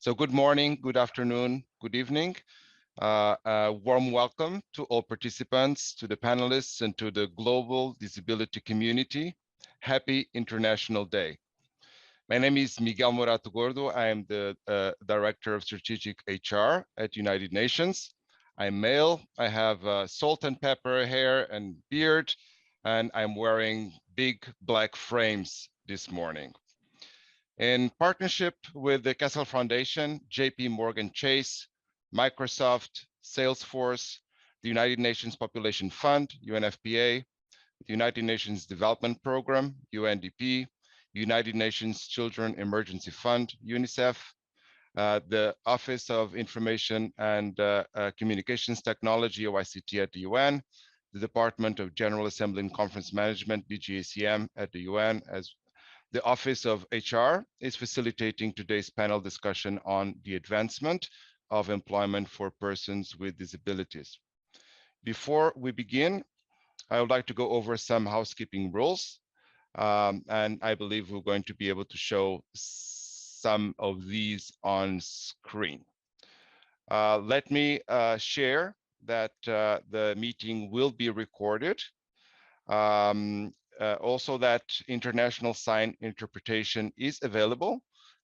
So good morning, good afternoon, good evening. A warm welcome to all participants, to the panelists, and to the global disability community. Happy International Day. My name is Miguel Morato Gordo. I am the Director of Strategic HR at United Nations. I'm male. I have salt and pepper hair and beard, and I'm wearing big black frames this morning. In partnership with the Kessler Foundation, Jpmorgan Chase, Microsoft, Salesforce, the United Nations Population Fund, UNFPA, the United Nations Development Program, UNDP, United Nations Children Emergency Fund, UNICEF, the Office of Information and Communications Technology, OICT at the UN, the Department of General Assembly and Conference Management, DGACM at the UN, as the Office of HR is facilitating today's panel discussion on the advancement of employment for persons with disabilities. Before we begin, I would like to go over some housekeeping rules, and I believe we're going to be able to show some of these on screen. Let me share that the meeting will be recorded. Also that international sign interpretation is available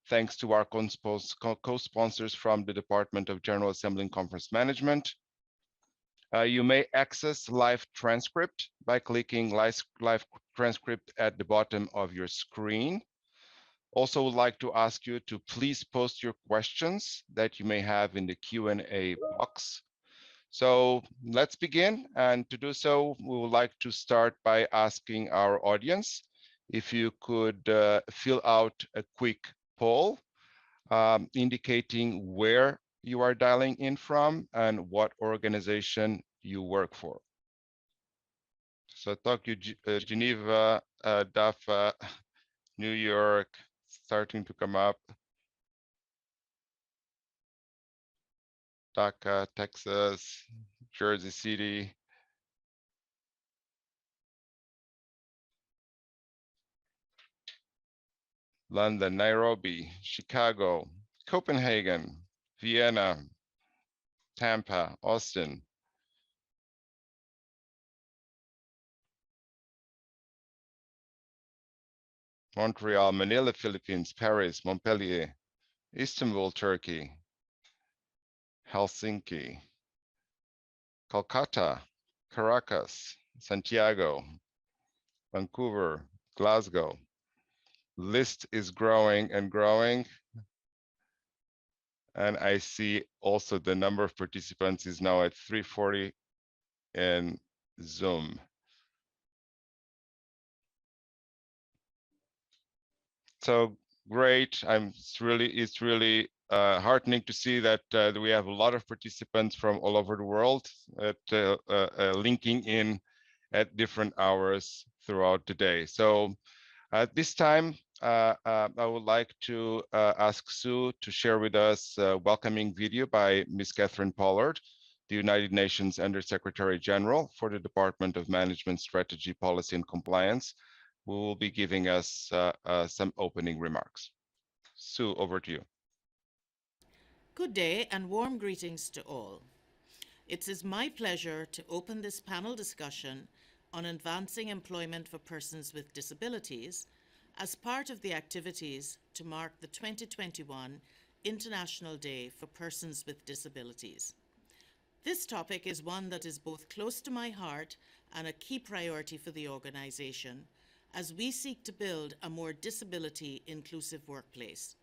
thanks to our co-sponsors from the Department of General Assembly and Conference Management. You may access live transcript by clicking live transcript at the bottom of your screen. Also would like to ask you to please post your questions that you may have in the Q&A box. So let's begin, and to do so, we would like to start by asking our audience if you could fill out a quick poll indicating where you are dialing in from and what organization you work for. So Tokyo, Geneva, DAFA, New York, starting to come up. Dhaka, Texas, Jersey City. London, Nairobi, Chicago, Copenhagen, Vienna, Tampa, Austin. Montreal, Manila, Philippines, Paris, Montpellier, Istanbul, Turkey, Helsinki, Kolkata, Caracas, Santiago, Vancouver, Glasgow. List is growing and growing. And I see also the number of participants is now at 340 in Zoom. So great. It's really heartening to see that we have a lot of participants from all over the world linking in at different hours throughout the day. So at this time, I would like to ask Sue to share with us a welcoming video by Ms. Catherine Pollard, the United Nations Under-Secretary General for the Department of Management, Strategy, Policy, and Compliance, who will be giving us some opening remarks. Sue, over to you. Good day and warm greetings to all. It is my pleasure to open this panel discussion on advancing employment for persons with disabilities as part of the activities to mark the 2021 International Day for Persons with Disabilities. This topic is one that is both close to my heart and a key priority for the organization as we seek to build a more disability-inclusive workplace.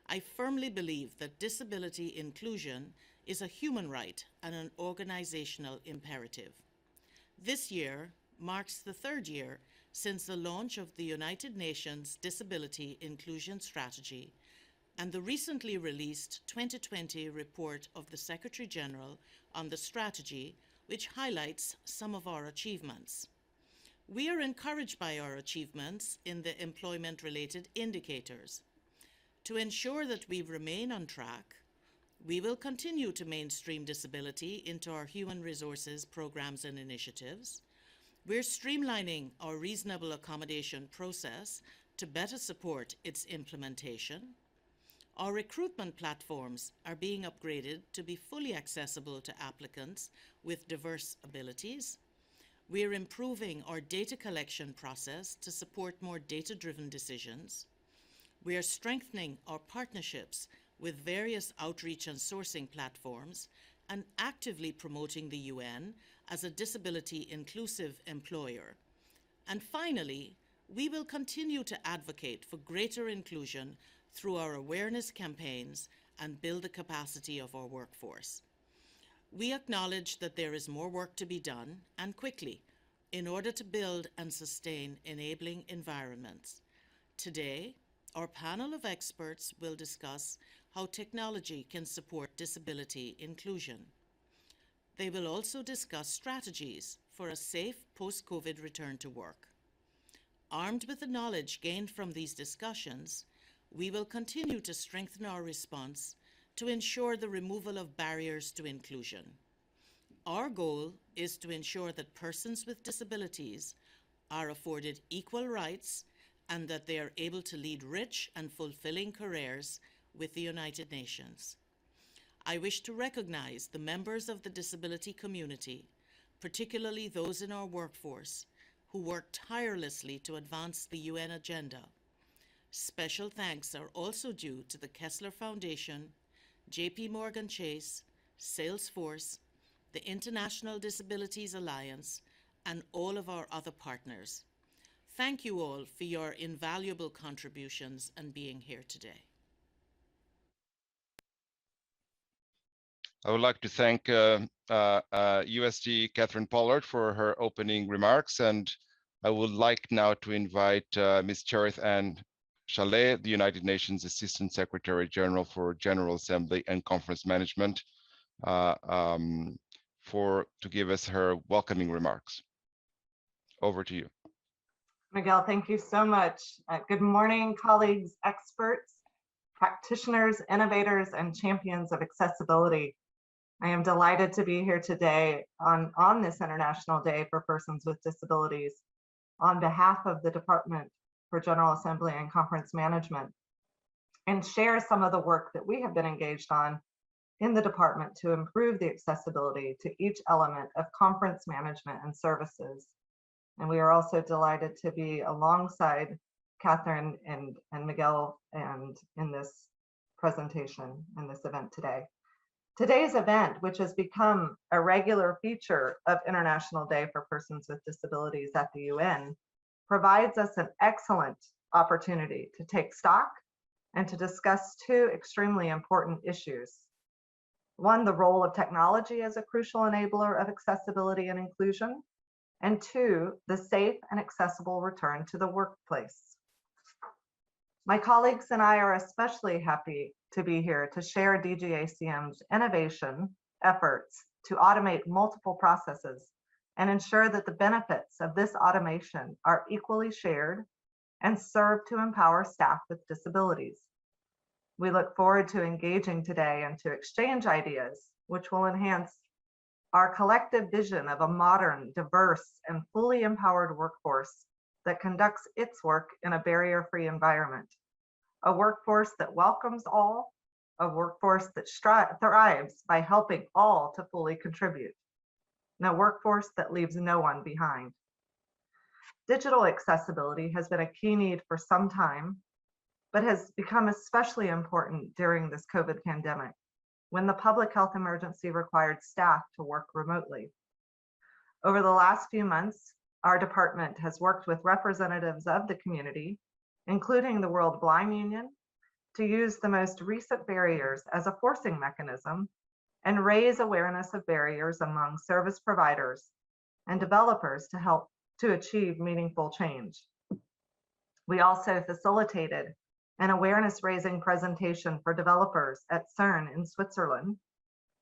I firmly believe that disability inclusion is a human right and an organizational imperative. This year marks the third year since the launch of the United Nations Disability Inclusion Strategy and the recently released 2020 report of the Secretary General on the strategy, which highlights some of our achievements. We are encouraged by our achievements in the employment-related indicators. To ensure that we remain on track, we will continue to mainstream disability into our human resources programs and initiatives. We're streamlining our reasonable accommodation process to better support its implementation. Our recruitment platforms are being upgraded to be fully accessible to applicants with diverse abilities. We are improving our data collection process to support more data-driven decisions. We are strengthening our partnerships with various outreach and sourcing platforms and actively promoting the UN as a disability-inclusive employer. And finally, we will continue to advocate for greater inclusion through our awareness campaigns and build the capacity of our workforce. We acknowledge that there is more work to be done, and quickly, in order to build and sustain enabling environments. Today, our panel of experts will discuss how technology can support disability inclusion. They will also discuss strategies for a safe post-COVID return to work. Armed with the knowledge gained from these discussions, we will continue to strengthen our response to ensure the removal of barriers to inclusion. Our goal is to ensure that persons with disabilities are afforded equal rights and that they are able to lead rich and fulfilling careers with the United Nations. I wish to recognize the members of the disability community, particularly those in our workforce, who work tirelessly to advance the UN agenda. Special thanks are also due to the Kessler Foundation, Jpmorgan Chase, Salesforce, the International Disabilities Alliance, and all of our other partners. Thank you all for your invaluable contributions and being here today. I would like to thank USD Catherine Pollard for her opening remarks, and I would like now to invite Ms. Cherith Ann Chalet, the United Nations Assistant Secretary General for General Assembly and Conference Management, to give us her welcoming remarks. Over to you. Miguel, thank you so much. Good morning, colleagues, experts, practitioners, innovators, and champions of accessibility. I am delighted to be here today on this International Day for Persons with Disabilities on behalf of the Department for General Assembly and Conference Management, and share some of the work that we have been engaged on in the department to improve the accessibility to each element of conference management and services. And we are also delighted to be alongside Catherine and Miguel and in this presentation, in this event today. Today's event, which has become a regular feature of International Day for Persons with Disabilities at the UN, provides us an excellent opportunity to take stock and to discuss two extremely important issues. One, the role of technology as a crucial enabler of accessibility and inclusion, and two, the safe and accessible return to the workplace. My colleagues and I are especially happy to be here to share DGACM's innovation efforts to automate multiple processes and ensure that the benefits of this automation are equally shared and serve to empower staff with disabilities. We look forward to engaging today and to exchange ideas, which will enhance our collective vision of a modern, diverse, and fully empowered workforce that conducts its work in a barrier-free environment. A workforce that welcomes all, a workforce that thrives by helping all to fully contribute, and a workforce that leaves no one behind. Digital accessibility has been a key need for some time, but has become especially important during this COVID pandemic, when the public health emergency required staff to work remotely. Over the last few months, our department has worked with representatives of the community, including the World Blind Union, to use the most recent barriers as a forcing mechanism and raise awareness of barriers among service providers and developers to help to achieve meaningful change. We also facilitated an awareness-raising presentation for developers at CERN in Switzerland,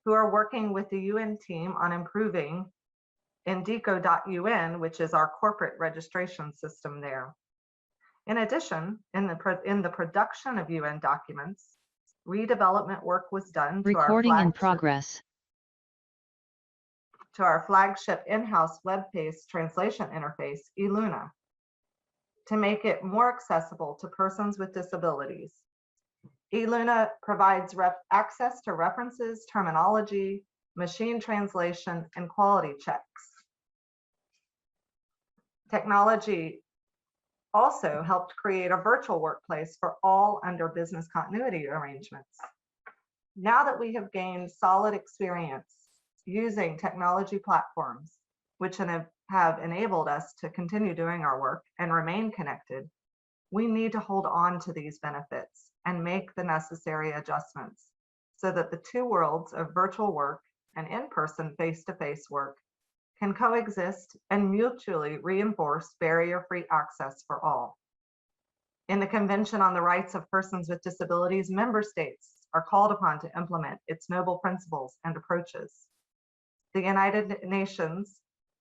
who are working with the UN team on improving Indico.UN, which is our corporate registration system there. In addition, in the production of UN documents, redevelopment work was done to our flagship in-house web-based translation interface, eLuna, to make it more accessible to persons with disabilities. eLuna provides access to references, terminology, machine translation, and quality checks. Technology also helped create a virtual workplace for all under business continuity arrangements. Now that we have gained solid experience using technology platforms, which have enabled us to continue doing our work and remain connected, we need to hold on to these benefits and make the necessary adjustments so that the two worlds of virtual work and in-person face-to-face work can coexist and mutually reinforce barrier-free access for all. In the Convention on the Rights of Persons with Disabilities, member states are called upon to implement its noble principles and approaches. The United Nations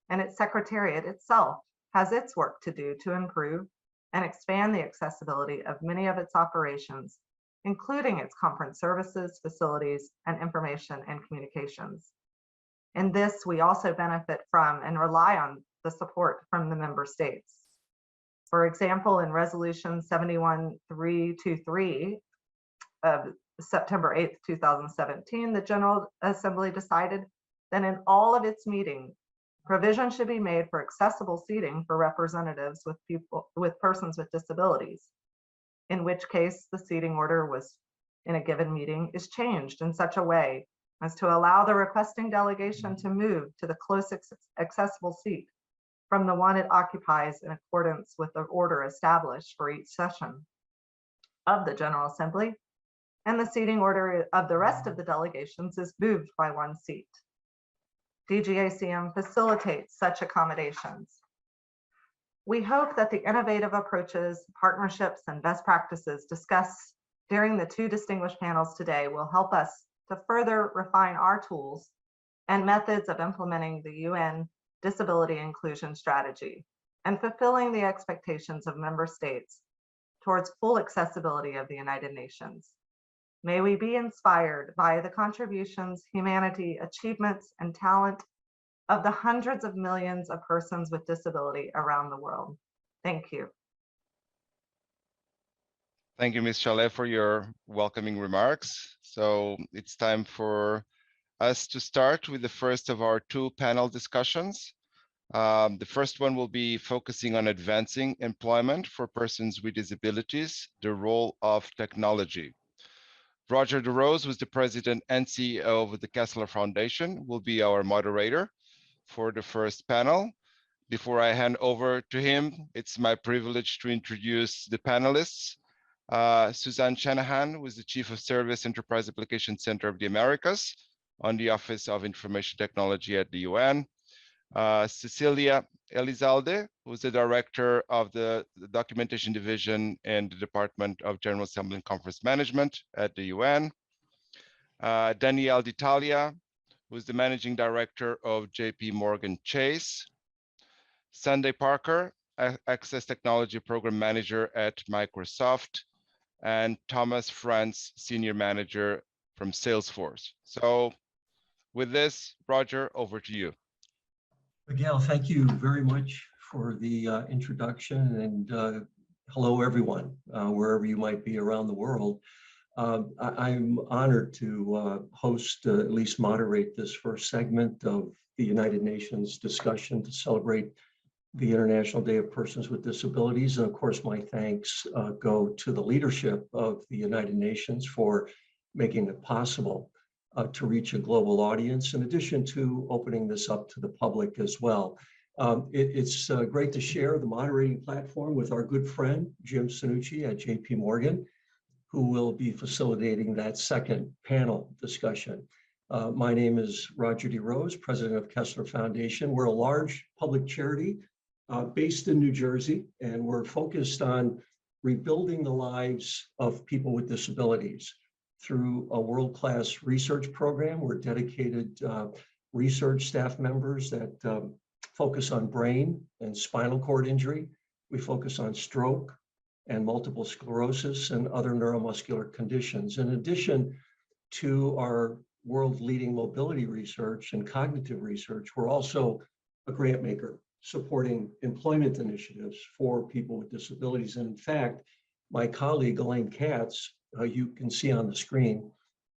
and its Secretariat itself has its work to do to improve and expand the accessibility of many of its operations, including its conference services, facilities, and information and communications. In this, we also benefit from and rely on the support from the member states. For example, in Resolution 71323 of September 8th, 2017, the General Assembly decided that in all of its meetings, provision should be made for accessible seating for representatives with persons with disabilities, in which case the seating order was in a given meeting is changed in such a way as to allow the requesting delegation to move to the closest accessible seat from the one it occupies in accordance with the order established for each session of the General Assembly, and the seating order of the rest of the delegations is moved by one seat. DGACM facilitates such accommodations. We hope that the innovative approaches, partnerships, and best practices discussed during the two distinguished panels today will help us to further refine our tools and methods of implementing the UN Disability Inclusion Strategy and fulfilling the expectations of member states towards full accessibility of the United Nations. May we be inspired by the contributions, humanity, achievements, and talent of the hundreds of millions of persons with disability around the world. Thank you. Thank you, Ms. Chalet, for your welcoming remarks. So it's time for us to start with the first of our two panel discussions. The first one will be focusing on advancing employment for persons with disabilities, the role of technology. Rodger DeRose, who's the president and CEO of the Kessler Foundation, will be our moderator for the first panel. Before I hand over to him, it's my privilege to introduce the panelists. Suzanne Shanahan, who is the Chief of Service Enterprise Application Center of the Americas on the Office of Information Technology at the UN. Cecilia Elizalde, who is the Director of the Documentation Division in the Department of General Assembly and Conference Management at the UN. Danielle D'Italia, who is the Managing Director of Jpmorgan Chase. Sunday Parker, Access Technology Program Manager at Microsoft, and Thomas Franz, Senior Manager from Salesforce. So with this, Rodger, over to you. Miguel, thank you very much for the introduction, and hello everyone, wherever you might be around the world. I'm honored to host, at least moderate this first segment of the United Nations discussion to celebrate the International Day of Persons with Disabilities. And of course, my thanks go to the leadership of the United Nations for making it possible to reach a global audience, in addition to opening this up to the public as well. It's great to share the moderating platform with our good friend, Jim Sanucci at Jpmorgan, who will be facilitating that second panel discussion. My name is Rodger DeRose, president of Kessler Foundation. We're a large public charity based in New Jersey, and we're focused on rebuilding the lives of people with disabilities through a world-class research program. We're dedicated research staff members that focus on brain and spinal cord injury. We focus on stroke and multiple sclerosis and other neuromuscular conditions. In addition to our world-leading mobility research and cognitive research, we're also a grant maker supporting employment initiatives for people with disabilities. And in fact, my colleague, Elaine Katz, you can see on the screen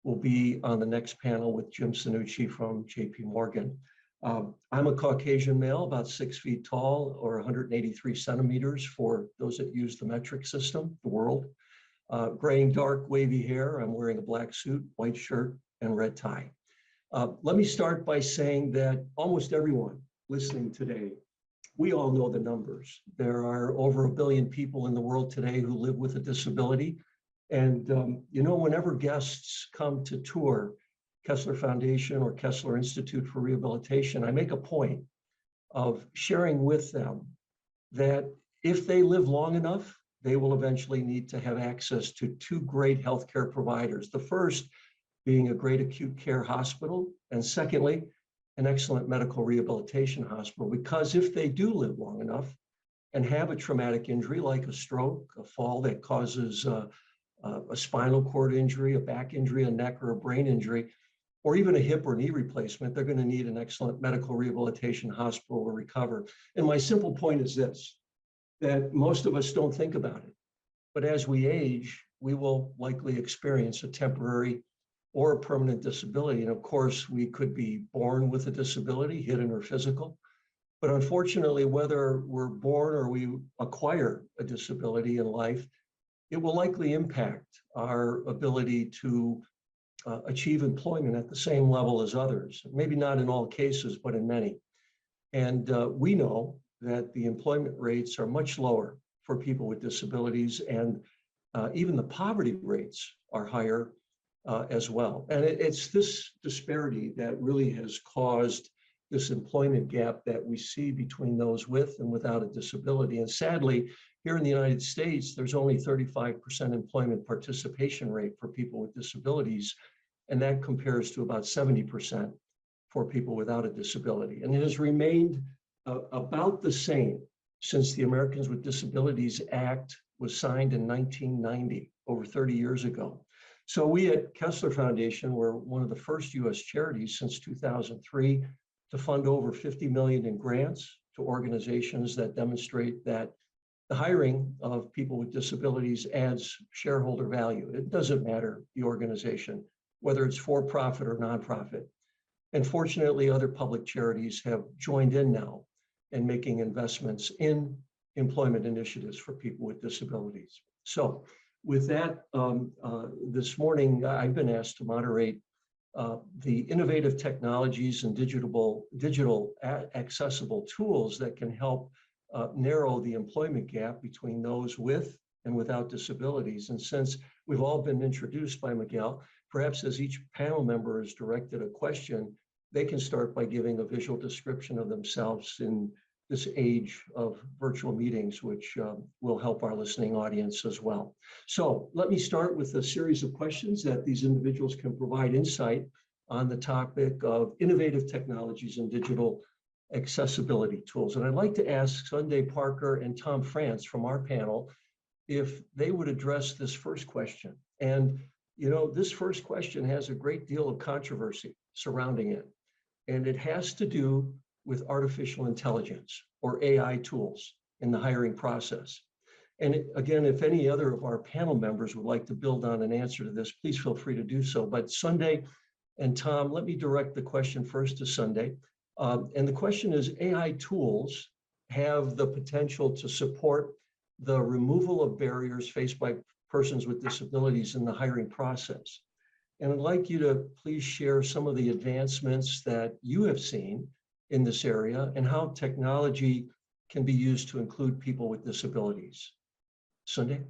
will be on the next panel with Jim Sanucci from Jpmorgan. I'm a Caucasian male, about 6 feet tall or 183 centimeters for those that use the metric system, the world. Graying dark wavy hair. I'm wearing a black suit, white shirt, and red tie. Let me start by saying that almost everyone listening today, we all know the numbers. There are over 1 billion people in the world today who live with a disability. And you know, whenever guests come to tour Kessler Foundation or Kessler Institute for Rehabilitation, I make a point of sharing with them that if they live long enough, they will eventually need to have access to 2 great healthcare providers. The first being a great acute care hospital, and secondly, an excellent medical rehabilitation hospital. Because if they do live long enough and have a traumatic injury like a stroke, a fall that causes a spinal cord injury, a back injury, a neck or a brain injury, or even a hip or knee replacement, they're going to need an excellent medical rehabilitation hospital to recover. And my simple point is this, that most of us don't think about it. But as we age, we will likely experience a temporary or a permanent disability. And of course, we could be born with a disability, hidden or physical. But unfortunately, whether we're born or we acquire a disability in life, it will likely impact our ability to achieve employment at the same level as others. Maybe not in all cases, but in many. And we know that the employment rates are much lower for people with disabilities, and even the poverty rates are higher as well. And it's this disparity that really has caused this employment gap that we see between those with and without a disability. And sadly, here in the United States, there's only 35% employment participation rate for people with disabilities, and that compares to about 70% for people without a disability. And it has remained about the same since the Americans with Disabilities Act was signed in 1990, over 30 years ago. So we at Kessler Foundation were one of the first US charities since 2003 to fund over 50 million in grants to organizations that demonstrate that the hiring of people with disabilities adds shareholder value. It doesn't matter the organization, whether it's for-profit or nonprofit. And fortunately, other public charities have joined in now in making investments in employment initiatives for people with disabilities. So with that, this morning, I've been asked to moderate the innovative technologies and digital accessible tools that can help narrow the employment gap between those with and without disabilities. And since we've all been introduced by Miguel, perhaps as each panel member is directed a question, they can start by giving a visual description of themselves in this age of virtual meetings, which will help our listening audience as well. So let me start with a series of questions that these individuals can provide insight on the topic of innovative technologies and digital accessibility tools. And I'd like to ask Sunday Parker and Tom France from our panel if they would address this first question. And you know, this first question has a great deal of controversy surrounding it. And it has to do with artificial intelligence or AI tools in the hiring process. And again, if any other of our panel members would like to build on an answer to this, please feel free to do so. But Sunday and Tom, let me direct the question first to Sunday. And the question is, AI tools have the potential to support the removal of barriers faced by persons with disabilities in the hiring process. And I'd like you to please share some of the advancements that you have seen in this area and how technology can be used to include people with disabilities. Sunday?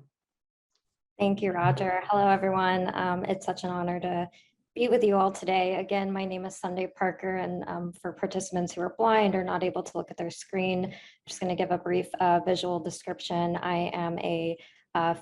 Thank you, Roger. Hello, everyone. It's such an honor to be with you all today. Again, my name is Sunday Parker, and for participants who are blind or not able to look at their screen, I'm just going to give a brief visual description. I am a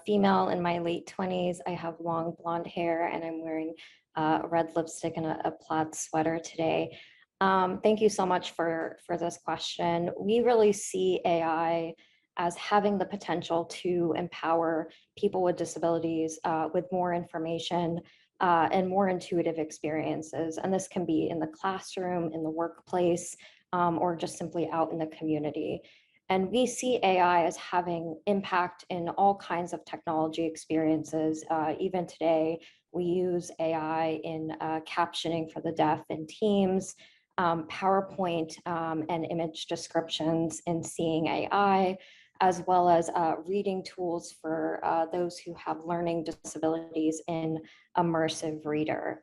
female in my late 20s. I have long blonde hair, and I'm wearing a red lipstick and a plaid sweater today. Thank you so much for this question. We really see AI as having the potential to empower people with disabilities with more information and more intuitive experiences. And this can be in the classroom, in the workplace, or just simply out in the community. And we see AI as having impact in all kinds of technology experiences. Even today, we use AI in captioning for the deaf in Teams, PowerPoint and image descriptions in Seeing AI, as well as reading tools for those who have learning disabilities in Immersive Reader.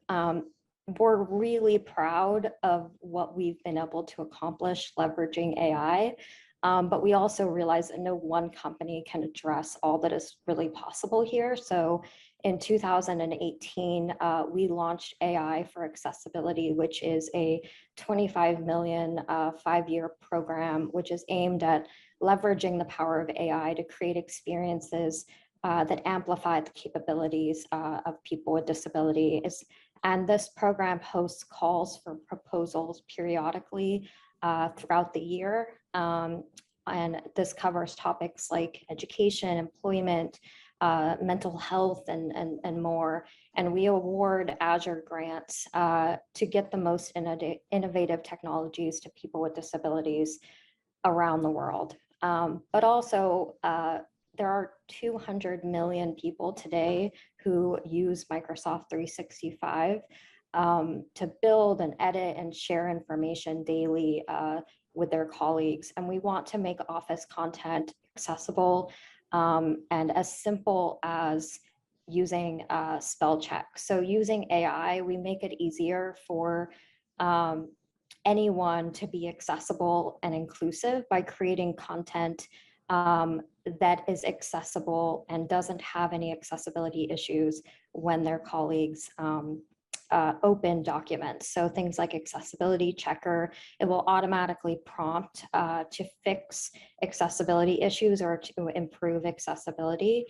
We're really proud of what we've been able to accomplish leveraging AI, but we also realize that no one company can address all that is really possible here. So in 2018, we launched AI for Accessibility, which is a 25 million 5-year program, which is aimed at leveraging the power of AI to create experiences that amplify the capabilities of people with disabilities. And this program hosts calls for proposals periodically throughout the year. And this covers topics like education, employment, mental health, and more. And we award Azure grants to get the most innovative technologies to people with disabilities around the world. But also, there are 200 million people today who use Microsoft 365 to build and edit and share information daily with their colleagues. And we want to make Office content accessible and as simple as using spell check. So using AI, we make it easier for anyone to be accessible and inclusive by creating content that is accessible and doesn't have any accessibility issues when their colleagues open documents. So things like accessibility checker, it will automatically prompt to fix accessibility issues or to improve accessibility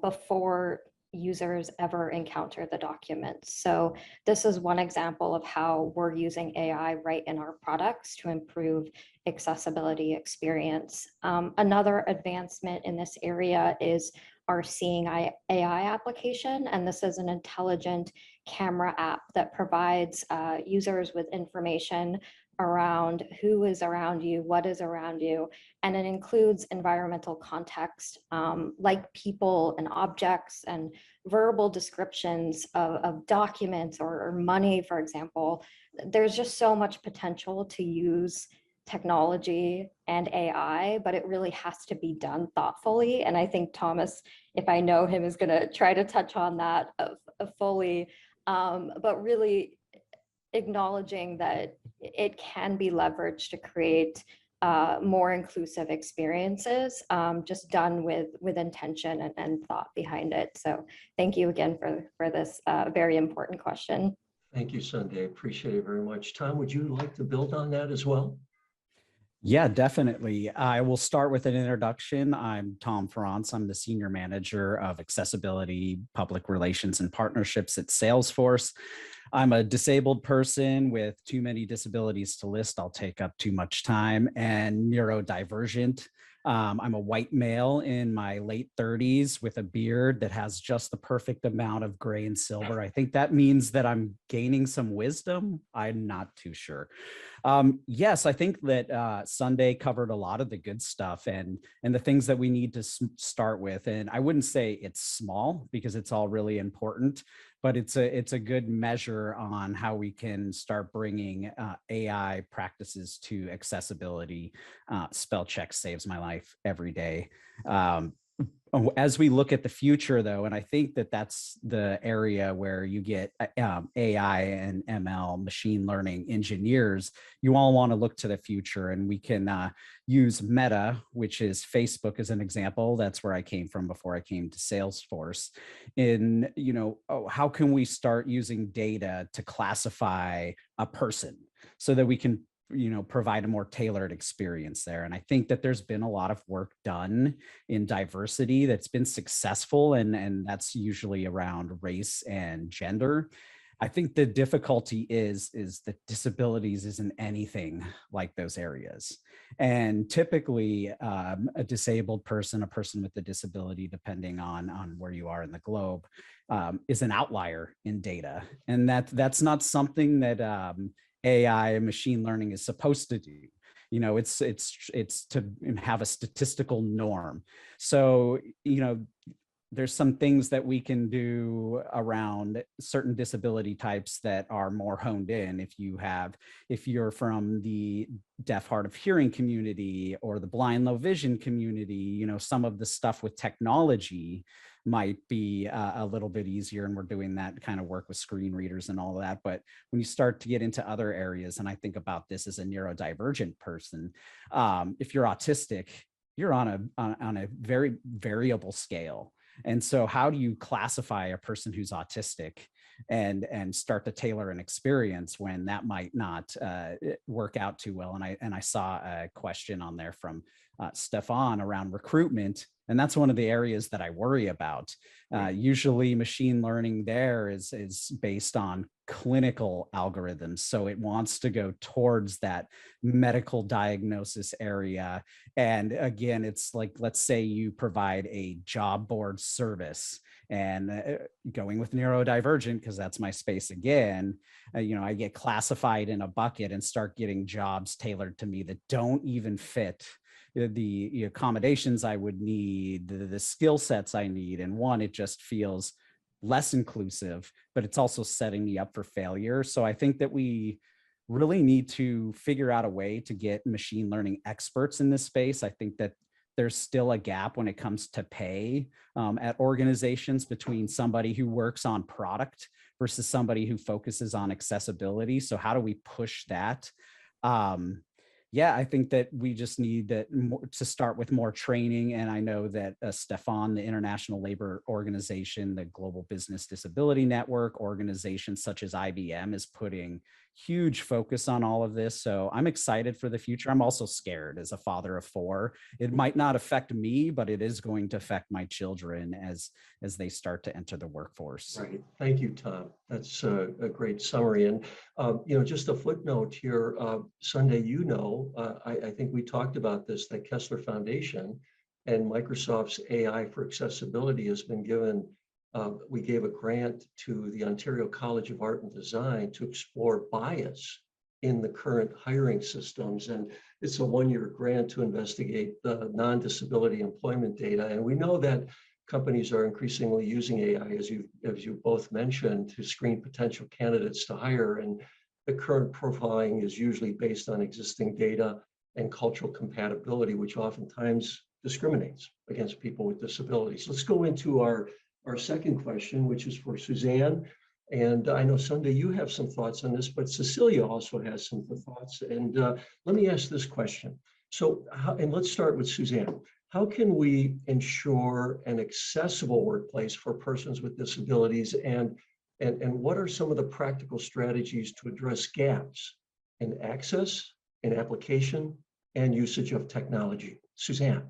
before users ever encounter the documents. So this is one example of how we're using AI right in our products to improve accessibility experience. Another advancement in this area is our Seeing AI application, and this is an intelligent camera app that provides users with information around who is around you, what is around you, and it includes environmental context like people and objects and verbal descriptions of documents or money, for example. There's just so much potential to use technology and AI, but it really has to be done thoughtfully. And I think Thomas, if I know him, is going to try to touch on that fully, but really acknowledging that it can be leveraged to create more inclusive experiences, just done with intention and thought behind it. So thank you again for this very important question. Thank you, Sunday. Appreciate it very much. Tom, would you like to build on that as well? Yeah, definitely. I will start with an introduction. I'm Tom Ferrance. I'm the Senior Manager of Accessibility, Public Relations, and Partnerships at Salesforce. I'm a disabled person with too many disabilities to list. I'll take up too much time, and neurodivergent. I'm a white male in my late 30s with a beard that has just the perfect amount of gray and silver. I think that means that I'm gaining some wisdom. I'm not too sure. Yes, I think that Sunday covered a lot of the good stuff and the things that we need to start with. And I wouldn't say it's small because it's all really important, but it's a good measure on how we can start bringing AI practices to accessibility. Spell check saves my life every day. As we look at the future, though, and I think that that's the area where you get AI and ML, machine learning engineers, you all want to look to the future, and we can use Meta, which is Facebook as an example. That's where I came from before I came to Salesforce. In, how can we start using data to classify a person so that we can provide a more tailored experience there. And I think that there's been a lot of work done in diversity that's been successful, and that's usually around race and gender. I think the difficulty is that disabilities isn't anything like those areas. And typically a disabled person, a person with a disability, depending on where you are in the globe, is an outlier in data. And that's not something that AI and machine learning is supposed to do. You know, it's to have a statistical norm. So, you know, there's some things that we can do around certain disability types that are more honed in. If you're from the deaf, hard of hearing community or the blind, low vision community, you know, some of the stuff with technology might be a little bit easier, and we're doing that kind of work with screen readers and all of that. But when you start to get into other areas, and I think about this as a neurodivergent person, if you're autistic, you're on a very variable scale. And so how do you classify a person who's autistic and start to tailor an experience when that might not work out too well? And I saw a question on there from Stefan around recruitment. And that's one of the areas that I worry about. Usually machine learning there is based on clinical algorithms. So it wants to go towards that medical diagnosis area. And again, it's like, let's say you provide a job board service, and going with neurodivergent, because that's my space again, you know, I get classified in a bucket and start getting jobs tailored to me that don't even fit the accommodations I would need, the skill sets I need. And one, it just feels less inclusive, but it's also setting me up for failure. So I think that we really need to figure out a way to get machine learning experts in this space. I think that there's still a gap when it comes to pay at organizations between somebody who works on product versus somebody who focuses on accessibility. So how do we push that? Yeah, I think that we just need to start with more training. And I know that Stefan, the International Labor Organization, the Global Business Disability Network, organizations such as IBM is putting huge focus on all of this. So I'm excited for the future. I'm also scared as a father of 4. It might not affect me, but it is going to affect my children as they start to enter the workforce. Right. Thank you, Tom. That's a great summary. And, you know, just a footnote here, Sunday, you know, I think we talked about this, that Kessler Foundation and Microsoft's AI for Accessibility has been given, we gave a grant to the Ontario College of Art and Design to explore bias in the current hiring systems. And it's a 1-year grant to investigate the non-disability employment data. And we know that companies are increasingly using AI, as you both mentioned, to screen potential candidates to hire. And the current profiling is usually based on existing data and cultural compatibility, which oftentimes discriminates against people with disabilities. Let's go into our second question, which is for Suzanne. And I know, Sunday, you have some thoughts on this, but Cecilia also has some thoughts. And let me ask this question. So, and let's start with Suzanne. How can we ensure an accessible workplace for persons with disabilities? And what are some of the practical strategies to address gaps in access, in application, and usage of technology? Suzanne.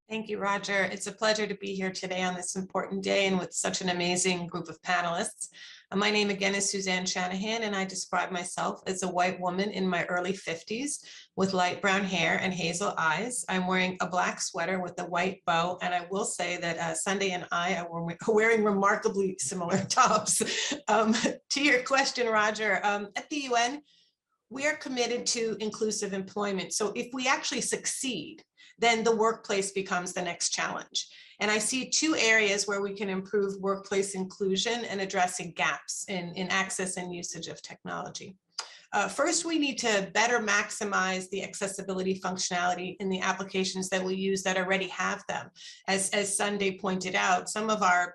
Thank you, Roger. It's a pleasure to be here today on this important day and with such an amazing group of panelists. My name again is Suzanne Shanahan, and I describe myself as a white woman in my early 50s with light brown hair and hazel eyes. I'm wearing a black sweater with a white bow, and I will say that Sunday and I are wearing remarkably similar tops. To your question, Roger, at the UN, we are committed to inclusive employment. So if we actually succeed, then the workplace becomes the next challenge. And I see 2 areas where we can improve workplace inclusion and addressing gaps in access and usage of technology. First, we need to better maximize the accessibility functionality in the applications that we use that already have them. As Sunday pointed out, some of our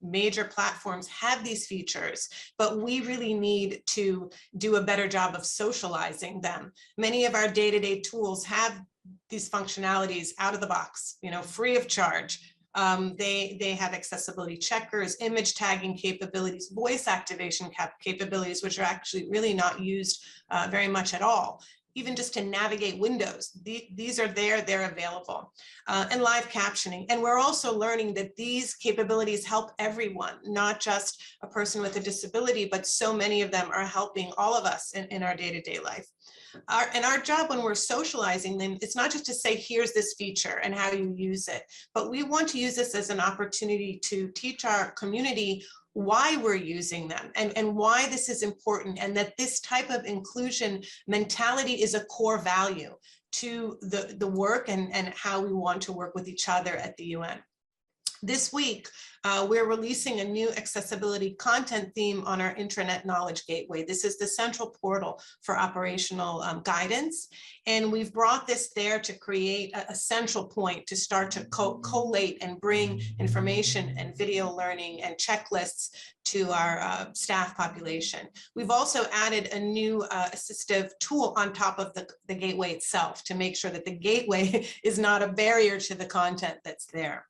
major platforms have these features, but we really need to do a better job of socializing them. Many of our day-to-day tools have these functionalities out of the box, free of charge. They have accessibility checkers, image tagging capabilities, voice activation capabilities, which are actually really not used very much at all. Even just to navigate windows, these are there, they're available. And live captioning. And we're also learning that these capabilities help everyone, not just a person with a disability, but so many of them are helping all of us in our day-to-day life. Our job when we're socializing them, it's not just to say, here's this feature and how you use it, but we want to use this as an opportunity to teach our community why we're using them and why this is important, and that this type of inclusion mentality is a core value to the work and how we want to work with each other at the UN. This week, we're releasing a new accessibility content theme on our intranet knowledge gateway. This is the central portal for operational guidance. And we've brought this there to create a central point to start to collate and bring information and video learning and checklists to our staff population. We've also added a new assistive tool on top of the gateway itself to make sure that the gateway is not a barrier to the content that's there.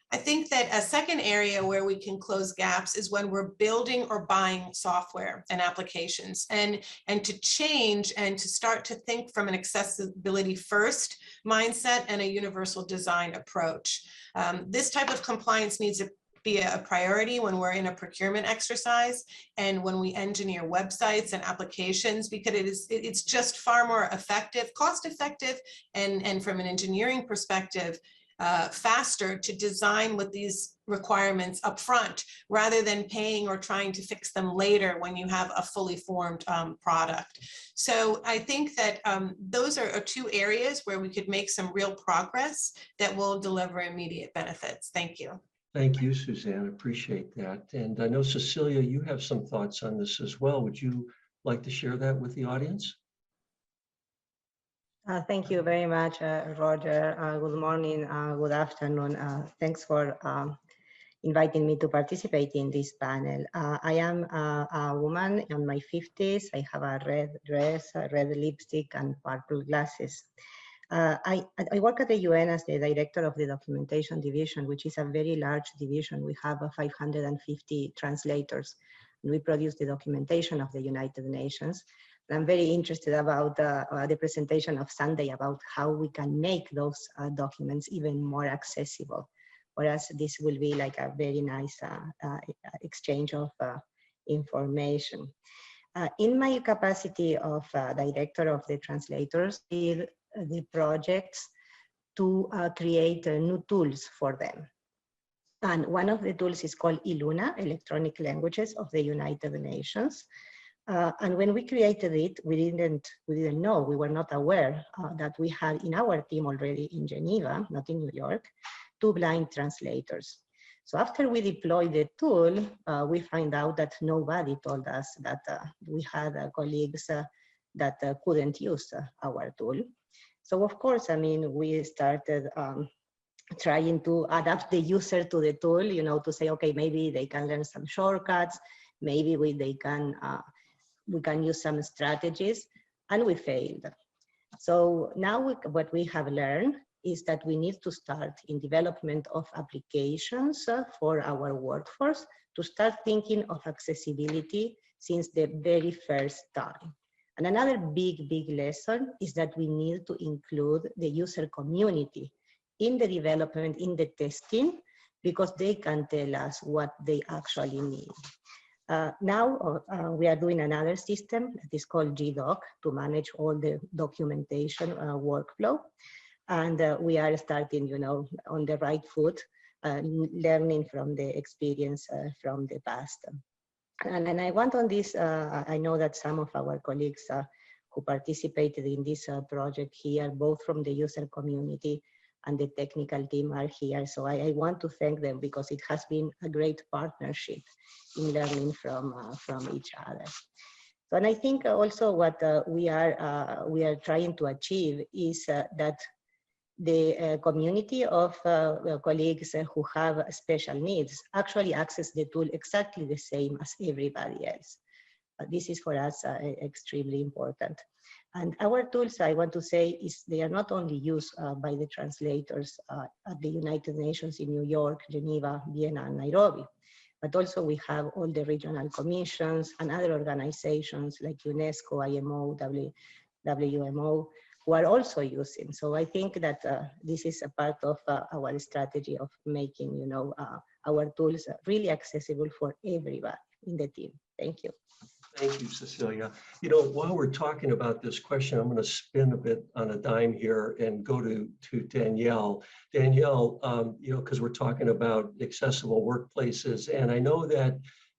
I think that a second area where we can close gaps is when we're building or buying software and applications, and to change and to start to think from an accessibility first mindset and a universal design approach. This type of compliance needs to be a priority when we're in a procurement exercise and when we engineer websites and applications, because it's just far more effective, cost effective, and from an engineering perspective, faster to design with these requirements up front rather than paying or trying to fix them later when you have a fully formed product. So I think that those are two areas where we could make some real progress that will deliver immediate benefits. Thank you. Thank you, Suzanne. Appreciate that. And I know, Cecilia, you have some thoughts on this as well. Would you like to share that with the audience? Thank you very much, Roger. Good morning, good afternoon. Thanks for inviting me to participate in this panel. I am a woman in my 50s. I have a red dress, a red lipstick, and purple glasses. I work at the UN as the director of the documentation division, which is a very large division. We have 550 translators. We produce the documentation of the United Nations. I'm very interested about the presentation of Sunday about how we can make those documents even more accessible. Whereas this will be like a very nice exchange of information. In my capacity of director of the translators, the projects to create new tools for them. And one of the tools is called ILUNA, Electronic Languages of the United Nations. And when we created it, we didn't know, we were not aware that we had in our team already in Geneva, not in New York, 2 blind translators. So after we deployed the tool, we find out that nobody told us that we had colleagues that couldn't use our tool. So of course, I mean, we started trying to adapt the user to the tool, you know, to say, okay, maybe they can learn some shortcuts, maybe we can use some strategies, and we failed. So now what we have learned is that we need to start in development of applications for our workforce to start thinking of accessibility since the very first time. And another big lesson is that we need to include the user community in the development, in the testing, because they can tell us what they actually need. Now we are doing another system that is called GDoc to manage all the documentation workflow. And we are starting, you know, on the right foot, learning from the experience from the past. And I want on this, I know that some of our colleagues who participated in this project here, both from the user community and the technical team are here. So I want to thank them because it has been a great partnership in learning from each other. So, and I think also what we are trying to achieve is that the community of colleagues who have special needs actually access the tool exactly the same as everybody else. This is for us extremely important. And our tools, I want to say, is they are not only used by the translators at the United Nations in New York, Geneva, Vienna, and Nairobi, but also we have all the regional commissions and other organizations like UNESCO, IMO, WMO, who are also using. So I think that this is a part of our strategy of making, you know, our tools really accessible for everyone in the team. Thank you. Thank you, Cecilia. You know, while we're talking about this question, I'm going to spin a bit on a dime here and go to Danielle. Danielle, you know, because we're talking about accessible workplaces, and I know that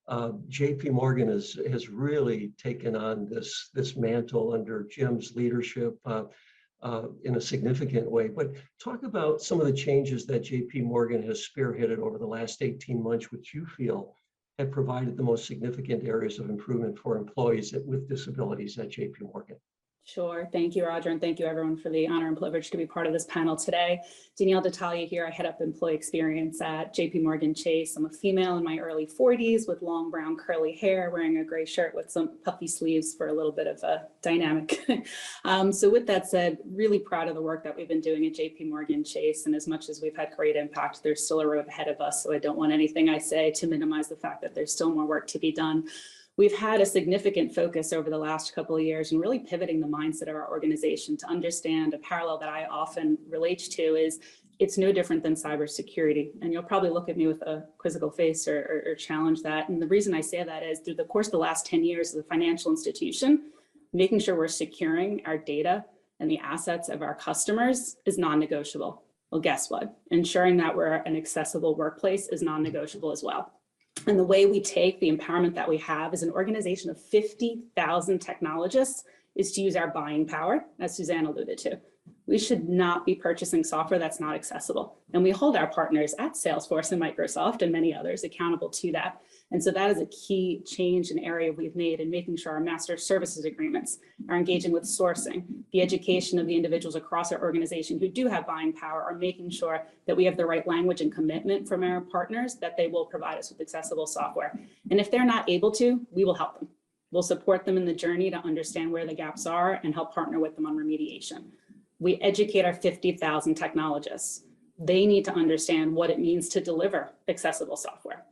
Jpmorgan has really taken on this mantle under Jim's leadership in a significant way. But talk about some of the changes that Jpmorgan has spearheaded over the last 18 months, which you feel have provided the most significant areas of improvement for employees with disabilities at Jpmorgan. Sure. Thank you, Roger, and thank you everyone for the honor and privilege to be part of this panel today. Danielle D'Italia here. I head up employee experience at Jpmorgan Chase. I'm a female in my early 40s with long brown curly hair, wearing a gray shirt with some puffy sleeves for a little bit of a dynamic. So with that said, really proud of the work that we've been doing at Jpmorgan Chase. And as much as we've had great impact, there's still a road ahead of us. So I don't want anything I say to minimize the fact that there's still more work to be done. We've had a significant focus over the last couple of years and really pivoting the mindset of our organization to understand a parallel that I often relate to is it's no different than cybersecurity. And you'll probably look at me with a quizzical face or challenge that. And the reason I say that is through the course of the last 10 years as a financial institution, making sure we're securing our data and the assets of our customers is non-negotiable. Well, guess what? Ensuring that we're an accessible workplace is non-negotiable as well. And the way we take the empowerment that we have as an organization of 50,000 technologists is to use our buying power, as Suzanne alluded to. We should not be purchasing software that's not accessible. And we hold our partners at Salesforce and Microsoft and many others accountable to that. And so that is a key change and area we've made in making sure our master services agreements are engaging with sourcing, the education of the individuals across our organization who do have buying power are making sure that we have the right language and commitment from our partners that they will provide us with accessible software. And if they're not able to, we will help them. We'll support them in the journey to understand where the gaps are and help partner with them on remediation. We educate our 50,000 technologists. They need to understand what it means to deliver accessible software.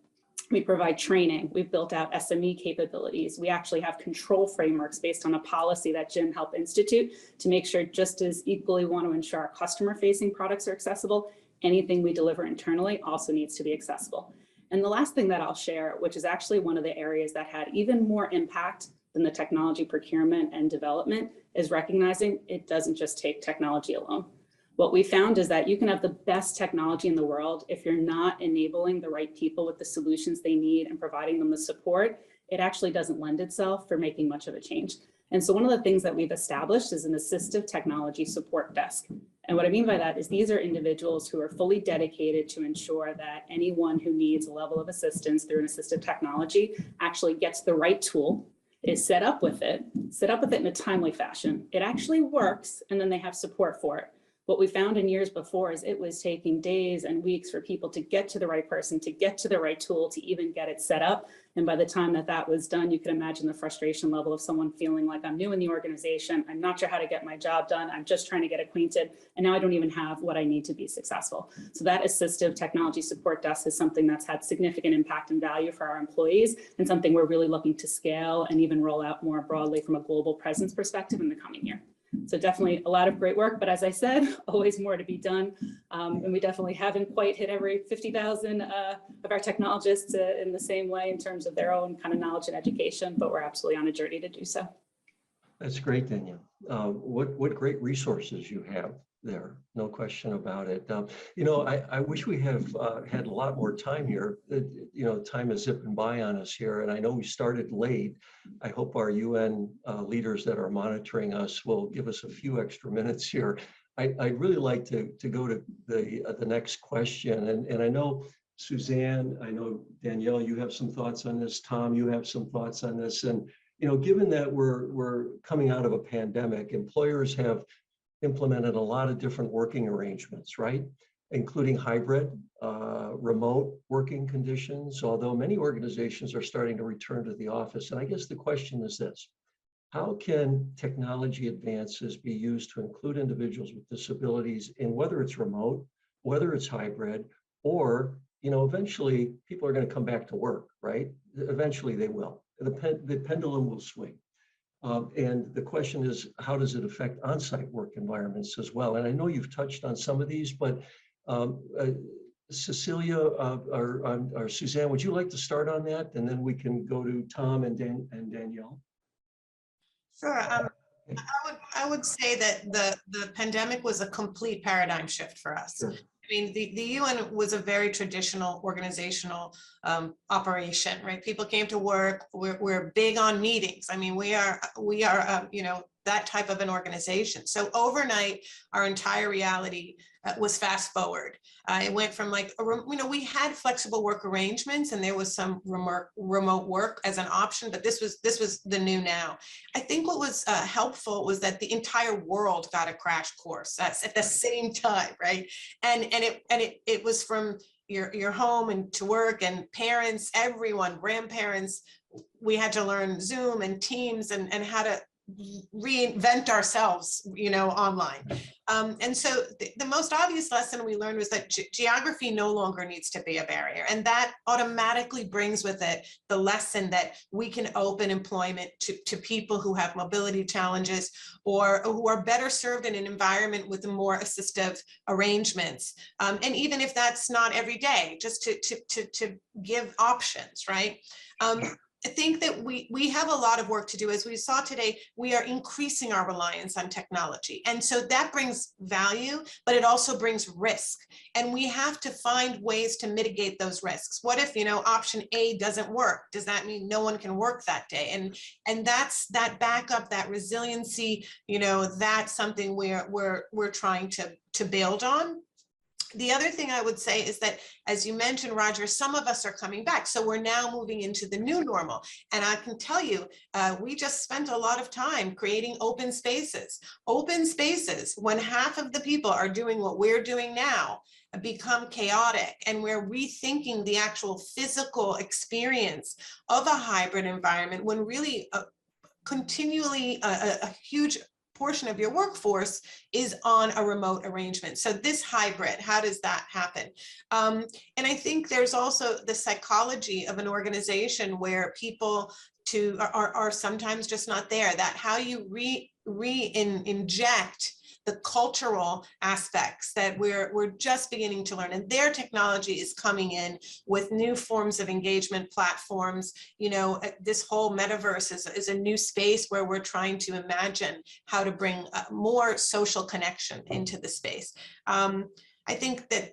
We provide training. We've built out SME capabilities. We actually have control frameworks based on a policy that Jim helped institute to make sure just as equally we want to ensure our customer-facing products are accessible, anything we deliver internally also needs to be accessible. And the last thing that I'll share, which is actually one of the areas that had even more impact than the technology procurement and development, is recognizing it doesn't just take technology alone. What we found is that you can have the best technology in the world if you're not enabling the right people with the solutions they need and providing them the support, it actually doesn't lend itself for making much of a change. And so one of the things that we've established is an assistive technology support desk. And what I mean by that is these are individuals who are fully dedicated to ensure that anyone who needs a level of assistance through an assistive technology actually gets the right tool, is set up with it in a timely fashion. It actually works, and then they have support for it. What we found in years before is it was taking days and weeks for people to get to the right person, to get to the right tool, to even get it set up. And by the time that that was done, you can imagine the frustration level of someone feeling like I'm new in the organization. I'm not sure how to get my job done. I'm just trying to get acquainted. And now I don't even have what I need to be successful. So that assistive technology support desk is something that's had significant impact and value for our employees and something we're really looking to scale and even roll out more broadly from a global presence perspective in the coming year. So definitely a lot of great work, but as I said, always more to be done. And we definitely haven't quite hit every 50,000 of our technologists in the same way in terms of their own kind of knowledge and education, but we're absolutely on a journey to do so. That's great, Danielle. What great resources you have there, no question about it. You know, I wish we have had a lot more time here. You know, time is zipping by on us here, and I know we started late. I hope our UN leaders that are monitoring us will give us a few extra minutes here. I'd really like to go to the next question, and I know Suzanne, I know Danielle, you have some thoughts on this. Tom, you have some thoughts on this, and you know, given that we're coming out of a pandemic, employers have implemented a lot of different working arrangements, right? Including hybrid, remote working conditions, although many organizations are starting to return to the office. And I guess the question is this: how can technology advances be used to include individuals with disabilities in whether it's remote, whether it's hybrid, or, you know, eventually people are going to come back to work, right? Eventually they will. The pendulum will swing. And the question is, how does it affect on-site work environments as well? And I know you've touched on some of these, but Cecilia or Suzanne, would you like to start on that? And then we can go to Tom and Danielle. Sure. I would say that the pandemic was a complete paradigm shift for us. Sure. I mean, the UN was a very traditional organizational operation, right? People came to work. We're big on meetings. I mean, we are you know, that type of an organization. So overnight, our entire reality was fast forward. It went from like, you know, we had flexible work arrangements and there was some remote work as an option, but this was the new now. I think what was helpful was that the entire world got a crash course at the same time, right? And it was from your home and to work, and parents, everyone, grandparents, we had to learn Zoom and Teams and how to reinvent ourselves, you know, online. And so the most obvious lesson we learned was that geography no longer needs to be a barrier. And that automatically brings with it the lesson that we can open employment to people who have mobility challenges or who are better served in an environment with more assistive arrangements. And even if that's not every day, just to give options, right? I think that we have a lot of work to do. As we saw today, we are increasing our reliance on technology. And so that brings value, but it also brings risk. And we have to find ways to mitigate those risks. What if, you know, option A doesn't work? Does that mean no one can work that day? And that's that backup, that resiliency, you know, that's something we're trying to build on. The other thing I would say is that, as you mentioned, Rodger, some of us are coming back. So we're now moving into the new normal. And I can tell you, we just spent a lot of time creating open spaces. Open spaces, when half of the people are doing what we're doing now, become chaotic, and we're rethinking the actual physical experience of a hybrid environment when really continually a huge portion of your workforce is on a remote arrangement. So this hybrid, how does that happen? And I think there's also the psychology of an organization where people are sometimes just not there, that how you inject the cultural aspects that we're just beginning to learn. And their technology is coming in with new forms of engagement platforms. You know, this whole metaverse is a new space where we're trying to imagine how to bring more social connection into the space. I think that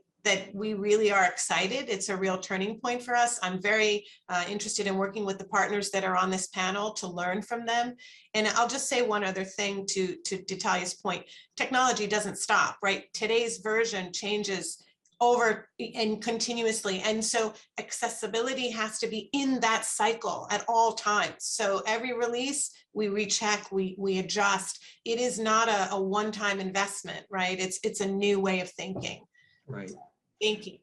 we really are excited. It's a real turning point for us. I'm very interested in working with the partners that are on this panel to learn from them. And I'll just say one other thing to Talia's point. Technology doesn't stop, right? Today's version changes over and continuously. And so accessibility has to be in that cycle at all times. So every release, we recheck, we adjust. It is not a one-time investment, right? It's a new way of thinking. Right. Thank you.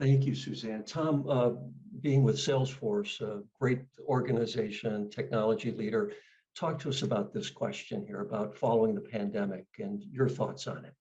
Thank you, Suzanne. Tom, being with Salesforce, a great organization, technology leader, talk to us about this question here about following the pandemic and your thoughts on it.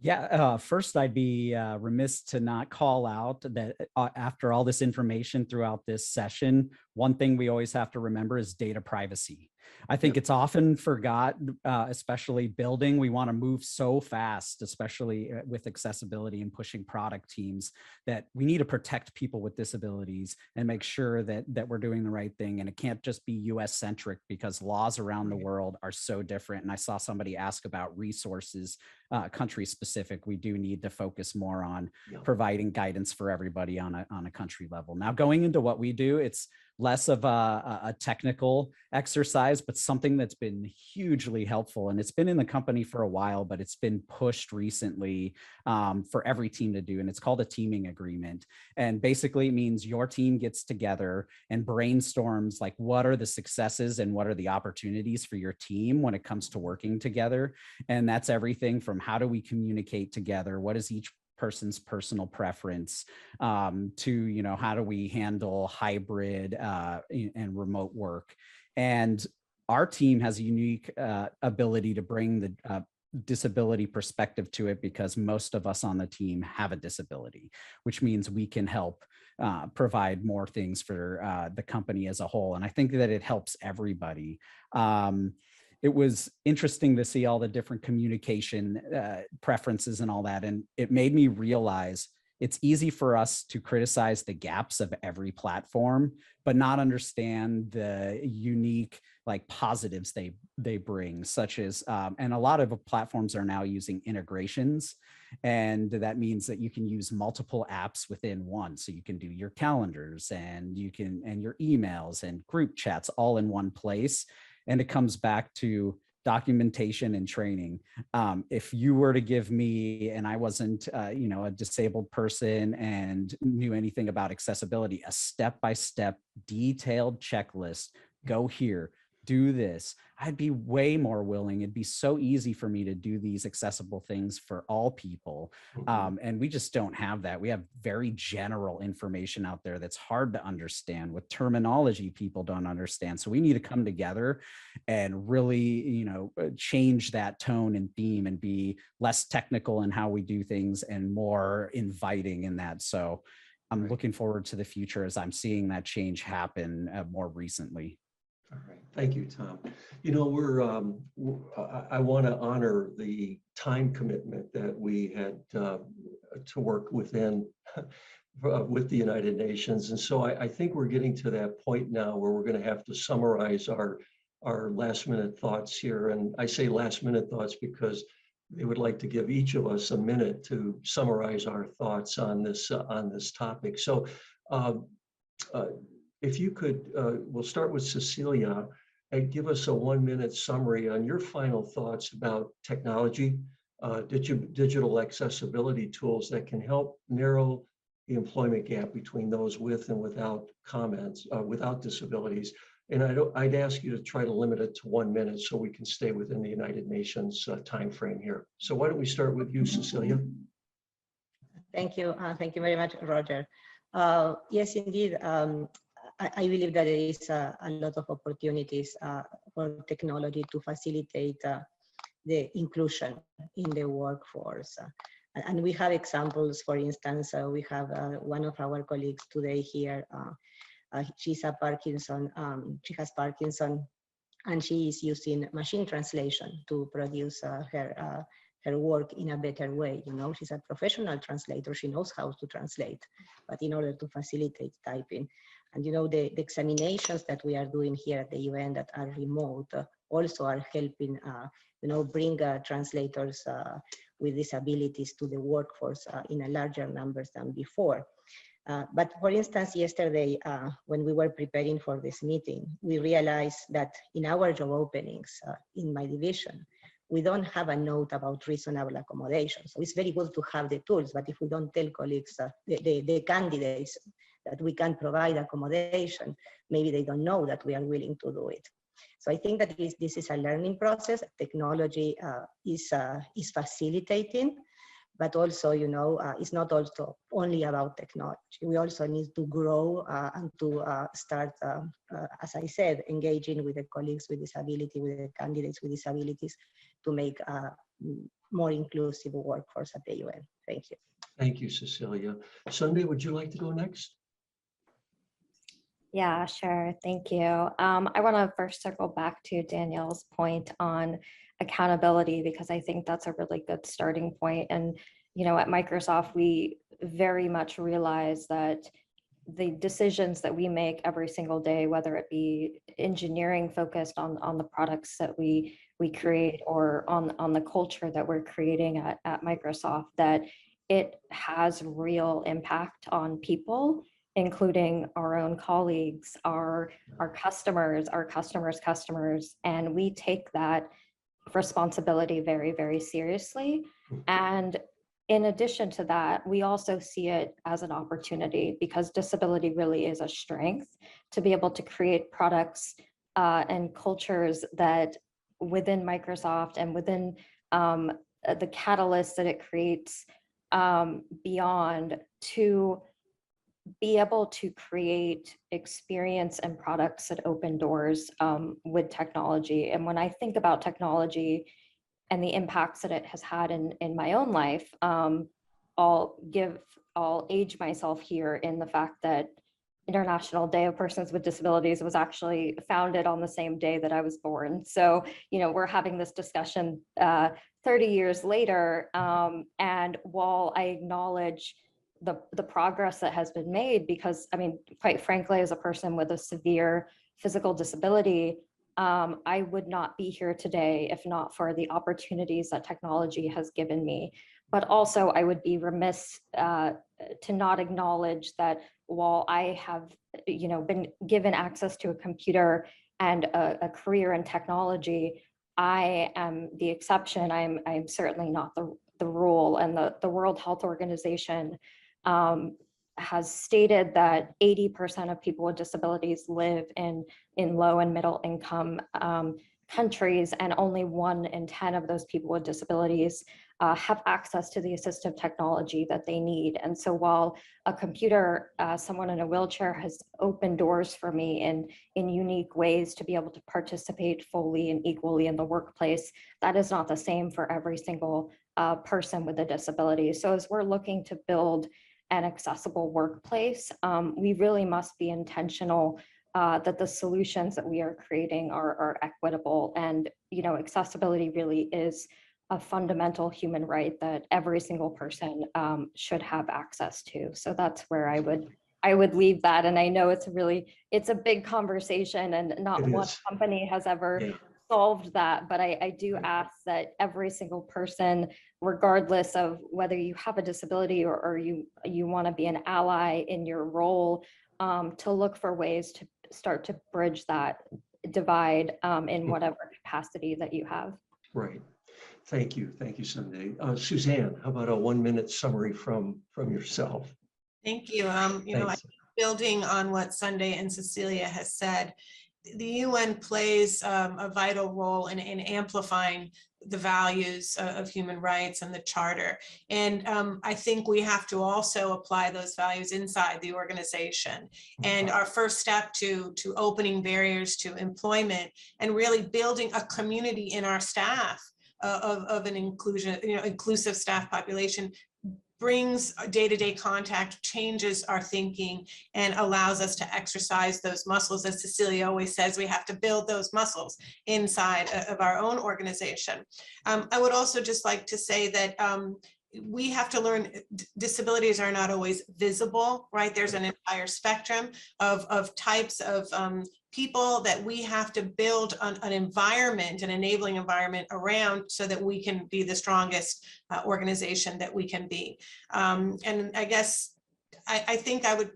Yeah, first I'd be remiss to not call out that after all this information throughout this session, one thing we always have to remember is data privacy. I think it's often forgotten, especially building. We want to move so fast, especially with accessibility and pushing product teams, that we need to protect people with disabilities and make sure that we're doing the right thing. And it can't just be US centric, because laws around the world are so different. And I saw somebody ask about resources, country specific. We do need to focus more on providing guidance for everybody on a country level. Now, going into what we do, it's less of a technical exercise, but something that's been hugely helpful. And it's been in the company for a while, but it's been pushed recently for every team to do. And it's called a teaming agreement. And basically it means your team gets together and brainstorms like, what are the successes and what are the opportunities for your team when it comes to working together? And that's everything from how do we communicate together? What is each person's personal preference to, you know, how do we handle hybrid and remote work? And our team has a unique ability to bring the disability perspective to it, because most of us on the team have a disability, which means we can help provide more things for the company as a whole. And I think that it helps everybody. It was interesting to see all the different communication preferences and all that. And it made me realize it's easy for us to criticize the gaps of every platform, but not understand the unique like positives they bring, such as, and a lot of platforms are now using integrations. And that means that you can use multiple apps within one. So you can do your calendars and your emails and group chats all in one place. And it comes back to documentation and training. If you were to give me, and I wasn't, a disabled person and knew anything about accessibility, a step-by-step detailed checklist, go here, do this, I'd be way more willing. It'd be so easy for me to do these accessible things for all people. And we just don't have that. We have very general information out there that's hard to understand with terminology people don't understand. So we need to come together and really, change that tone and theme and be less technical in how we do things and more inviting in that. So I'm looking forward to the future as I'm seeing that change happen more recently. All right, thank you, Tom. I want to honor the time commitment that we had to work within with the United Nations. And so I think we're getting to that point now where we're going to have to summarize our last minute thoughts here. And I say last minute thoughts because they would like to give each of us a minute to summarize our thoughts on this topic. So if you could, we'll start with Cecilia, and give us a 1-minute summary on your final thoughts about technology, digital accessibility tools that can help narrow the employment gap between those with and without without disabilities. And I'd ask you to try to limit it to 1 minute so we can stay within the United Nations timeframe here. So why don't we start with you, Cecilia? Thank you. Thank you very much, Roger. Yes, indeed. I believe that there is a lot of opportunities for technology to facilitate the inclusion in the workforce. And we have examples. For instance, we have one of our colleagues today here. She has Parkinson, and she is using machine translation to produce her work in a better way. She's a professional translator. She knows how to translate, but in order to facilitate typing. And the examinations that we are doing here at the UN that are remote also are helping, bring translators with disabilities to the workforce in a larger numbers than before. But for instance, yesterday, when we were preparing for this meeting, we realized that in our job openings in my division, we don't have a note about reasonable accommodation. So it's very good to have the tools, but if we don't tell colleagues, the candidates, that we can provide accommodation, maybe they don't know that we are willing to do it. So I think that this is a learning process. Technology is facilitating, but also, it's not also only about technology. We also need to grow and to start, as I said, engaging with the colleagues with disability, with the candidates with disabilities to make a more inclusive workforce at the UN. Thank you. Thank you, Cecilia. Sunday, would you like to go next? Yeah, sure. Thank you. I want to first circle back to Danielle's point on accountability, because I think that's a really good starting point. And, at Microsoft, we very much realize that the decisions that we make every single day, whether it be engineering focused on the products that we create or on the culture that we're creating at Microsoft, that it has real impact on people, including our own colleagues, our customers, customers, and we take that responsibility very, very seriously. And in addition to that, we also see it as an opportunity, because disability really is a strength to be able to create products and cultures that within Microsoft and within the catalyst that it creates beyond, to be able to create experience and products that open doors with technology. And when I think about technology and the impacts that it has had in my own life, I'll age myself here in the fact that International Day of Persons with Disabilities was actually founded on the same day that I was born. So, we're having this discussion 30 years later. And while I acknowledge the progress that has been made, because I mean, quite frankly, as a person with a severe physical disability, I would not be here today if not for the opportunities that technology has given me. But also I would be remiss to not acknowledge that while I have, been given access to a computer and a career in technology, I am the exception. I'm certainly not the rule. And the World Health Organization has stated that 80% of people with disabilities live in low and middle income countries, and only 1 in 10 of those people with disabilities have access to the assistive technology that they need. And so while a computer, someone in a wheelchair, has opened doors for me in unique ways to be able to participate fully and equally in the workplace, that is not the same for every single person with a disability. So as we're looking to build an accessible workplace, we really must be intentional that the solutions that we are creating are equitable. And accessibility really is a fundamental human right that every single person should have access to. So that's where I would leave that. And I know it's a big conversation, and not one company has ever solved that. But I do ask that every single person, regardless of whether you have a disability or you want to be an ally in your role, to look for ways to start to bridge that divide in whatever capacity that you have. Right. Thank you, Sunday. Suzanne, how about a 1-minute summary from yourself? Thank you. Building on what Sunday and Cecilia has said, the UN plays a vital role in amplifying the values of human rights and the Charter. And I think we have to also apply those values inside the organization. And our first step to opening barriers to employment and really building a community in our staff of an inclusive staff population brings day-to-day contact, changes our thinking, and allows us to exercise those muscles. As Cecilia always says, we have to build those muscles inside of our own organization. I would also just like to say that we have to learn disabilities are not always visible, right? There's an entire spectrum of types of people that we have to build an environment, an enabling environment around, so that we can be the strongest organization that we can be. And I guess I think I would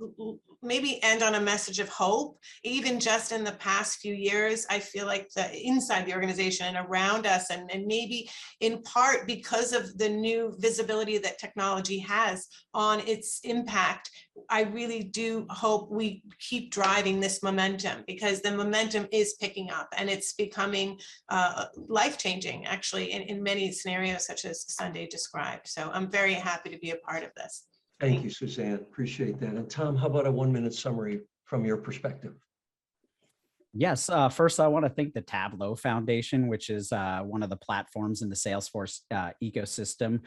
maybe end on a message of hope. Even just in the past few years, I feel like inside the organization and around us, and maybe in part because of the new visibility that technology has on its impact, I really do hope we keep driving this momentum, because the momentum is picking up and it's becoming life-changing, actually, in many scenarios, such as Sunday described. So I'm very happy to be a part of this. Thank you, Suzanne. Appreciate that. And Tom, how about a 1-minute summary from your perspective? Yes, first I want to thank the Tableau Foundation, which is one of the platforms in the Salesforce ecosystem,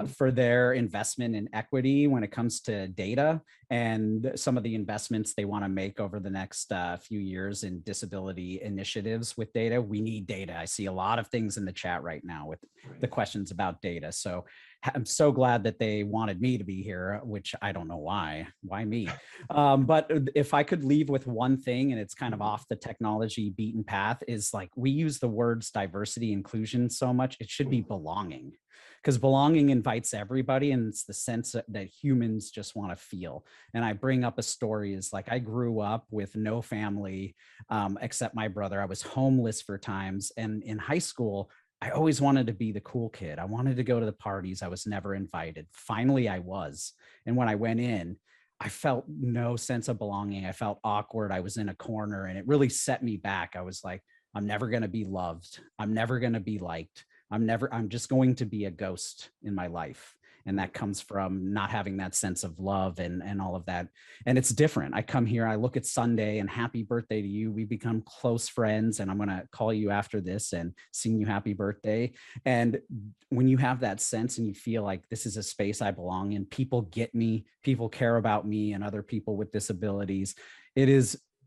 for their investment in equity when it comes to data and some of the investments they want to make over the next few years in disability initiatives with data. We need data. I see a lot of things in the chat right now with the questions about data. So I'm so glad that they wanted me to be here, which I don't know why me? But if I could leave with one thing, and it's kind of off the technology beaten path, is like, we use the words diversity, inclusion so much. It should be belonging, because belonging invites everybody, and it's the sense that humans just want to feel. And I bring up a story is like, I grew up with no family except my brother. I was homeless for times. And in high school, I always wanted to be the cool kid. I wanted to go to the parties. I was never invited. Finally, I was. And when I went in, I felt no sense of belonging. I felt awkward. I was in a corner, and it really set me back. I was like, I'm never going to be loved. I'm never going to be liked. I'm just going to be a ghost in my life. And that comes from not having that sense of love and all of that. And it's different. I come here, I look at Sunday, and happy birthday to you. We become close friends, and I'm going to call you after this and sing you happy birthday. And when you have that sense and you feel like this is a space I belong in, people get me, people care about me and other people with disabilities.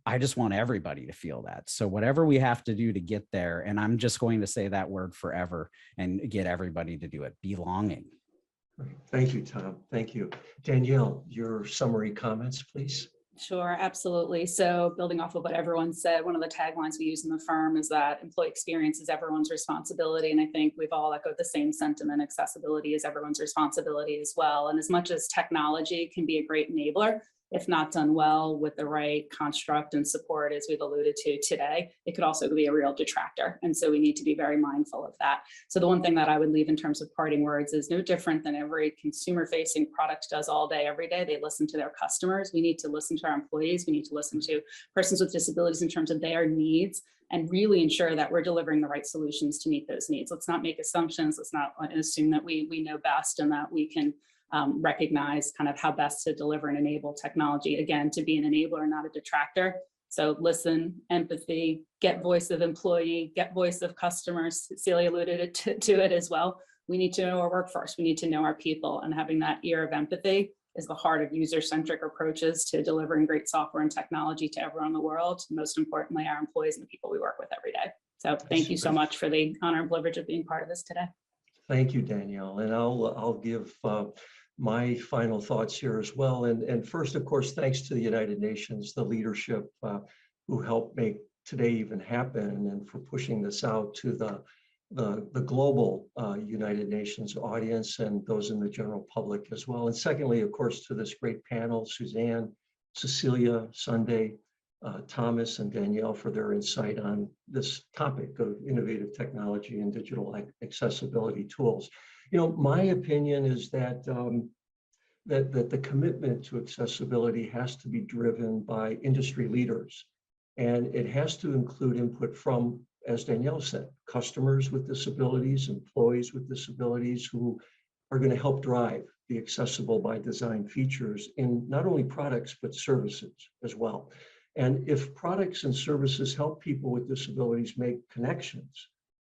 I just want everybody to feel that. So whatever we have to do to get there, and I'm just going to say that word forever and get everybody to do it, belonging. Great. Thank you, Tom. Thank you. Danielle, your summary comments, please. Sure, absolutely. So building off of what everyone said, one of the taglines we use in the firm is that employee experience is everyone's responsibility. And I think we've all echoed the same sentiment. Accessibility is everyone's responsibility as well. And as much as technology can be a great enabler, if not done well with the right construct and support, as we've alluded to today, it could also be a real detractor. And so we need to be very mindful of that. So the one thing that I would leave in terms of parting words is no different than every consumer-facing product does all day, every day. They listen to their customers. We need to listen to our employees. We need to listen to persons with disabilities in terms of their needs and really ensure that we're delivering the right solutions to meet those needs. Let's not make assumptions. Let's not assume that we know best and that we can recognize kind of how best to deliver and enable technology, again, to be an enabler, not a detractor. So listen, empathy, get voice of employee, get voice of customers. Celia alluded to it as well. We need to know our workforce. We need to know our people, and having that ear of empathy is the heart of user-centric approaches to delivering great software and technology to everyone in the world. Most importantly, our employees and the people we work with every day. So thank you so much for the honor and privilege of being part of this today. Thank you, Danielle. And I'll give my final thoughts here as well. And first, of course, thanks to the United Nations, the leadership who helped make today even happen, and for pushing this out to the global United Nations audience and those in the general public as well. And secondly, of course, to this great panel, Suzanne, Cecilia, Sunday, Thomas, and Danielle for their insight on this topic of innovative technology and digital accessibility tools. You know, my opinion is that that the commitment to accessibility has to be driven by industry leaders, and it has to include input from, as Danielle said, customers with disabilities, employees with disabilities who are going to help drive the accessible by design features in not only products, but services as well. And if products and services help people with disabilities make connections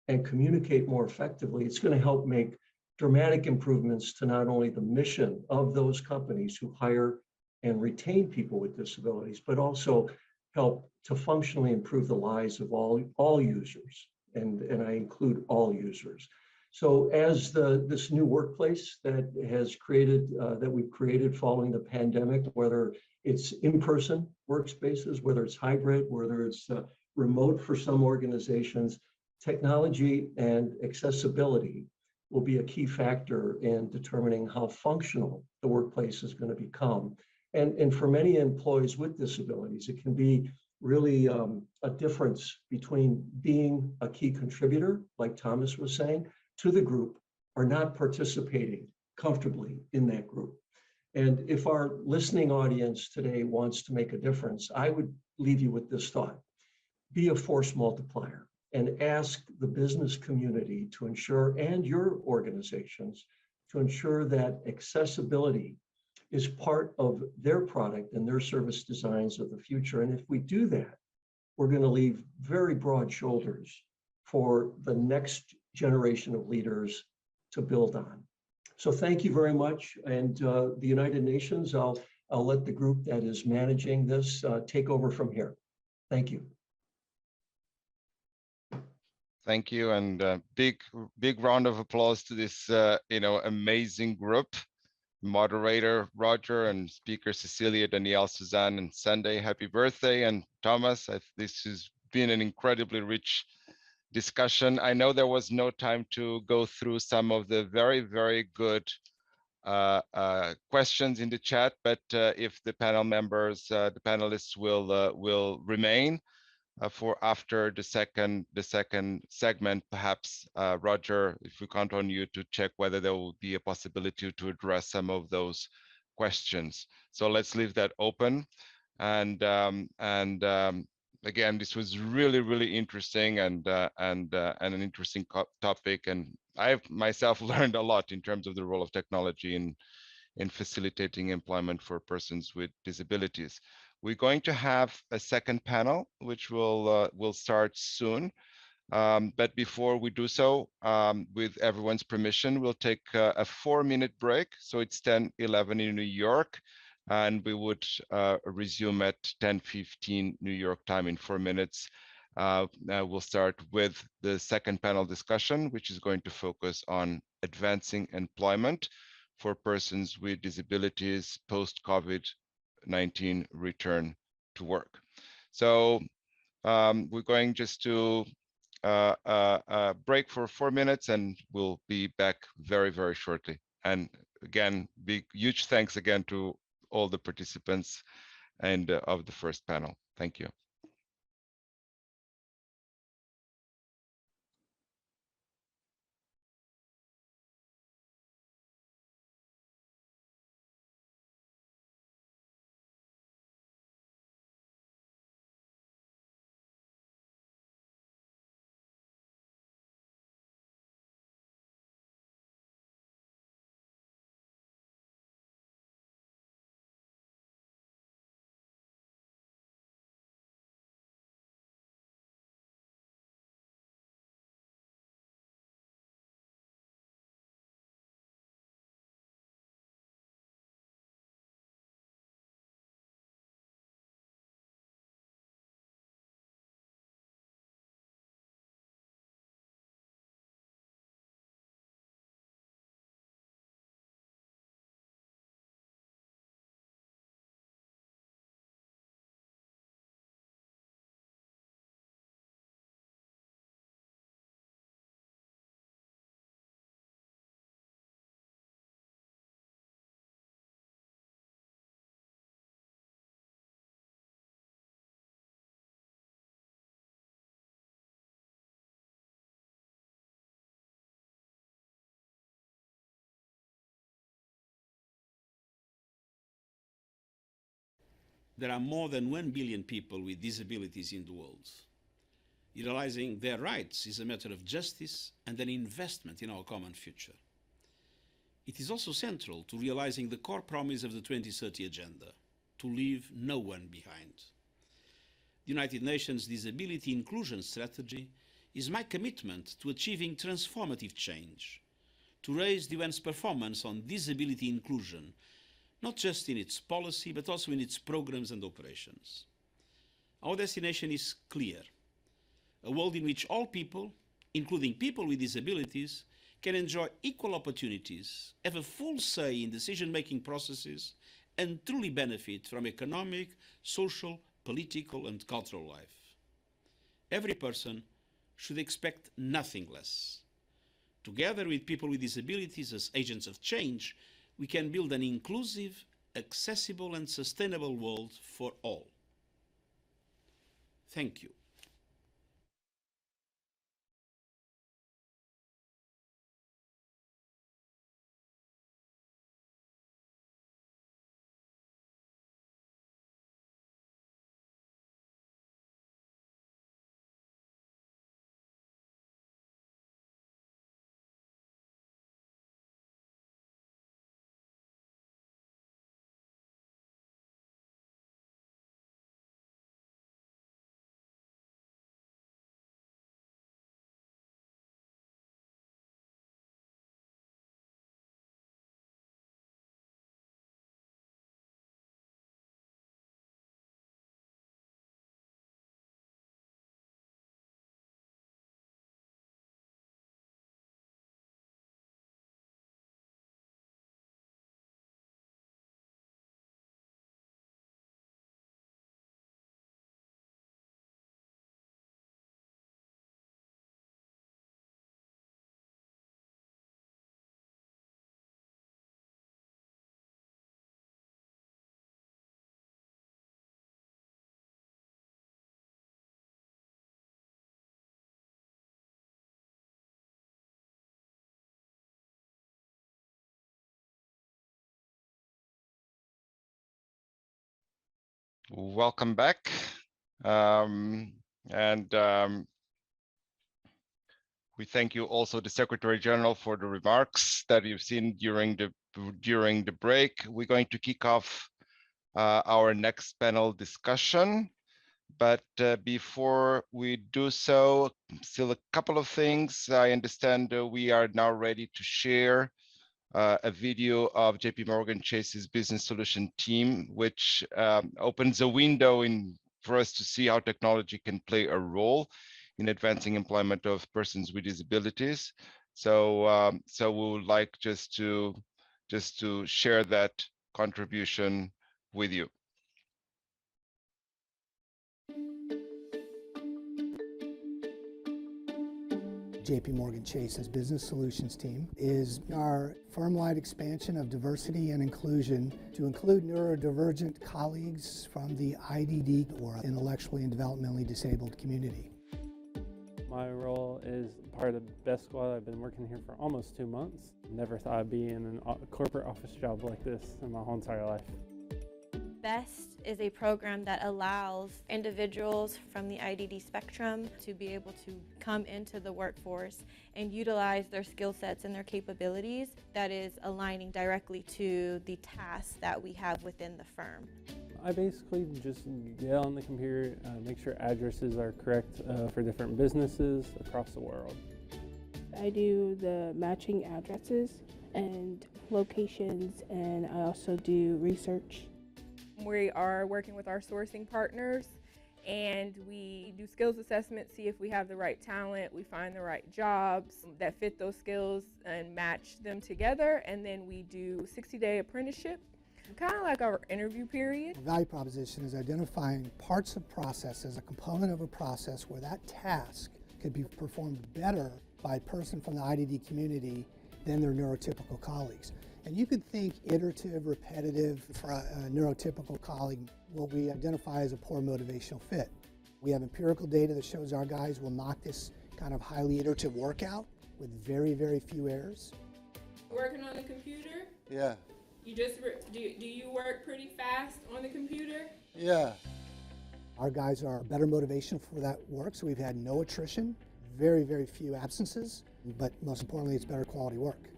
and communicate more effectively, it's going to help make dramatic improvements to not only the mission of those companies who hire and retain people with disabilities, but also help to functionally improve the lives of all users. And I include all users. So as this new workplace that has created, that we've created following the pandemic, whether it's in-person workspaces, whether it's hybrid, whether it's remote for some organizations, technology and accessibility will be a key factor in determining how functional the workplace is going to become. And for many employees with disabilities, it can be really a difference between being a key contributor, like Thomas was saying, to the group, or not participating comfortably in that group. And if our listening audience today wants to make a difference, I would leave you with this thought: be a force multiplier and ask the business community to ensure, and your organizations, to ensure that accessibility is part of their product and their service designs of the future. And if we do that, we're going to leave very broad shoulders for the next generation of leaders to build on. So thank you very much. And the United Nations, I'll let the group that is managing this take over from here. Thank you. Thank you, and big round of applause to this amazing group. Moderator Rodger and speaker Cecilia, Danielle, Suzanne, and Sunday. Happy birthday, and Thomas. This has been an incredibly rich discussion. I know there was no time to go through some of the very good questions in the chat, but if the panel members, the panelists will remain for after the second segment, perhaps Rodger, if we count on you to check whether there will be a possibility to address some of those questions. So let's leave that open. And again, this was really interesting and an interesting topic. And I've myself learned a lot in terms of the role of technology in facilitating employment for persons with disabilities. We're going to have a second panel, which will start soon. But before we do so, with everyone's permission, we'll take a 4-minute break. So it's 10:11 in New York, and we would resume at 10:15 New York time in 4 minutes. We'll start with the second panel discussion, which is going to focus on advancing employment for persons with disabilities post-COVID-19 return to work. So we're going just to break for 4 minutes, and we'll be back very, very shortly. And again, big, huge thanks again to all the participants and of the first panel. Thank you. There are more than 1 billion people with disabilities in the world. Realizing their rights is a matter of justice and an investment in our common future. It is also central to realizing the core promise of the 2030 Agenda, to leave no one behind. The United Nations Disability Inclusion Strategy is my commitment to achieving transformative change, to raise the UN's performance on disability inclusion, not just in its policy, but also in its programs and operations. Our destination is clear: a world in which all people, including people with disabilities, can enjoy equal opportunities, have a full say in decision-making processes, and truly benefit from economic, social, political, and cultural life. Every person should expect nothing less. Together with people with disabilities as agents of change, we can build an inclusive, accessible, and sustainable world for all. Thank you. Welcome back. We thank you also, the Secretary General, for the remarks that you've seen during the break. We're going to kick off our next panel discussion. But before we do so, still a couple of things. I understand we are now ready to share a video of Jpmorgan Chase's business solution team, which opens a window for us to see how technology can play a role in advancing employment of persons with disabilities. So we would like just to just to share that contribution with you. Jpmorgan Chase's Business Solutions team is our firm-wide expansion of diversity and inclusion to include neurodivergent colleagues from the IDD or intellectually and developmentally disabled community. My role is part of the Best Squad. I've been working here for almost 2 months. Never thought I'd be in a corporate office job like this in my whole entire life. BEST is a program that allows individuals from the IDD spectrum to be able to come into the workforce and utilize their skill sets and their capabilities that is aligning directly to the tasks that we have within the firm. I basically just get on the computer, make sure addresses are correct for different businesses across the world. I do the matching addresses and locations, and I also do research. We are working with our sourcing partners, and we do skills assessment, see if we have the right talent, we find the right jobs that fit those skills and match them together, and then we do 60-day apprenticeship, kind of like our interview period. The value proposition is identifying parts of process as a component of a process where that task could be performed better by a person from the IDD community than their neurotypical colleagues. And you could think iterative, repetitive for a neurotypical colleague, what we identify as a poor motivational fit. We have empirical data that shows our guys will knock this kind of highly iterative workout with very, very few errors. Working on the computer? Yeah. You just do you work pretty fast on the computer? Yeah. Our guys are better motivation for that work, so we've had no attrition, very, very few absences, but most importantly, it's better quality work.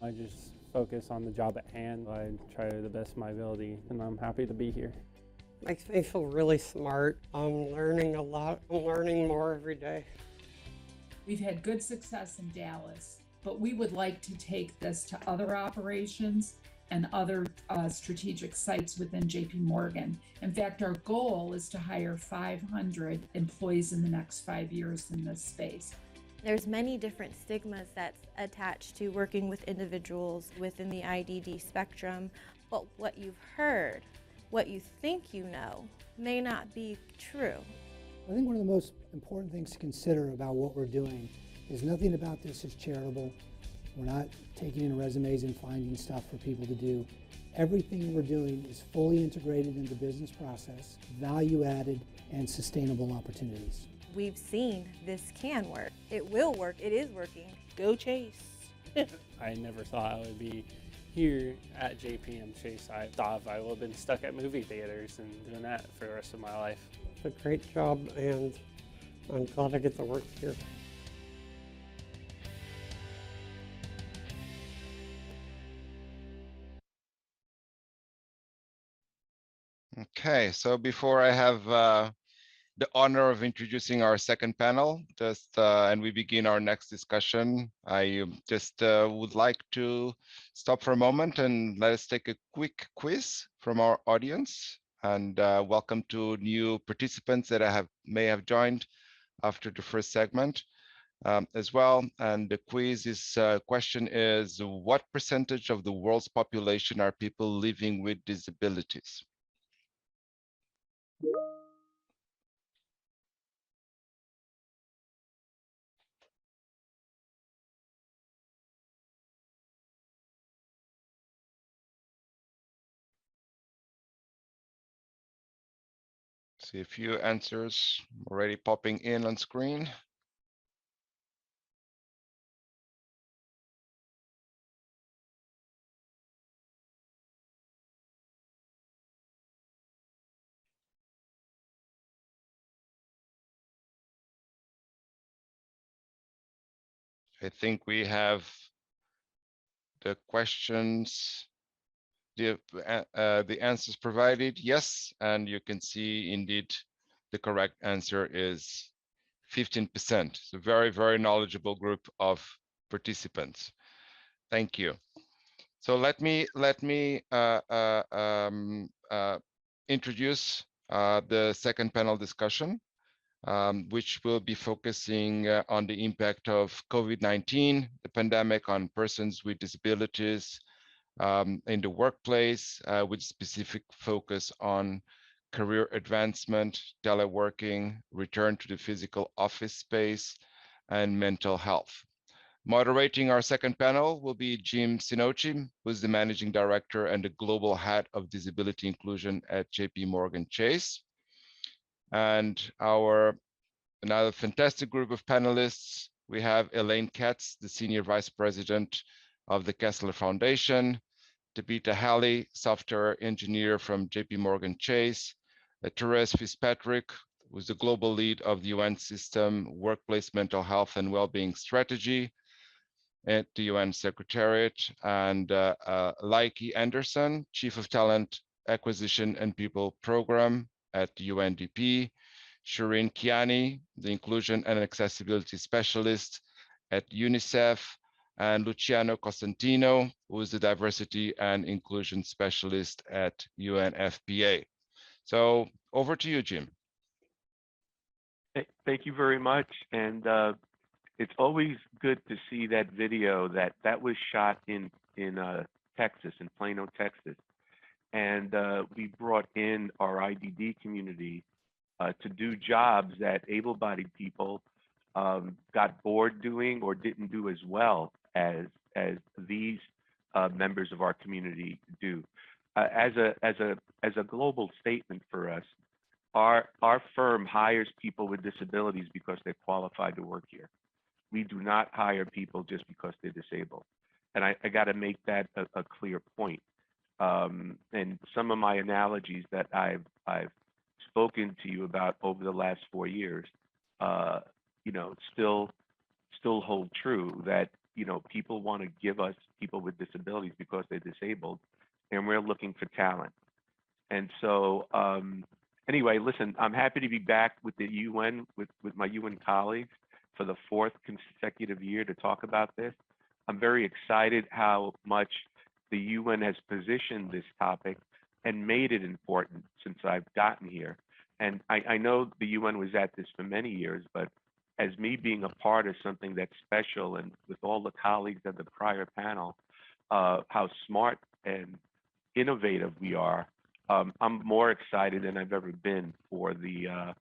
I just focus on the job at hand. I try to the best of my ability, and I'm happy to be here. Makes me feel really smart. I'm learning a lot. I'm learning more every day. We've had good success in Dallas, but we would like to take this to other operations and other strategic sites within Jpmorgan. In fact, our goal is to hire 500 employees in the next 5 years in this space. There's many different stigmas that's attached to working with individuals within the IDD spectrum, but what you've heard, what you think you know, may not be true. I think one of the most important things to consider about what we're doing is nothing about this is charitable. We're not taking in resumes and finding stuff for people to do. Everything we're doing is fully integrated into the business process, value added, and sustainable opportunities. We've seen this can work. It will work. It is working. Go Chase. I never thought I would be here at JPM Chase. I thought I would have been stuck at movie theaters and doing that for the rest of my life. It's a great job, and I'm glad I get to work here. Okay, so before I have the honor of introducing our second panel, and we begin our next discussion, I just would like to stop for a moment and let us take a quick quiz from our audience, and welcome to new participants that may have joined after the first segment as well. And the quiz question is, what percentage of the world's population are people living with disabilities? See a few answers already popping in on screen. I think we have the questions, the answers provided. Yes, and you can see indeed the correct answer is 15%. It's a very, very knowledgeable group of participants. Thank you. So let me introduce the second panel discussion, which will be focusing on the impact of COVID-19, the pandemic, on persons with disabilities, in the workplace with specific focus on career advancement, teleworking, return to the physical office space, and mental health. Moderating our second panel will be Jim Sinochi, who's the Managing Director and the Global Head of Disability Inclusion at Jpmorgan Chase. And another fantastic group of panelists, we have Elaine Katz, the Senior Vice President of the Kessler Foundation, Tabitha Halley, Software Engineer from Jpmorgan Chase, Therese Fitzpatrick, who's the Global Lead of the UN System Workplace Mental Health and Wellbeing Strategy at the UN Secretariat, and Laiki Anderson, Chief of Talent Acquisition and People Program at the UNDP, Shireen Kiani, the Inclusion and Accessibility Specialist at UNICEF, and Luciano Costantino, who is the Diversity and Inclusion Specialist at UNFPA. So over to you, Jim. Thank you very much. And it's always good to see that video that was shot in Texas, in Plano, Texas. And we brought in our IDD community to do jobs that able-bodied people got bored doing or didn't do as well as these members of our community do. As a global statement for us, our firm hires people with disabilities because they're qualified to work here. We do not hire people just because they're disabled. And I got to make that a clear point. And some of my analogies that I've spoken to you about over the last 4 years, still hold true, that people want to give us people with disabilities because they're disabled, and we're looking for talent. And so anyway, listen, I'm happy to be back with the UN, with my UN colleagues for the 4th consecutive year to talk about this. I'm very excited how much the UN has positioned this topic and made it important since I've gotten here. And I know the UN was at this for many years, but as me being a part of something that's special, and with all the colleagues at the prior panel, how smart and innovative we are, I'm more excited than I've ever been for the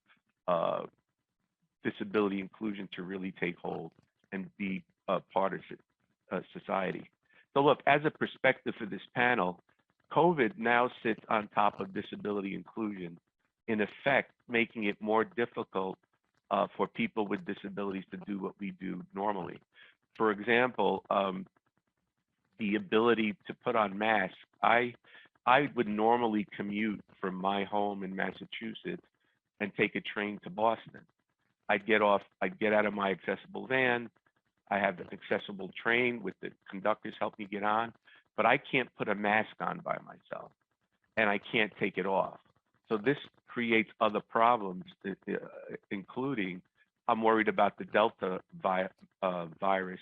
disability inclusion to really take hold and be a part of society. So look, as a perspective for this panel, COVID now sits on top of disability inclusion, in effect, making it more difficult for people with disabilities to do what we do normally. For example, the ability to put on masks. I would normally commute from my home in Massachusetts and take a train to Boston. I'd get out of my accessible van. I have an accessible train with the conductors help me get on, but I can't put a mask on by myself, and I can't take it off. So this creates other problems, including I'm worried about the Delta virus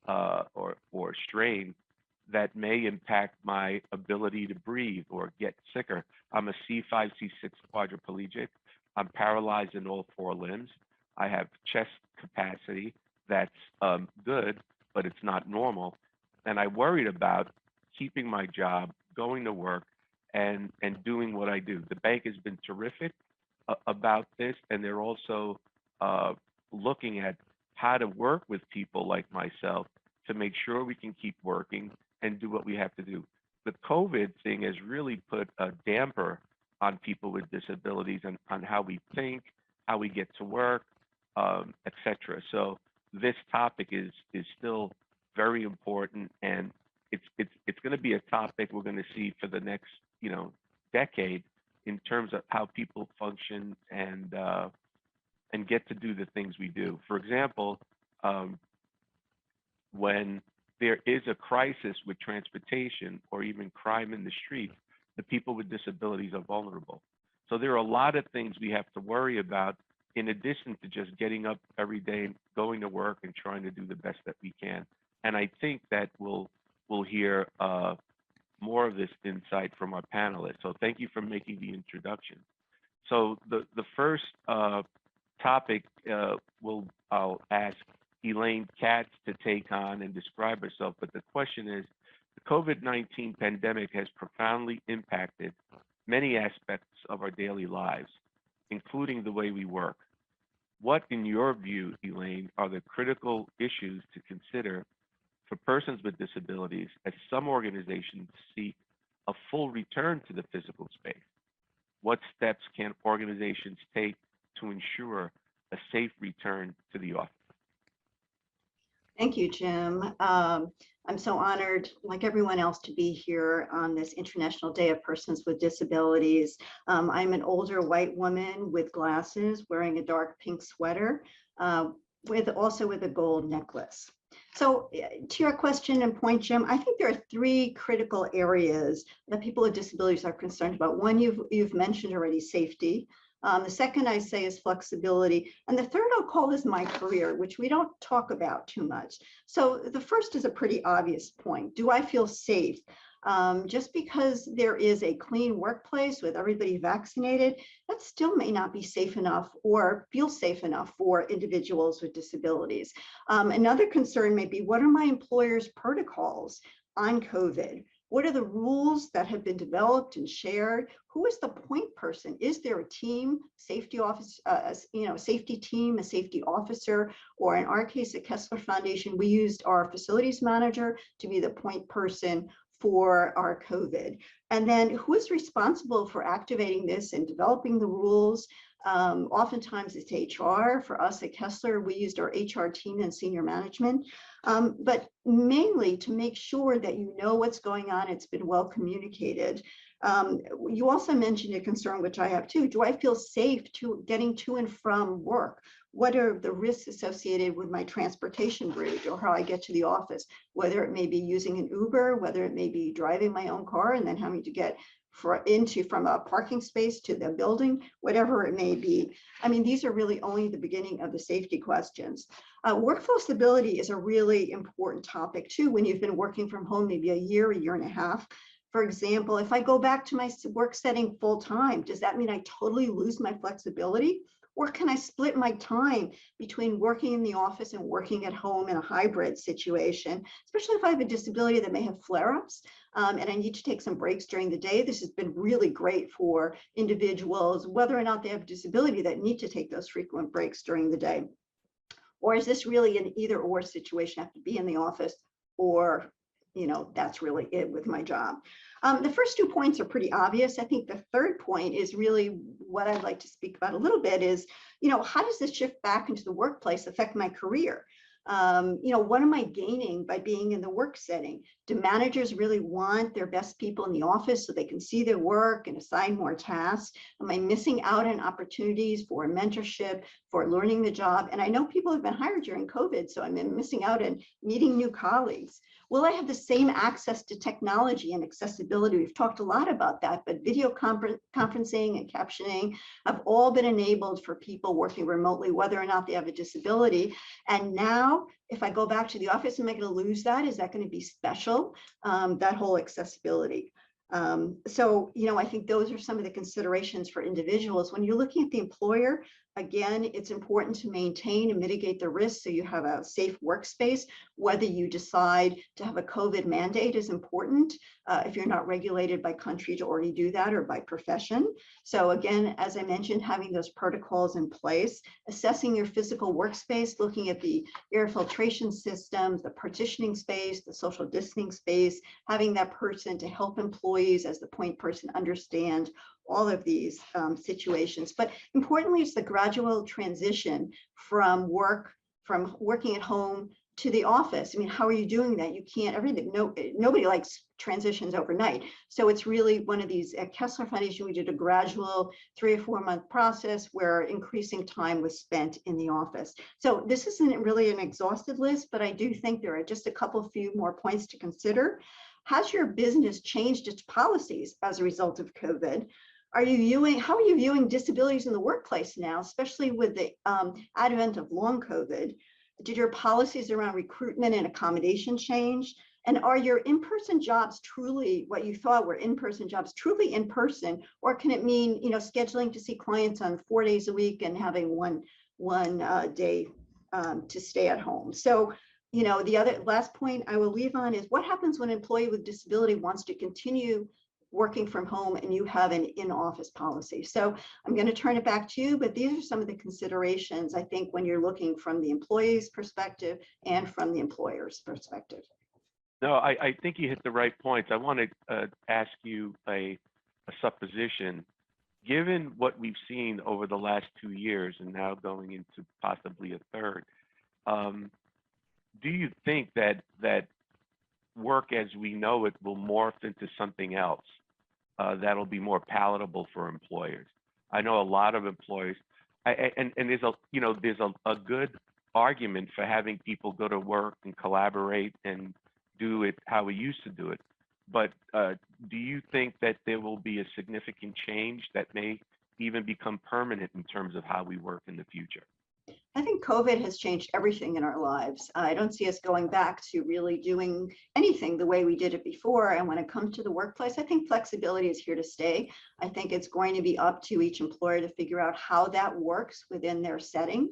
or strain that may impact my ability to breathe or get sicker. I'm a C5, C6 quadriplegic. I'm paralyzed in all 4 limbs. I have chest capacity that's good, but it's not normal. And I worried about keeping my job, going to work, and doing what I do. The bank has been terrific about this, and they're also looking at how to work with people like myself to make sure we can keep working and do what we have to do. The COVID thing has really put a damper on people with disabilities and on how we think, how we get to work, etc. So this topic is still very important, and it's going to be a topic we're going to see for the next decade in terms of how people function and get to do the things we do. For example, when there is a crisis with transportation or even crime in the streets, the people with disabilities are vulnerable. So there are a lot of things we have to worry about in addition to just getting up every day and going to work and trying to do the best that we can. And I think that we'll hear more of this insight from our panelists. So thank you for making the introduction. So the first topic I'll ask Elaine Katz to take on and describe herself. But the question is, The COVID-19 pandemic has profoundly impacted many aspects of our daily lives, including the way we work. What, in your view, Elaine, are the critical issues to consider for persons with disabilities as some organizations seek a full return to the physical space? What steps can organizations take to ensure a safe return to the office? Thank you, Jim. I'm so honored, like everyone else, to be here on this International Day of Persons with Disabilities. I'm an older white woman with glasses, wearing a dark pink sweater, also with a gold necklace. So to your question and point, Jim, I think there are three critical areas that people with disabilities are concerned about. One, you've mentioned already, safety. The second I say is flexibility. And the third I'll call is my career, which we don't talk about too much. So the first is a pretty obvious point. Do I feel safe? Just because there is a clean workplace with everybody vaccinated, that still may not be safe enough or feel safe enough for individuals with disabilities. Another concern may be, what are my employer's protocols on COVID? What are the rules that have been developed and shared? Who is the point person? Is there a team, safety office, safety team, a safety officer, or in our case at Kessler Foundation, we used our facilities manager to be the point person for our COVID. And then who is responsible for activating this and developing the rules? Oftentimes it's HR. For us at Kessler, we used our HR team and senior management, but mainly to make sure that you know what's going on, it's been well communicated. You also mentioned a concern, which I have too. Do I feel safe to getting to and from work? What are the risks associated with my transportation route or how I get to the office, whether it may be using an Uber, whether it may be driving my own car and then having to get from a parking space to the building, whatever it may be. I mean, these are really only the beginning of the safety questions. Workforce stability is a really important topic too, when you've been working from home maybe a year and a half. For example, if I go back to my work setting full time, does that mean I totally lose my flexibility? Or can I split my time between working in the office and working at home in a hybrid situation, especially if I have a disability that may have flare-ups and I need to take some breaks during the day? This has been really great for individuals, whether or not they have a disability, that need to take those frequent breaks during the day. Or is this really an either or situation? I have to be in the office, or that's really it with my job. The first 2 points are pretty obvious. I think the third point is really what I'd like to speak about a little bit is, how does this shift back into the workplace affect my career? What am I gaining by being in the work setting? Do managers really want their best people in the office so they can see their work and assign more tasks? Am I missing out on opportunities for mentorship, for learning the job? And I know people have been hired during COVID, so I'm missing out on meeting new colleagues. Will I have the same access to technology and accessibility? We've talked a lot about that, but video conferencing and captioning have all been enabled for people working remotely, whether or not they have a disability. And now, if I go back to the office, am I going to lose that? Is that going to be special? That whole accessibility. So, I think those are some of the considerations for individuals. When you're looking at the employer, again, it's important to maintain and mitigate the risk so you have a safe workspace. Whether you decide to have a COVID mandate is important if you're not regulated by country to already do that or by profession. So again, as I mentioned, having those protocols in place, assessing your physical workspace, looking at the air filtration systems, the partitioning space, the social distancing space, having that person to help employees as the point person understand all of these situations. But importantly, it's the gradual transition from working at home to the office. I mean, how are you doing that? You can't, nobody likes transitions overnight. So it's really one of these, at Kessler Foundation, we did a gradual 3 or 4 month process where increasing time was spent in the office. So this isn't really an exhaustive list, but I do think there are just a few more points to consider. Has your business changed its policies as a result of COVID? How are you viewing disabilities in the workplace now, especially with the advent of long COVID? Did your policies around recruitment and accommodation change? And are your in-person jobs truly what you thought were in-person jobs, truly in person, or can it mean, scheduling to see clients on 4 days a week and having one day to stay at home? So you know, the other last point I will leave on is what happens when an employee with disability wants to continue working from home and you have an in-office policy. So I'm going to turn it back to you, but these are some of the considerations, I think, when you're looking from the employee's perspective and from the employer's perspective. No, I think you hit the right points. I want to ask you a supposition. Given what we've seen over the last 2 years and now going into possibly a third, do you think that work as we know it will morph into something else that'll be more palatable for employers? I know a lot of employers, and there's a good argument for having people go to work and collaborate and do it how we used to do it. But do you think that there will be a significant change that may even become permanent in terms of how we work in the future? I think COVID has changed everything in our lives. I don't see us going back to really doing anything the way we did it before. And when it comes to the workplace, I think flexibility is here to stay. I think it's going to be up to each employer to figure out how that works within their setting,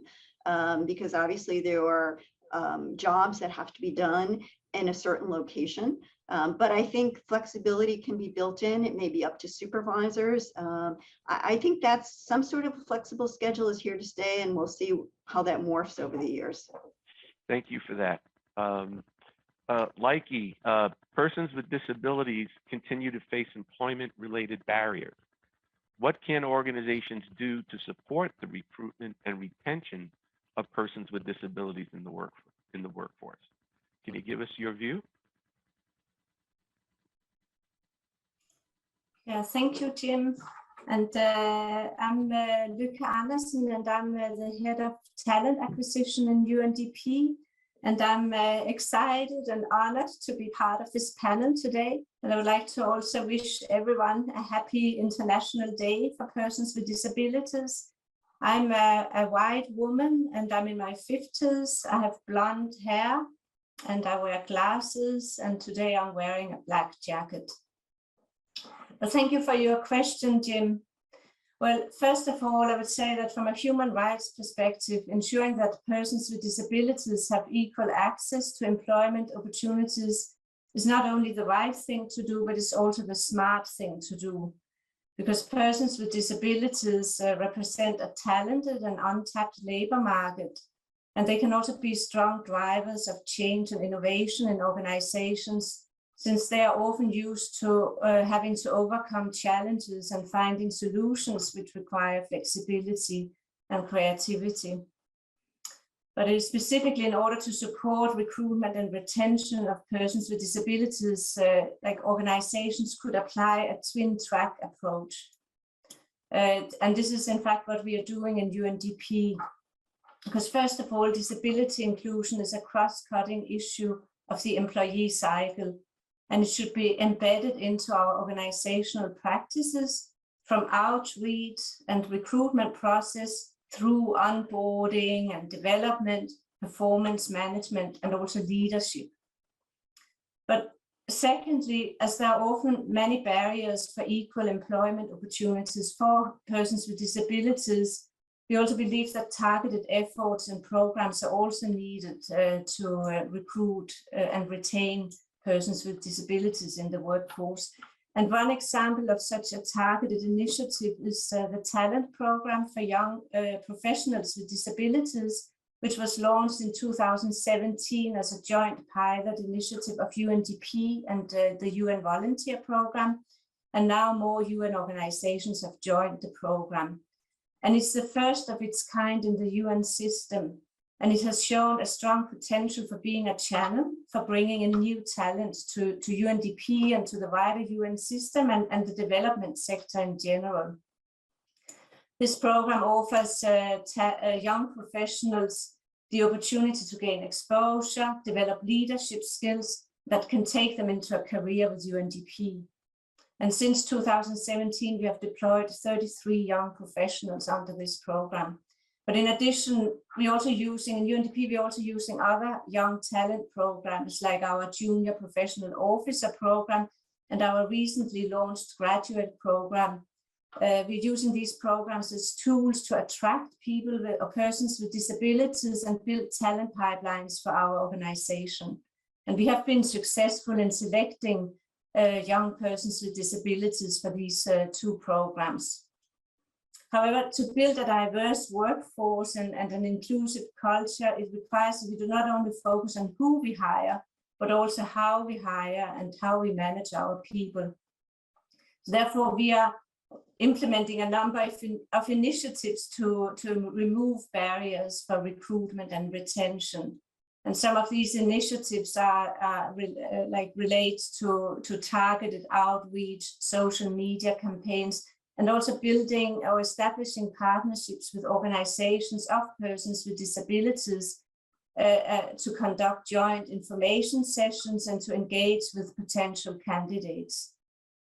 because obviously there are jobs that have to be done in a certain location. But I think flexibility can be built in. It may be up to supervisors. I think that's some sort of a flexible schedule is here to stay, and we'll see how that morphs over the years. Thank you for that. Likey, persons with disabilities continue to face employment-related barriers. What can organizations do to support the recruitment and retention of persons with disabilities in the workforce? Can you give us your view? Yeah, thank you, Jim. And I'm Lykke Andersen, and I'm the head of talent acquisition in UNDP. And I'm excited and honored to be part of this panel today. And I would like to also wish everyone a happy International Day for Persons with Disabilities. I'm a white woman and I'm in my 50s. I have blonde hair and I wear glasses, and today I'm wearing a black jacket. Well, thank you for your question, Jim. Well, first of all, I would say that from a human rights perspective, ensuring that persons with disabilities have equal access to employment opportunities is not only the right thing to do, but it's also the smart thing to do. Because persons with disabilities represent a talented and untapped labor market. And they can also be strong drivers of change and innovation in organizations, since they are often used to having to overcome challenges and finding solutions which require flexibility and creativity. But it is specifically in order to support recruitment and retention of persons with disabilities, like organizations could apply a twin track approach. And this is in fact what we are doing in UNDP. Because first of all, disability inclusion is a cross-cutting issue of the employee cycle, and it should be embedded into our organizational practices from outreach and recruitment process through onboarding and development, performance management, and also leadership. But secondly, as there are often many barriers for equal employment opportunities for persons with disabilities, we also believe that targeted efforts and programs are also needed to recruit and retain persons with disabilities in the workforce. And one example of such a targeted initiative is the talent program for young professionals with disabilities, which was launched in 2017 as a joint pilot initiative of UNDP and the UN Volunteer Program. And now more UN organizations have joined the program. And it's the first of its kind in the UN system. And it has shown a strong potential for being a channel for bringing in new talents to UNDP and to the wider UN system and the development sector in general. This program offers young professionals the opportunity to gain exposure, develop leadership skills that can take them into a career with UNDP. And since 2017, we have deployed 33 young professionals under this program. But in addition, we're also using, in UNDP, we're also using other young talent programs like our Junior Professional Officer program and our recently launched graduate program. We're using these programs as tools to attract people or persons with disabilities and build talent pipelines for our organization. And we have been successful in selecting young persons with disabilities for these two programs. However, to build a diverse workforce and an inclusive culture, it requires that we do not only focus on who we hire, but also how we hire and how we manage our people. Therefore, we are implementing a number of initiatives to remove barriers for recruitment and retention. And some of these initiatives are relate to targeted outreach, social media campaigns, and also building or establishing partnerships with organizations of persons with disabilities to conduct joint information sessions and to engage with potential candidates.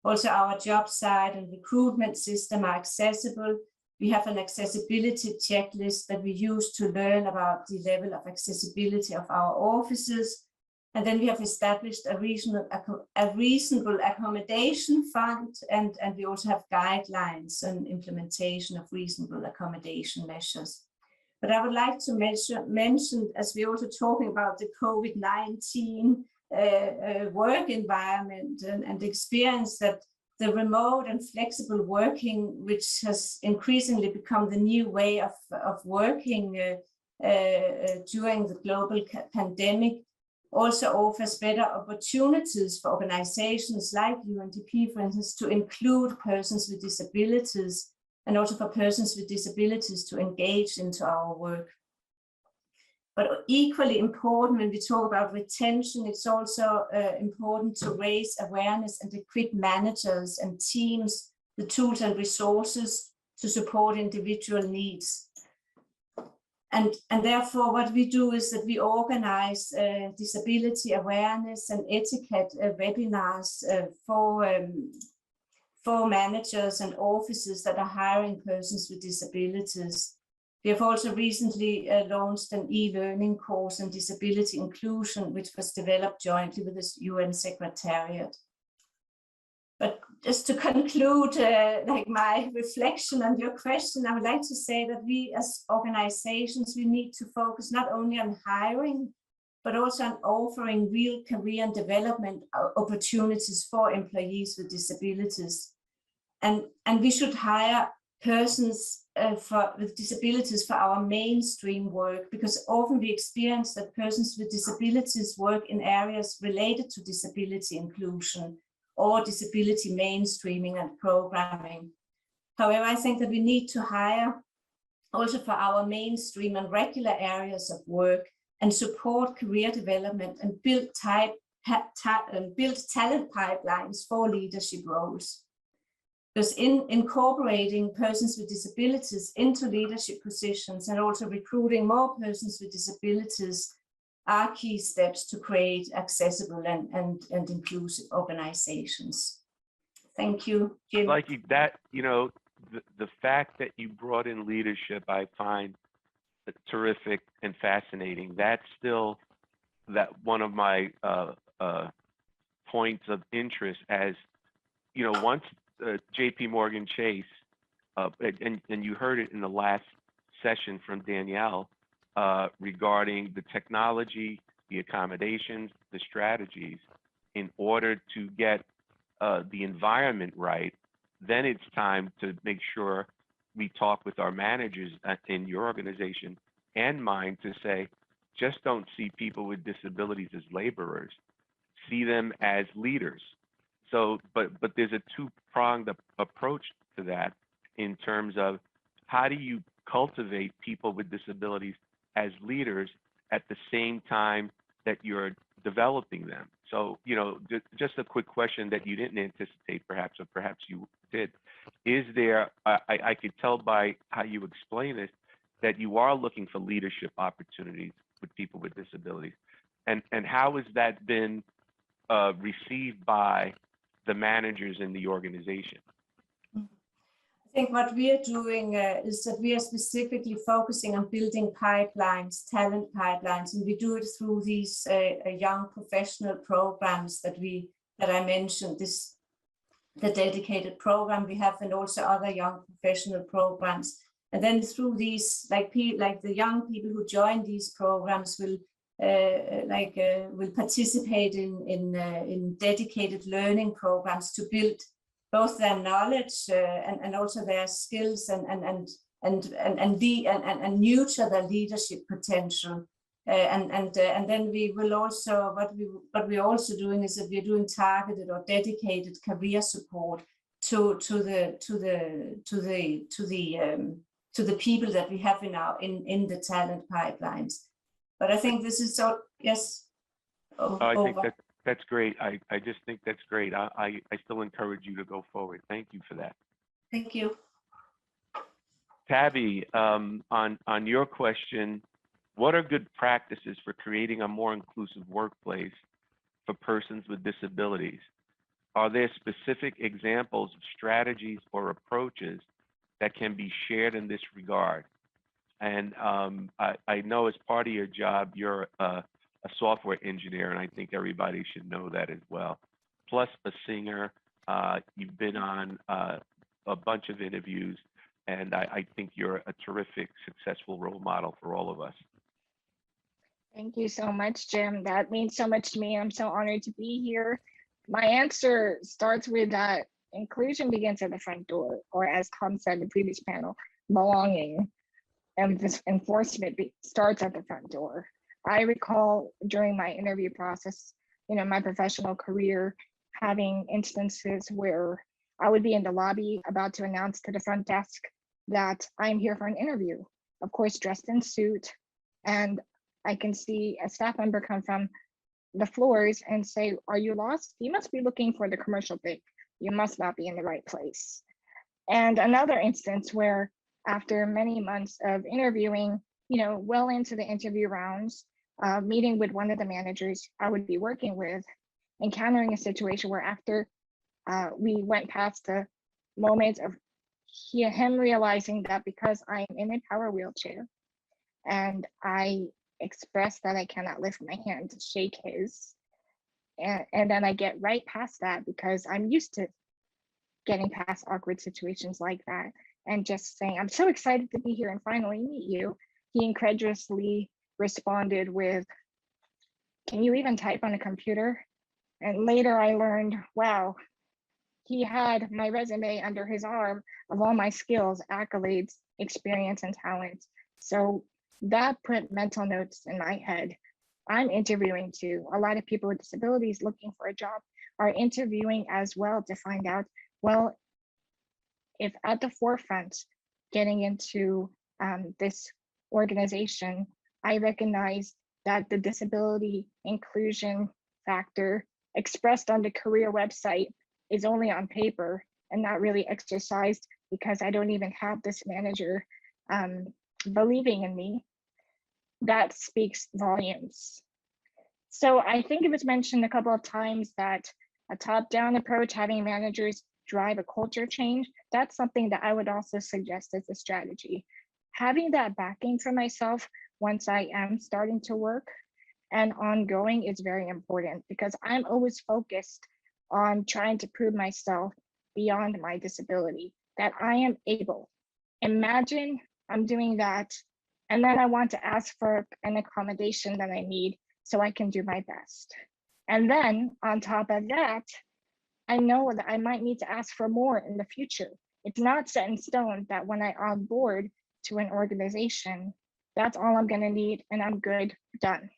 Also, our job site and recruitment system are accessible. We have an accessibility checklist that we use to learn about the level of accessibility of our offices. And then we have established a reasonable accommodation fund, and we also have guidelines and implementation of reasonable accommodation measures. But I would like to mention, as we're also talking about the COVID-19 work environment and the experience that the remote and flexible working, which has increasingly become the new way of working during the global pandemic, also offers better opportunities for organizations like UNDP, for instance, to include persons with disabilities and also for persons with disabilities to engage into our work. But equally important when we talk about retention, it's also important to raise awareness and equip managers and teams the tools and resources to support individual needs. And therefore, what we do is that we organize disability awareness and etiquette webinars for managers and offices that are hiring persons with disabilities. We have also recently launched an e-learning course on disability inclusion, which was developed jointly with the UN Secretariat. But just to conclude my reflection on your question, I would like to say that we as organizations, we need to focus not only on hiring, but also on offering real career and development opportunities for employees with disabilities. And we should hire persons with disabilities for our mainstream work, because often we experience that persons with disabilities work in areas related to disability inclusion or disability mainstreaming and programming. However, I think that we need to hire also for our mainstream and regular areas of work and support career development and build talent pipelines for leadership roles. Because in incorporating persons with disabilities into leadership positions and also recruiting more persons with disabilities are key steps to create accessible and inclusive organizations. Thank you, Jim. Like that, the fact that you brought in leadership, I find terrific and fascinating. That's still one of my points of interest, as once Jpmorgan Chase, and you heard it in the last session from Danielle regarding the technology, the accommodations, the strategies in order to get the environment right. Then it's time to make sure we talk with our managers in your organization and mine to say, just don't see people with disabilities as laborers, see them as leaders. So, but there's a two-pronged approach to that in terms of how do you cultivate people with disabilities as leaders at the same time that you're developing them. So, just a quick question that you didn't anticipate, perhaps, or perhaps you did. Is there, I could tell by how you explain this, that you are looking for leadership opportunities with people with disabilities. And how has that been received by the managers in the organization? I think what we are doing is that we are specifically focusing on building pipelines, talent pipelines, and we do it through these young professional programs that I mentioned. the dedicated program we have, and also other young professional programs. And then through these, like the young people who join these programs will participate in dedicated learning programs to build both their knowledge and also their skills and nurture their leadership potential. And then we will also, what we're also doing is that we're doing targeted or dedicated career support to the people that we have in the talent pipelines. But I think this is so, yes. I think that's great. I just think that's great. I still encourage you to go forward. Thank you for that. Thank you. Tabby, on your question, what are good practices for creating a more inclusive workplace for persons with disabilities? Are there specific examples of strategies or approaches that can be shared in this regard? And I know as part of your job, you're a software engineer, and I think everybody should know that as well. Plus a singer, you've been on a bunch of interviews, and I think you're a terrific, successful role model for all of us. Thank you so much, Jim. That means so much to me. I'm so honored to be here. My answer starts with that inclusion begins at the front door, or as Tom said in the previous panel, belonging. And this enforcement starts at the front door. I recall during my interview process, my professional career, having instances where I would be in the lobby about to announce to the front desk that I'm here for an interview, of course, dressed in suit. And I can see a staff member come from the floors and say, "Are you lost? You must be looking for the commercial break. You must not be in the right place." And another instance where after many months of interviewing, well into the interview rounds, meeting with one of the managers I would be working with, encountering a situation where after we went past the moment of him realizing that because I'm in a power wheelchair and I express that I cannot lift my hand to shake his, and then I get right past that because I'm used to getting past awkward situations like that and just saying, "I'm so excited to be here and finally meet you." He incredulously responded with, "Can you even type on a computer?" And later I learned, wow, he had my resume under his arm of all my skills, accolades, experience, and talent. So that put mental notes in my head. I'm interviewing too. A lot of people with disabilities looking for a job are interviewing as well to find out, well, if at the forefront getting into this organization, I recognize that the disability inclusion factor expressed on the career website is only on paper and not really exercised because I don't even have this manager believing in me. That speaks volumes. So I think it was mentioned a couple of times that a top-down approach, having managers drive a culture change, that's something that I would also suggest as a strategy. Having that backing for myself once I am starting to work and ongoing is very important because I'm always focused on trying to prove myself beyond my disability, that I am able. Imagine I'm doing that, and then I want to ask for an accommodation that I need so I can do my best. And then on top of that, I know that I might need to ask for more in the future. It's not set in stone that when I onboard to an organization, that's all I'm gonna need and I'm good, done.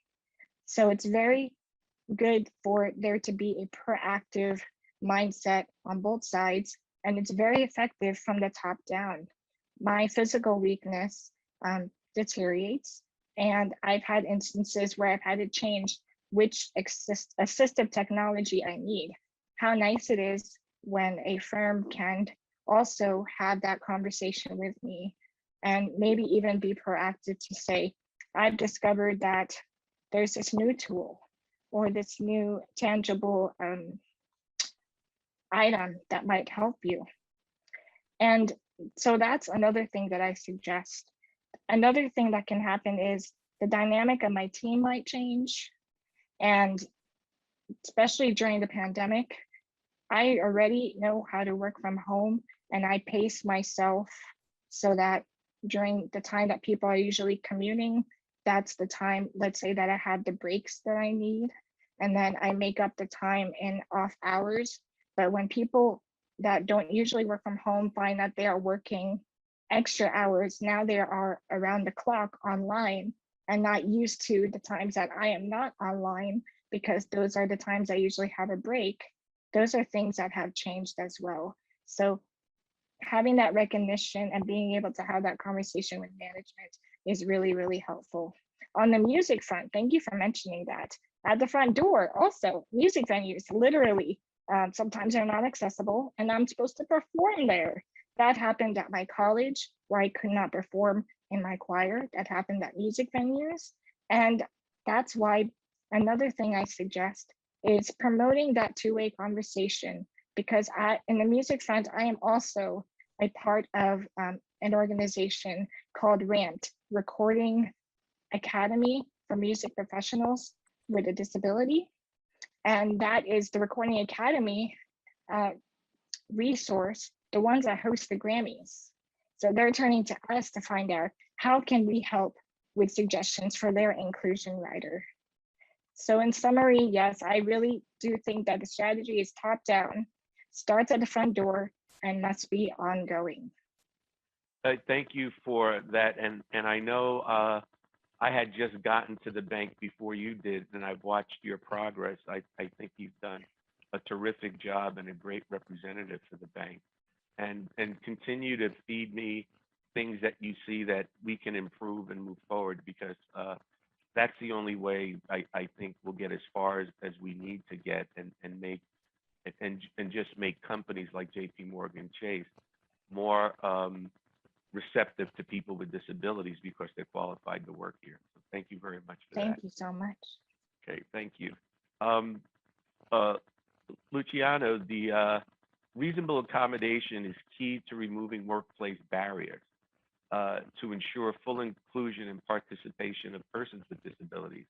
So it's very good for there to be a proactive mindset on both sides, and it's very effective from the top down. My physical weakness deteriorates, and I've had instances where I've had to change which assistive technology I need. How nice it is when a firm can also have that conversation with me and maybe even be proactive to say, I've discovered that there's this new tool or this new tangible item that might help you. And so that's another thing that I suggest. Another thing that can happen is the dynamic of my team might change. And especially during the pandemic, I already know how to work from home, and I pace myself so that during the time that people are usually commuting, that's the time, let's say that I have the breaks that I need, and then I make up the time in off hours. But when people that don't usually work from home find that they are working extra hours, now they are around the clock online and not used to the times that I am not online, because those are the times I usually have a break. Those are things that have changed as well. So having that recognition and being able to have that conversation with management is really, really helpful. On the music front, thank you for mentioning that. At the front door, also, music venues, literally, sometimes they're not accessible, and I'm supposed to perform there. That happened at my college, where I could not perform in my choir. That happened at music venues. And that's why another thing I suggest is promoting that two-way conversation, because in the music front, I am also a part of an organization called RAMT, Recording Academy for Music Professionals with a Disability. And that is the Recording Academy resource, the ones that host the Grammys. So they're turning to us to find out how can we help with suggestions for their inclusion rider. So in summary, yes, I really do think that the strategy is top down, starts at the front door, and must be ongoing. Thank you for that. And I know I had just gotten to the bank before you did, and I've watched your progress. I think you've done a terrific job and a great representative for the bank. And continue to feed me things that you see that we can improve and move forward, because that's the only way I think we'll get as far as we need to get, and make and just make companies like Jpmorgan Chase more receptive to people with disabilities, because they're qualified to work here. So thank you very much for that. Thank you so much. Okay, thank you. Luciano, the reasonable accommodation is key to removing workplace barriers to ensure full inclusion and participation of persons with disabilities.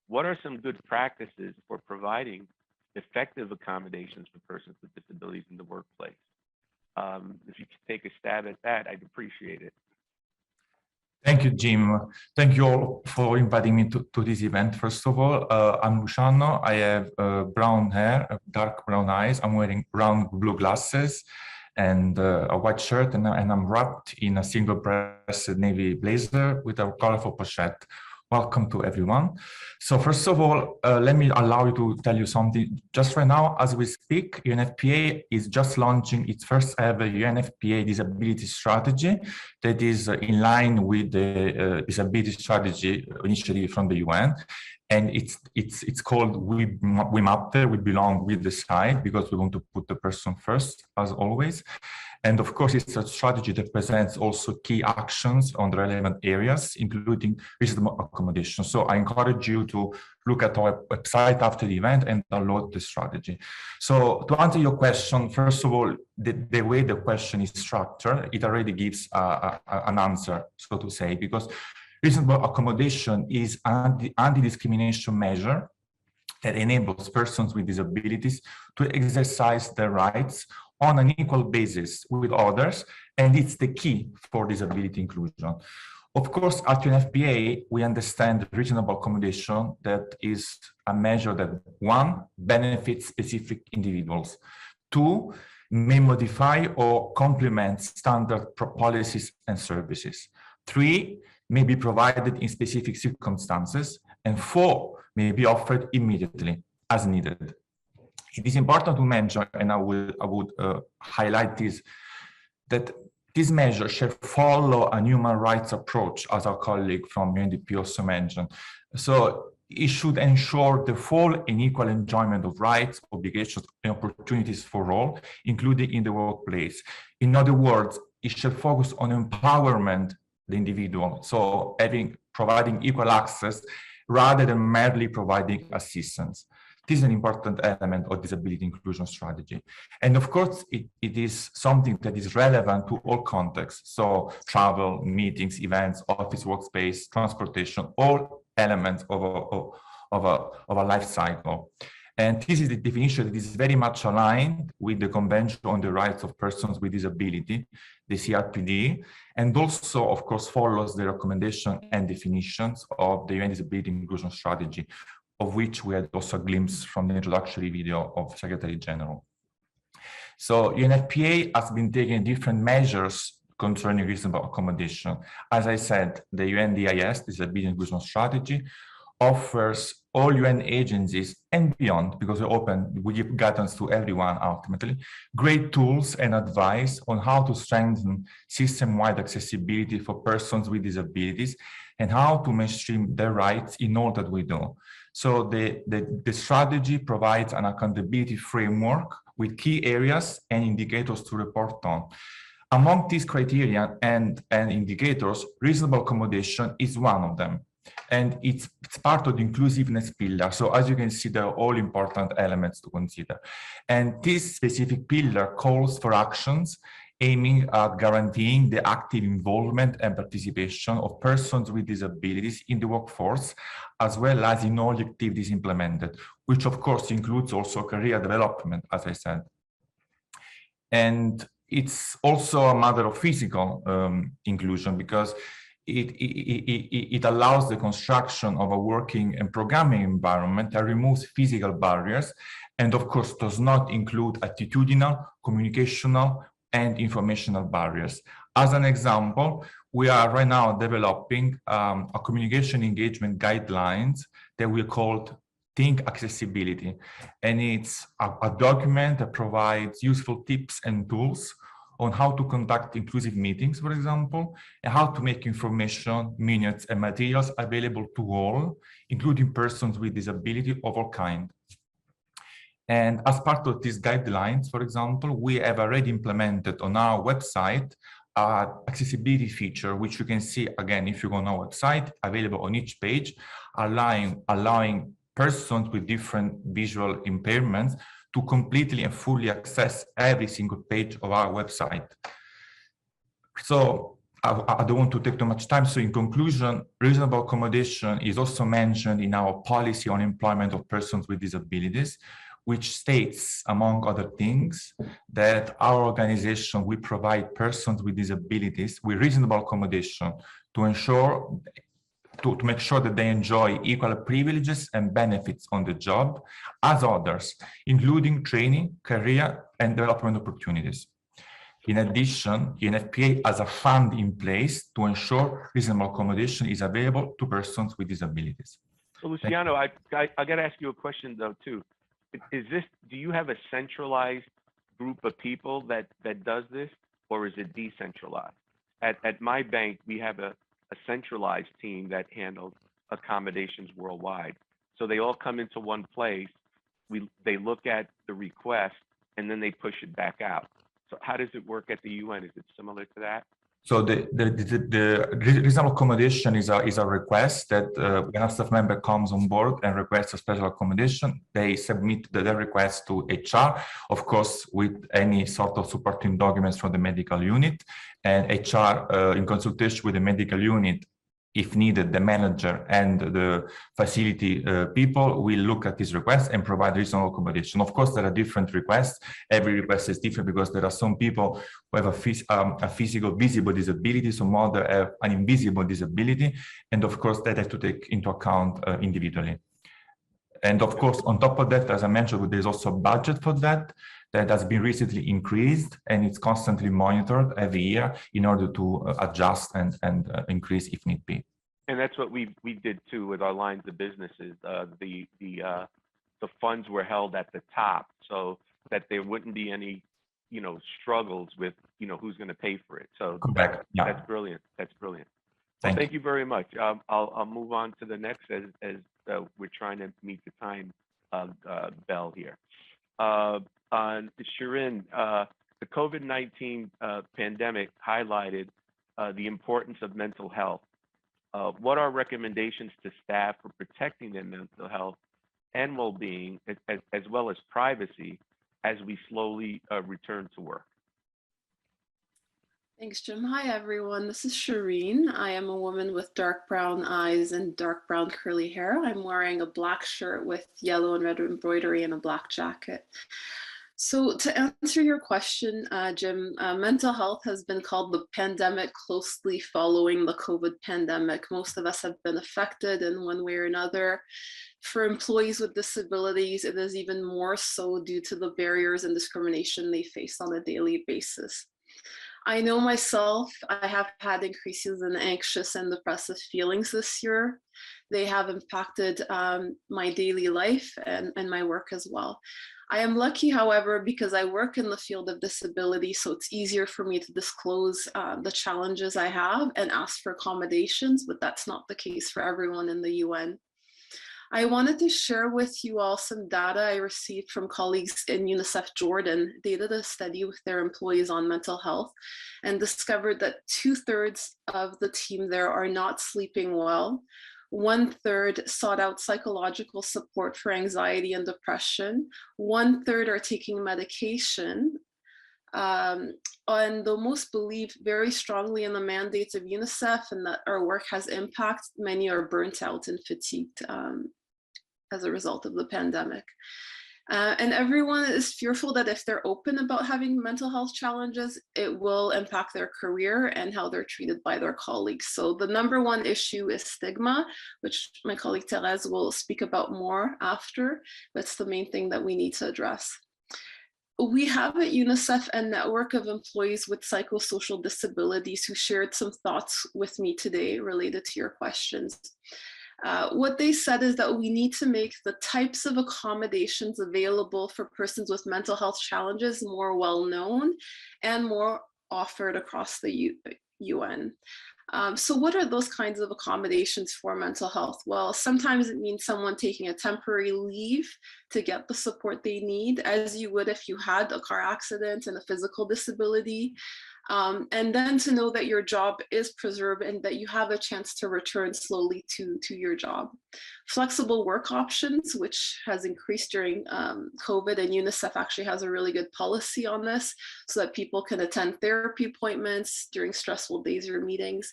What are some good practices for providing effective accommodations for persons with disabilities in the workplace? If you could take a stab at that, I'd appreciate it. Thank you, Jim. Thank you all for inviting me to this event. First of all, I'm Luciano. I have brown hair, dark brown eyes. I'm wearing round blue glasses and a white shirt, and I'm wrapped in a single-breasted navy blazer with a colorful pochette. Welcome to everyone. So first of all, let me allow you to tell you something. Just right now, as we speak, UNFPA is just launching its first ever UNFPA disability strategy that is in line with the disability strategy initiative from the UN. And it's called We Matter, We Belong, We Decide, because we want to put the person first, as always. And of course, it's a strategy that presents also key actions on the relevant areas, including reasonable accommodation. So I encourage you to look at our website after the event and download the strategy. So to answer your question, first of all, the way the question is structured, it already gives an answer, so to say, because reasonable accommodation is an anti-discrimination measure that enables persons with disabilities to exercise their rights on an equal basis with others, and it's the key for disability inclusion. Of course, at UNFPA, we understand reasonable accommodation that is a measure that, one, benefits specific individuals, two, may modify or complement standard policies and services, three, may be provided in specific circumstances, and four, may be offered immediately as needed. It is important to mention, and I would highlight this, that this measure should follow a human rights approach, as our colleague from UNDP also mentioned. So it should ensure the full and equal enjoyment of rights, obligations, and opportunities for all, including in the workplace. In other words, it should focus on empowerment the individual, so providing equal access rather than merely providing assistance. This is an important element of disability inclusion strategy. And of course, it is something that is relevant to all contexts. So travel, meetings, events, office workspace, transportation, all elements of a life cycle. And this is the definition that is very much aligned with the Convention on the Rights of Persons with Disability, the CRPD, and also, of course, follows the recommendation and definitions of the UN Disability Inclusion Strategy, of which we had also a glimpse from the introductory video of Secretary General. So UNFPA has been taking different measures concerning reasonable accommodation. As I said, the UNDIS, Disability Inclusion Strategy, offers all UN agencies and beyond, because we give guidance to everyone ultimately, great tools and advice on how to strengthen system-wide accessibility for persons with disabilities and how to mainstream their rights in all that we do. So the strategy provides an accountability framework with key areas and indicators to report on. Among these criteria and indicators, reasonable accommodation is one of them. And it's part of the inclusiveness pillar. So as you can see, they're all important elements to consider. And this specific pillar calls for actions aiming at guaranteeing the active involvement and participation of persons with disabilities in the workforce, as well as in all activities implemented, which of course includes also career development, as I said. And it's also a matter of physical inclusion, because it allows the construction of a working and programming environment that removes physical barriers, and of course does not include attitudinal, communicational, and informational barriers. As an example, we are right now developing a communication engagement guidelines that we called Think Accessibility. And it's a document that provides useful tips and tools on how to conduct inclusive meetings, for example, and how to make information, minutes, and materials available to all, including persons with disability of all kinds. And as part of these guidelines, for example, we have already implemented on our website an accessibility feature, which you can see, again, if you go on our website, available on each page, allowing persons with different visual impairments to completely and fully access every single page of our website. So I don't want to take too much time. So in conclusion, reasonable accommodation is also mentioned in our policy on employment of persons with disabilities, which states, among other things, that our organization will provide persons with disabilities with reasonable accommodation to ensure to make sure that they enjoy equal privileges and benefits on the job as others, including training, career, and development opportunities. In addition, UNFPA has a fund in place to ensure reasonable accommodation is available to persons with disabilities. So Luciano, I got to ask you a question though too. Do you have a centralized group of people that does this, or is it decentralized? At my bank, we have a centralized team that handles accommodations worldwide. So they all come into one place. They look at the request and then they push it back out. So how does it work at the UN? Is it similar to that? So the reasonable accommodation is a request that when a staff member comes on board and requests a special accommodation, they submit their request to HR, of course, with any sort of supporting documents from the medical unit, and HR in consultation with the medical unit, if needed, the manager and the facility people will look at this request and provide reasonable accommodation. Of course, there are different requests. Every request is different because there are some people who have a physical visible disability, some other have an invisible disability, and of course that have to take into account individually. And of course, on top of that, as I mentioned, there's also a budget for that has been recently increased, and it's constantly monitored every year in order to adjust and increase if need be. And that's what we did too with our lines of businesses. The funds were held at the top so that there wouldn't be any, struggles with, who's going to pay for it. So that's brilliant. That's brilliant. Well, thank you very much. I'll move on to the next as we're trying to meet the time bell here. Shirin, the COVID-19 pandemic highlighted the importance of mental health. What are recommendations to staff for protecting their mental health and well-being, as well as privacy, as we slowly return to work? Thanks, Jim. Hi, everyone. This is Shireen. I am a woman with dark brown eyes and dark brown curly hair. I'm wearing a black shirt with yellow and red embroidery and a black jacket. So to answer your question, Jim, mental health has been called the pandemic closely following the COVID pandemic. Most of us have been affected in one way or another. For employees with disabilities, it is even more so due to the barriers and discrimination they face on a daily basis. I know myself, I have had increases in anxious and depressive feelings this year. They have impacted my daily life and my work as well. I am lucky, however, because I work in the field of disability, so it's easier for me to disclose the challenges I have and ask for accommodations, but that's not the case for everyone in the UN. I wanted to share with you all some data I received from colleagues in UNICEF Jordan. They did a study with their employees on mental health and discovered that 2/3 of the team there are not sleeping well. 1/3 sought out psychological support for anxiety and depression. 1/3 are taking medication. And though most believe very strongly in the mandates of UNICEF and that our work has impact, many are burnt out and fatigued as a result of the pandemic. And everyone is fearful that if they're open about having mental health challenges, it will impact their career and how they're treated by their colleagues. So the number one issue is stigma, which my colleague Therese will speak about more after. That's the main thing that we need to address. We have at UNICEF a network of employees with psychosocial disabilities who shared some thoughts with me today related to your questions. What they said is that we need to make the types of accommodations available for persons with mental health challenges more well-known and more offered across the UN. So what are those kinds of accommodations for mental health? Well, sometimes it means someone taking a temporary leave to get the support they need, as you would if you had a car accident and a physical disability. And then to know that your job is preserved and that you have a chance to return slowly to your job. Flexible work options, which has increased during COVID, and UNICEF actually has a really good policy on this so that people can attend therapy appointments during stressful days or meetings.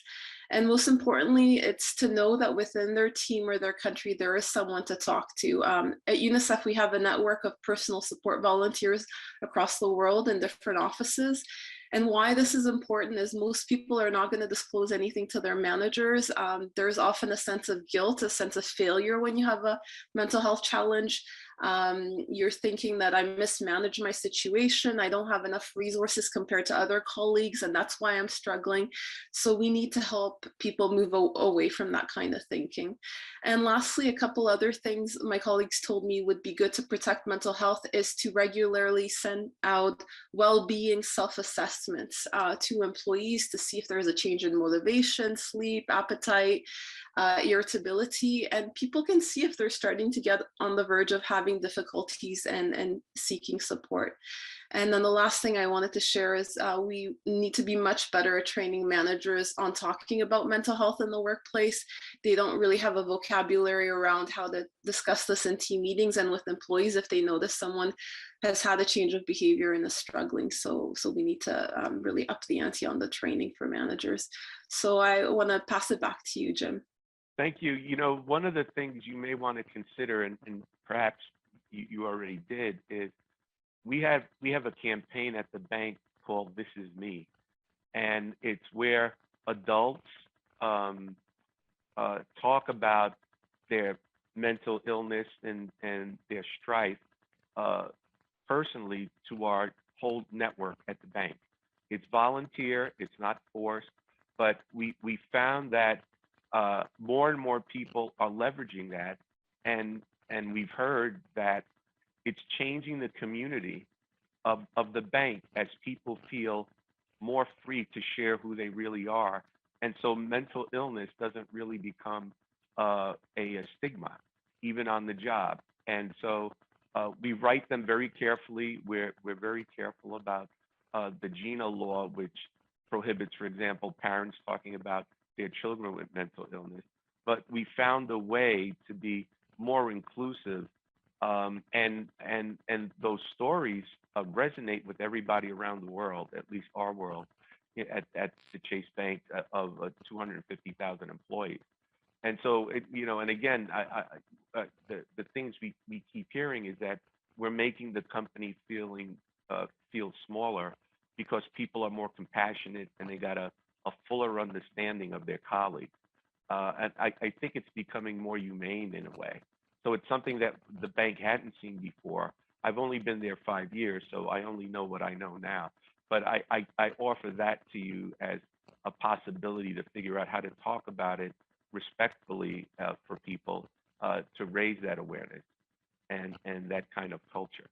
And most importantly, it's to know that within their team or their country, there is someone to talk to. At UNICEF, we have a network of personal support volunteers across the world in different offices. And why this is important is most people are not going to disclose anything to their managers. There's often a sense of guilt, a sense of failure when you have a mental health challenge. You're thinking that I mismanaged my situation, I don't have enough resources compared to other colleagues, and that's why I'm struggling. So we need to help people move away from that kind of thinking. And lastly, a couple other things my colleagues told me would be good to protect mental health is to regularly send out well-being self-assessments to employees to see if there's a change in motivation, sleep, appetite, irritability, and people can see if they're starting to get on the verge of having difficulties and seeking support. And then the last thing I wanted to share is we need to be much better at training managers on talking about mental health in the workplace. They don't really have a vocabulary around how to discuss this in team meetings and with employees if they notice someone has had a change of behavior and is struggling. So we need to really up the ante on the training for managers. So I want to pass it back to you, Jim. Thank you. You know, one of the things you may want to consider, and perhaps you already did, is we have a campaign at the bank called This Is Me, and it's where adults talk about their mental illness and their strife personally to our whole network at the bank. It's volunteer, it's not forced, but we found that more and more people are leveraging that, and we've heard that it's changing the community of the bank as people feel more free to share who they really are. And so mental illness doesn't really become a stigma, even on the job. And so we write them very carefully. We're very careful about the GINA law, which prohibits, for example, parents talking about their children with mental illness. But we found a way to be more inclusive, and those stories resonate with everybody around the world, at least our world. at the Chase Bank of 250,000 employees. And so, and again, the things we keep hearing is that we're making the company feel smaller because people are more compassionate and they got a fuller understanding of their colleagues. And I think it's becoming more humane in a way. So it's something that the bank hadn't seen before. I've only been there 5 years, so I only know what I know now. But I offer that to you as a possibility to figure out how to talk about it respectfully for people to raise that awareness and that kind of culture.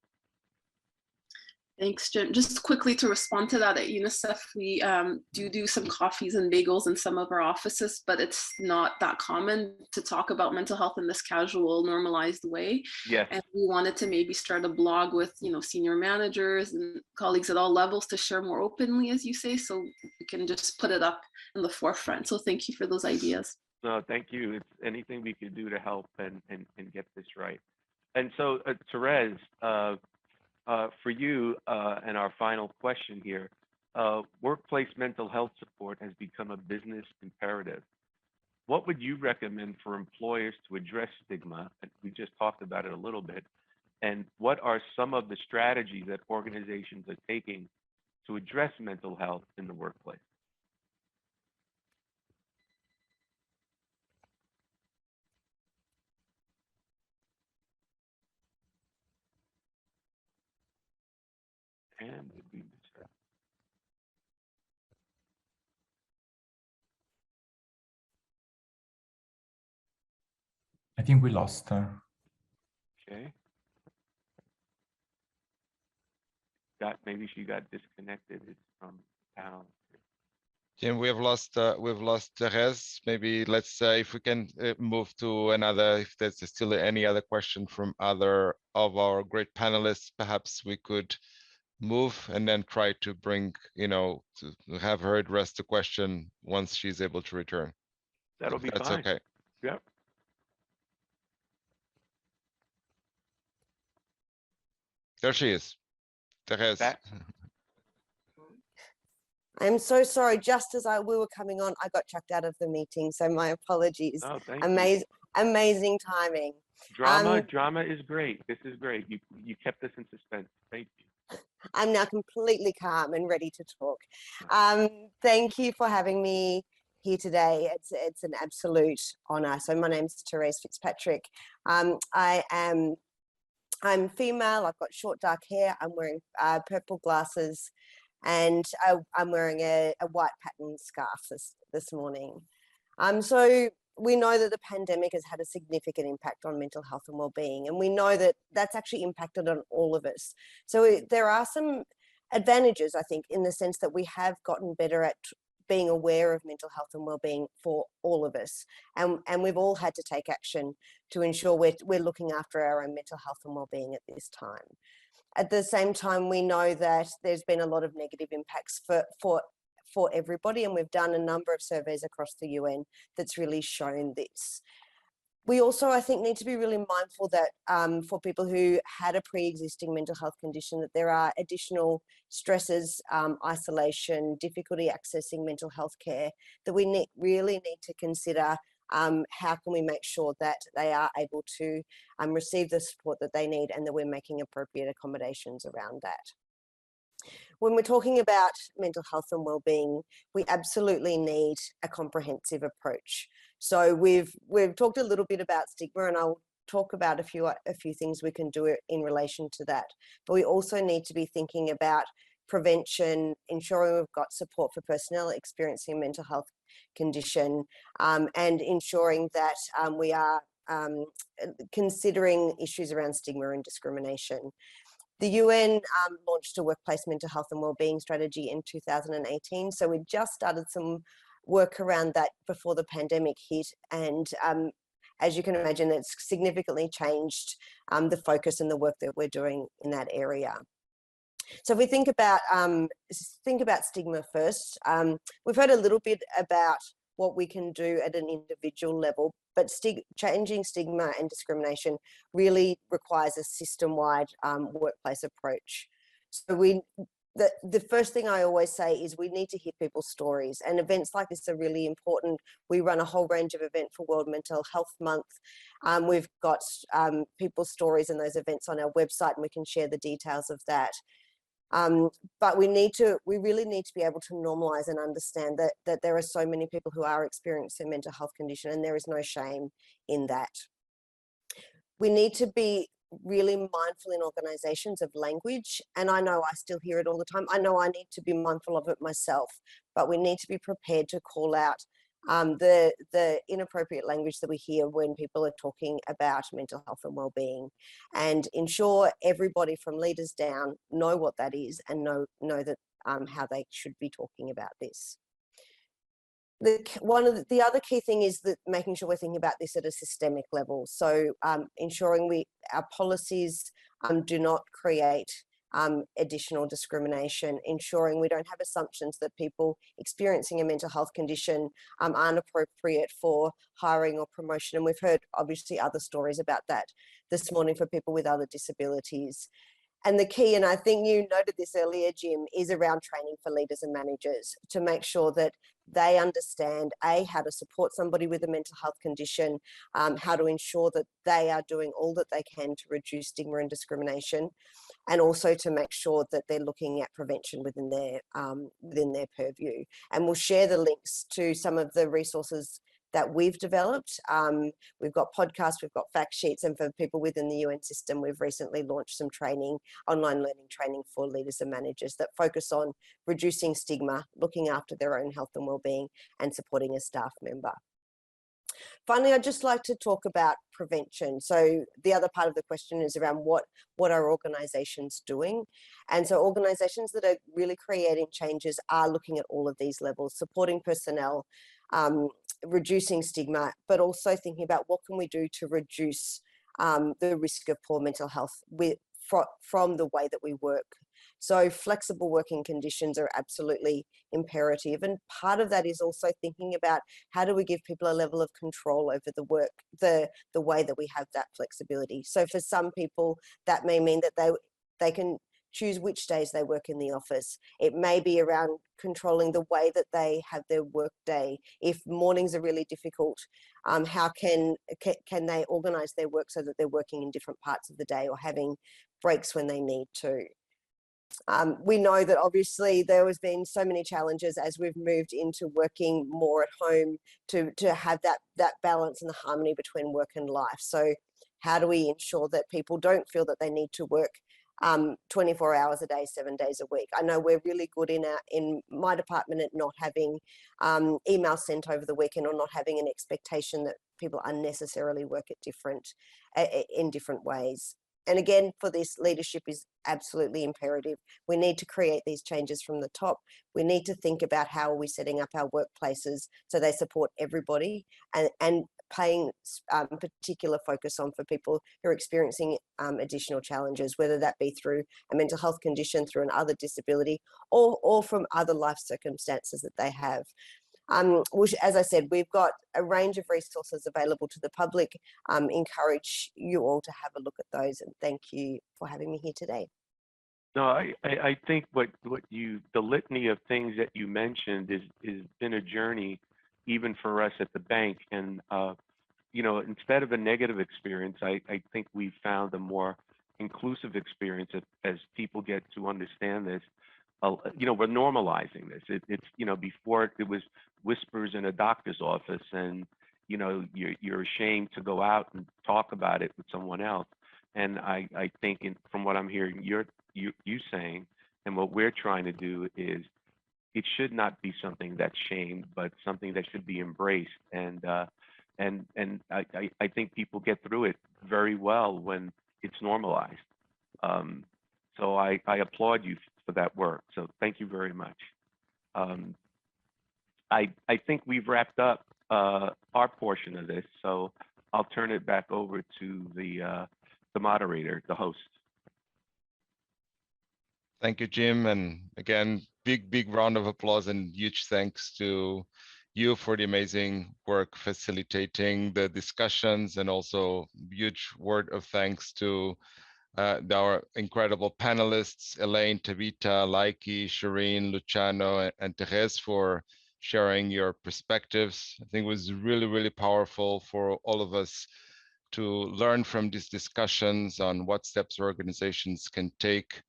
Thanks, Jim. Just quickly to respond to that, at UNICEF, we do some coffees and bagels in some of our offices, but it's not that common to talk about mental health in this casual, normalized way. Yes. And we wanted to maybe start a blog with, senior managers and colleagues at all levels to share more openly, as you say, so we can just put it up in the forefront. So thank you for those ideas. No, thank you. It's anything we could do to help and get this right. And so, Therese, for you, and our final question here, workplace mental health support has become a business imperative. What would you recommend for employers to address stigma? And we just talked about it a little bit. And what are some of the strategies that organizations are taking to address mental health in the workplace? And we I think we lost her. Okay. Maybe she got disconnected from the panel. Jim, we've lost Therese. Maybe let's if we can move to another. If there's still any other question from other of our great panelists, perhaps we could move and then try to bring, to have her address the question once she's able to return. That'll be that's fine. Okay. Yep. There she is, Therese. I'm so sorry. Just as we were coming on, I got chucked out of the meeting, so my apologies. Oh, thank you. Amazing timing. Drama is great. This is great. You kept us in suspense. Thank you. I'm now completely calm and ready to talk. Thank you for having me here today. It's an absolute honor. So my name's Therese Fitzpatrick. I'm female. I've got short dark hair. I'm wearing purple glasses, and I'm wearing a white pattern scarf this morning. So we know that the pandemic has had a significant impact on mental health and well-being, and we know that that's actually impacted on all of us. So there are some advantages, I think, in the sense that we have gotten better at being aware of mental health and well-being for all of us, and we've all had to take action to ensure we're looking after our own mental health and well-being at this time. At the same time, we know that there's been a lot of negative impacts for everybody, and we've done a number of surveys across the UN that's really shown this. We also, I think, need to be really mindful that for people who had a pre-existing mental health condition, that there are additional stresses, isolation, difficulty accessing mental health care, that we really need to consider how can we make sure that they are able to receive the support that they need, and that we're making appropriate accommodations around that. When we're talking about mental health and well-being, we absolutely need a comprehensive approach. So we've talked a little bit about stigma, and I'll talk about a few things we can do in relation to that. But we also need to be thinking about prevention, ensuring we've got support for personnel experiencing a mental health condition, and ensuring that we are considering issues around stigma and discrimination. The UN launched a workplace mental health and wellbeing strategy in 2018. So we just started some work around that before the pandemic hit. And as you can imagine, it's significantly changed the focus and the work that we're doing in that area. So if we think about stigma first, we've heard a little bit about what we can do at an individual level, but changing stigma and discrimination really requires a system-wide workplace approach. So we the first thing I always say is we need to hear people's stories, and events like this are really important. We run a whole range of events for World Mental Health Month. We've got people's stories in those events on our website, and we can share the details of that. But we really need to be able to normalize and understand that there are so many people who are experiencing a mental health condition, and there is no shame in that. We need to be really mindful in organizations of language, and I know I still hear it all the time. I know I need to be mindful of it myself, but we need to be prepared to call out the inappropriate language that we hear when people are talking about mental health and well-being, and ensure everybody from leaders down know what that is and know that how they should be talking about this. One of the other key thing is that making sure we're thinking about this at a systemic level. So ensuring our policies do not create additional discrimination, ensuring we don't have assumptions that people experiencing a mental health condition aren't appropriate for hiring or promotion. And we've heard obviously other stories about that this morning for people with other disabilities. And the key, and I think you noted this earlier, Jim, is around training for leaders and managers to make sure that they understand, how to support somebody with a mental health condition, how to ensure that they are doing all that they can to reduce stigma and discrimination, and also to make sure that they're looking at prevention within their purview. And we'll share the links to some of the resources that we've developed. We've got podcasts, we've got fact sheets, and for people within the UN system, we've recently launched some training, online learning training for leaders and managers that focus on reducing stigma, looking after their own health and well-being, and supporting a staff member. Finally, I'd just like to talk about prevention. So the other part of the question is around what are organisations doing? And so organisations that are really creating changes are looking at all of these levels, supporting personnel, reducing stigma, but also thinking about what can we do to reduce the risk of poor mental health from the way that we work. So flexible working conditions are absolutely imperative. And part of that is also thinking about how do we give people a level of control over the work, the way that we have that flexibility. So for some people, that may mean that they can choose which days they work in the office. It may be around controlling the way that they have their work day. If mornings are really difficult, how can they organise their work so that they're working in different parts of the day or having breaks when they need to? We know that obviously there has been so many challenges as we've moved into working more at home to have that balance and the harmony between work and life. So how do we ensure that people don't feel that they need to work 24 hours a day, 7 days a week? I know we're really good in my department at not having emails sent over the weekend or not having an expectation that people unnecessarily work in different ways. And again, for this, leadership is absolutely imperative. We need to create these changes from the top. We need to think about how are we setting up our workplaces so they support everybody, and paying particular focus on for people who are experiencing additional challenges, whether that be through a mental health condition, through another disability, or from other life circumstances that they have. Which, as I said, we've got a range of resources available to the public. Encourage you all to have a look at those, and thank you for having me here today. No, I think the litany of things that you mentioned is been a journey, even for us at the bank. And you know, instead of a negative experience, I think we found a more inclusive experience as people get to understand this. You know, we're normalizing this. It's you know, before it was whispers in a doctor's office, and you know, you're ashamed to go out and talk about it with someone else. And I think from what I'm hearing you saying, and what we're trying to do is, it should not be something that's shamed, but something that should be embraced. And I think people get through it very well when it's normalized. So I applaud you for that work. So thank you very much. I think we've wrapped up our portion of this, so I'll turn it back over to the moderator, the host. Thank you, Jim. And again, big round of applause and huge thanks to you for the amazing work facilitating the discussions, and also huge word of thanks to our incredible panelists, Elaine, Tavita, Laiki, Shireen, Luciano, and Therese for sharing your perspectives. I think it was really, really powerful for all of us to learn from these discussions on what steps organizations can take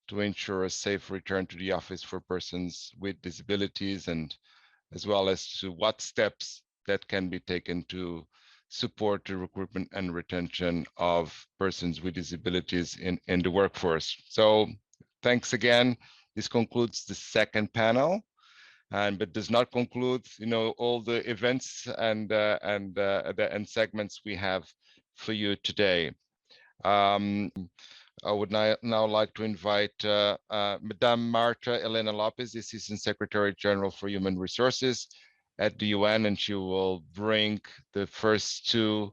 to ensure a safe return to the office for persons with disabilities, and as well as to what steps that can be taken to support the recruitment and retention of persons with disabilities in the workforce. So thanks again. This concludes the second panel, but does not conclude, all the events and segments we have for you today. I would now like to invite Madame Marta Elena Lopez, the Assistant Secretary General for Human Resources at the UN, and she will bring the first two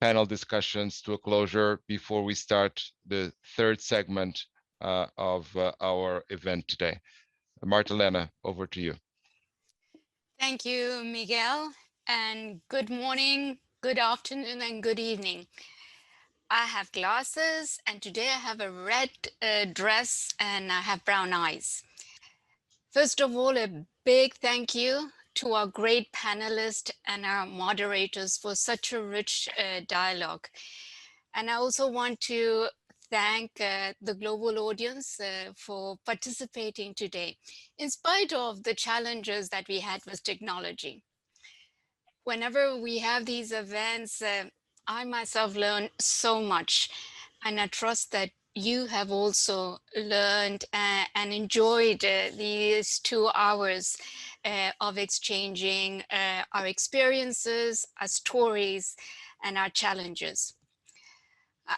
panel discussions to a closure before we start the third segment of our event today. Marta Elena, over to you. Thank you, Miguel, and good morning, good afternoon, and good evening. I have glasses, and today I have a red dress, and I have brown eyes. First of all, a big thank you to our great panelists and our moderators for such a rich dialogue. And I also want to thank the global audience for participating today, in spite of the challenges that we had with technology. Whenever we have these events, I myself learn so much, and I trust that you have also learned and enjoyed these 2 hours of exchanging our experiences, our stories, and our challenges.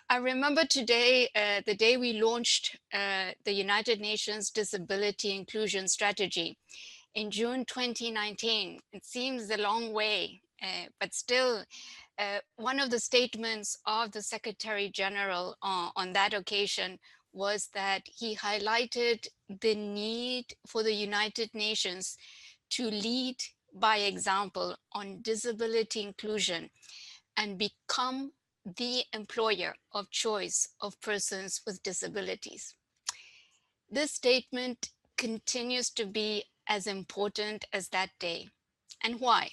I remember today, the day we launched the United Nations Disability Inclusion Strategy in June 2019. It seems a long way, but still, one of the statements of the Secretary General on that occasion was that he highlighted the need for the United Nations to lead by example on disability inclusion and become the employer of choice of persons with disabilities. This statement continues to be as important as that day. And why?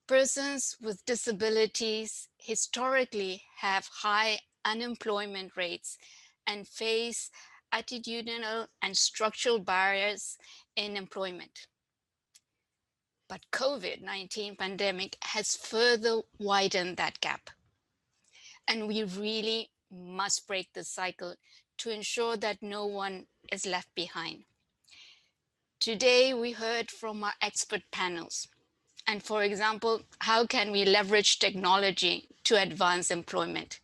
Persons with disabilities historically have high unemployment rates and face attitudinal and structural barriers in employment. But COVID-19 pandemic has further widened that gap. And we really must break the cycle to ensure that no one is left behind. Today, we heard from our expert panels. And for example, how can we leverage technology to advance employment?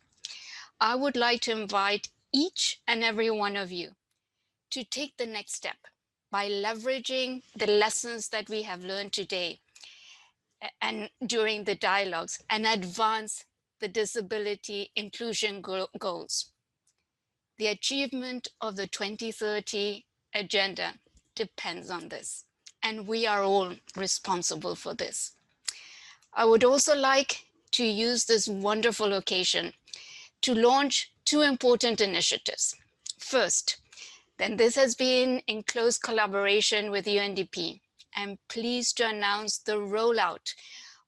I would like to invite each and every one of you to take the next step by leveraging the lessons that we have learned today and during the dialogues and advance the disability inclusion goals. The achievement of the 2030 agenda depends on this, and we are all responsible for this. I would also like to use this wonderful occasion to launch 2 important initiatives. First, then this has been in close collaboration with UNDP. I'm pleased to announce the rollout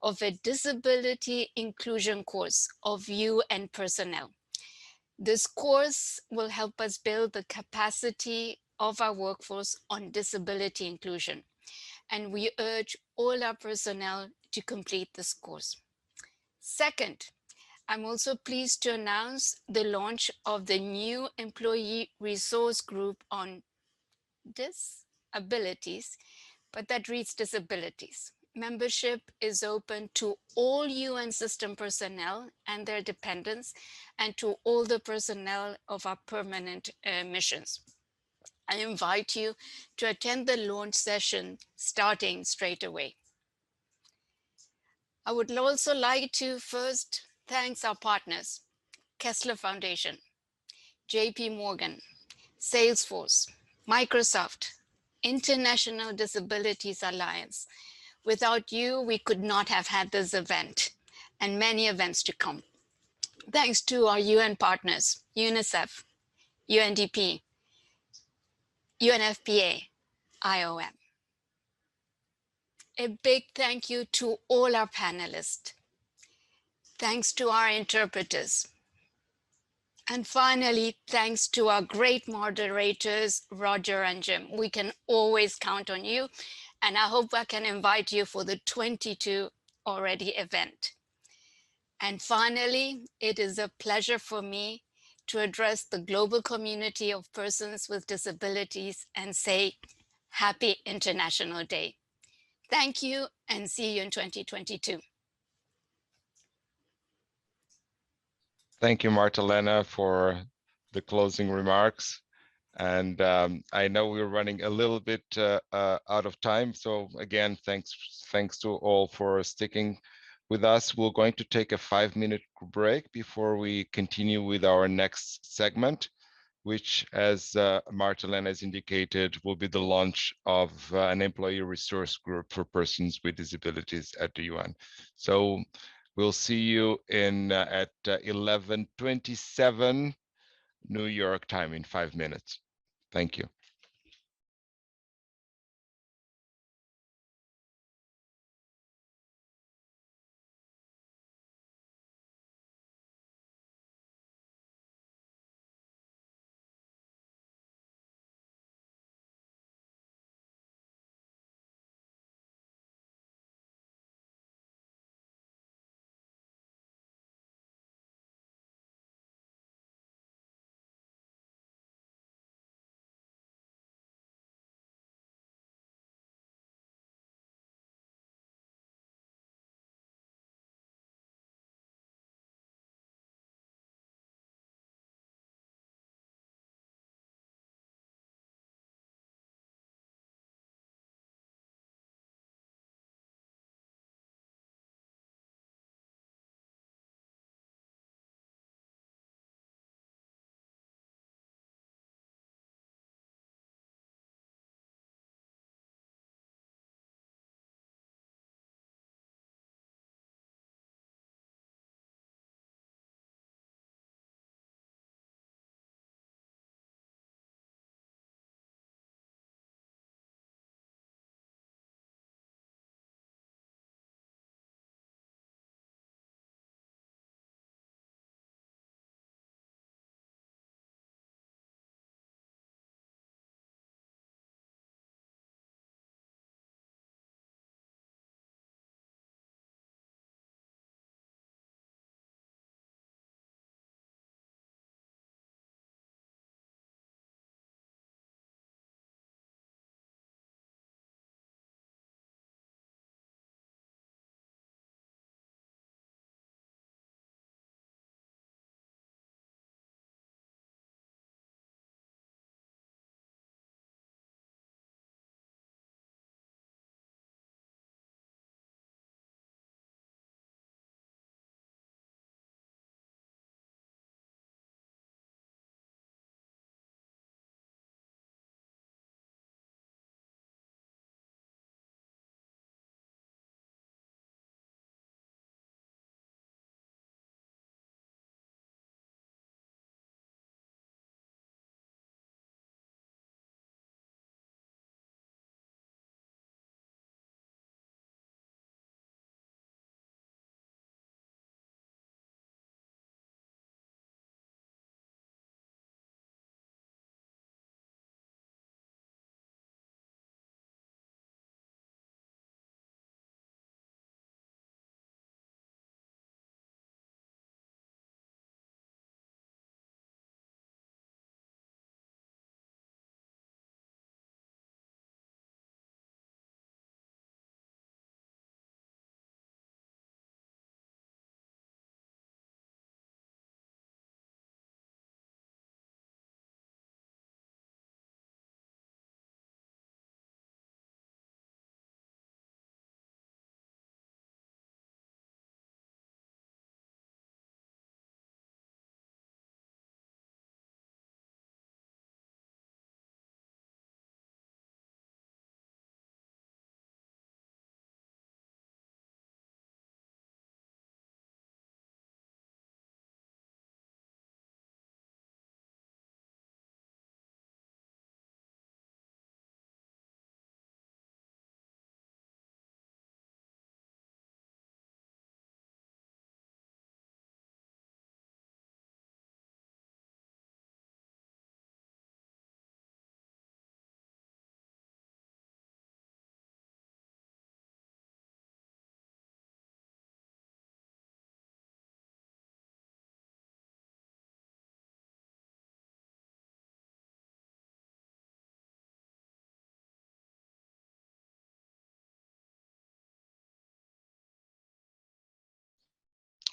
of a disability inclusion course of UN personnel. This course will help us build the capacity of our workforce on disability inclusion, and we urge all our personnel to complete this course. Second, I'm also pleased to announce the launch of the new employee resource group on disabilities, but that reads disabilities. Membership is open to all UN system personnel and their dependents, and to all the personnel of our permanent missions. I invite you to attend the launch session starting straight away. I would also like to first thank our partners, Kessler Foundation, Jpmorgan, Salesforce, Microsoft, International Disabilities Alliance. Without you, we could not have had this event and many events to come. Thanks to our UN partners, UNICEF, UNDP, UNFPA, IOM. A big thank you to all our panelists. Thanks to our interpreters. And finally, thanks to our great moderators, Rodger and Jim. We can always count on you, and I hope I can invite you for the 22 already event. And finally, it is a pleasure for me to address the global community of persons with disabilities and say, Happy International Day. Thank you, and see you in 2022. Thank you, Marta-Lena, for the closing remarks. And I know we're running a little bit out of time. So again, thanks to all for sticking with us. We're going to take a 5-minute break before we continue with our next segment, which, as Marta-Lena has indicated, will be the launch of an employee resource group for persons with disabilities at the UN. So we'll see you at 11:27 New York time in 5 minutes. Thank you.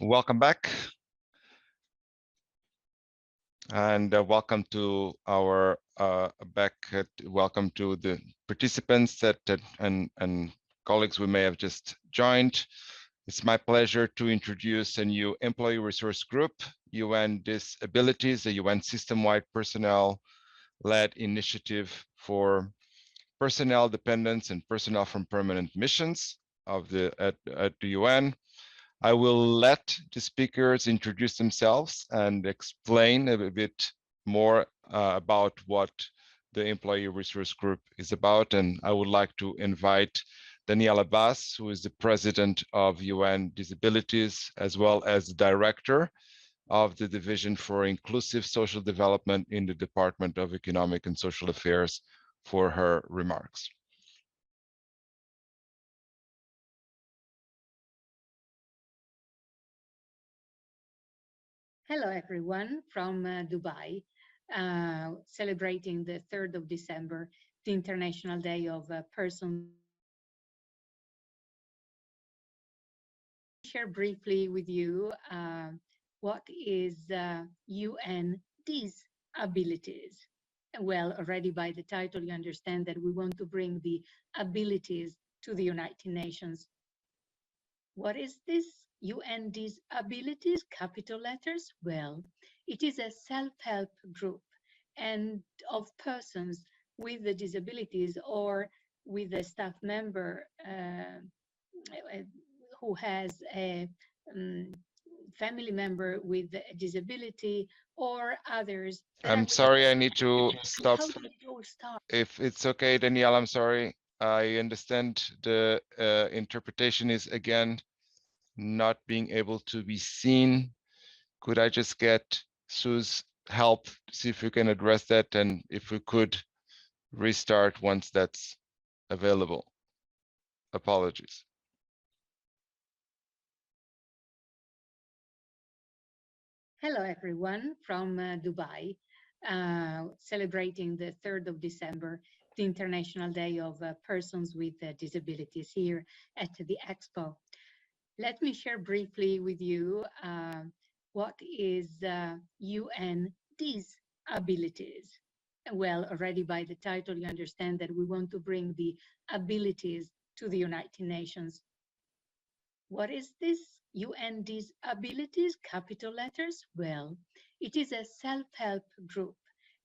Welcome back. And welcome to our welcome to the participants and colleagues we may have just joined. It's my pleasure to introduce a new employee resource group, UN Disabilities, a UN system-wide personnel-led initiative for personnel dependents and personnel from permanent missions at the UN. I will let the speakers introduce themselves and explain a bit more about what the Employee Resource Group is about. And I would like to invite Daniela Bass, who is the president of UN Disabilities, as well as the director of the Division for Inclusive Social Development in the Department of Economic and Social Affairs, for her remarks. Hello, everyone from Dubai, celebrating the 3rd of December, the International Day of Persons. Share briefly with you what is UN Disabilities. Well, already by the title, you understand that we want to bring the abilities to the United Nations. What is this? UN Disabilities, capital letters? Well, it is a self-help group and of persons with the disabilities or with a staff member who has a family member with a disability or others. I'm sorry, I need to stop. If it's okay, Danielle, I'm sorry. I understand the interpretation is again not being able to be seen. Could I just get Sue's help to see if we can address that, and if we could restart once that's available? Apologies. Hello, everyone from Dubai, celebrating the 3rd of December, the International Day of Persons with Disabilities here at the Expo. Let me share briefly with you what is UN Disabilities. Well, already by the title, you understand that we want to bring the abilities to the United Nations. What is this? UN Disabilities, capital letters? Well, it is a self-help group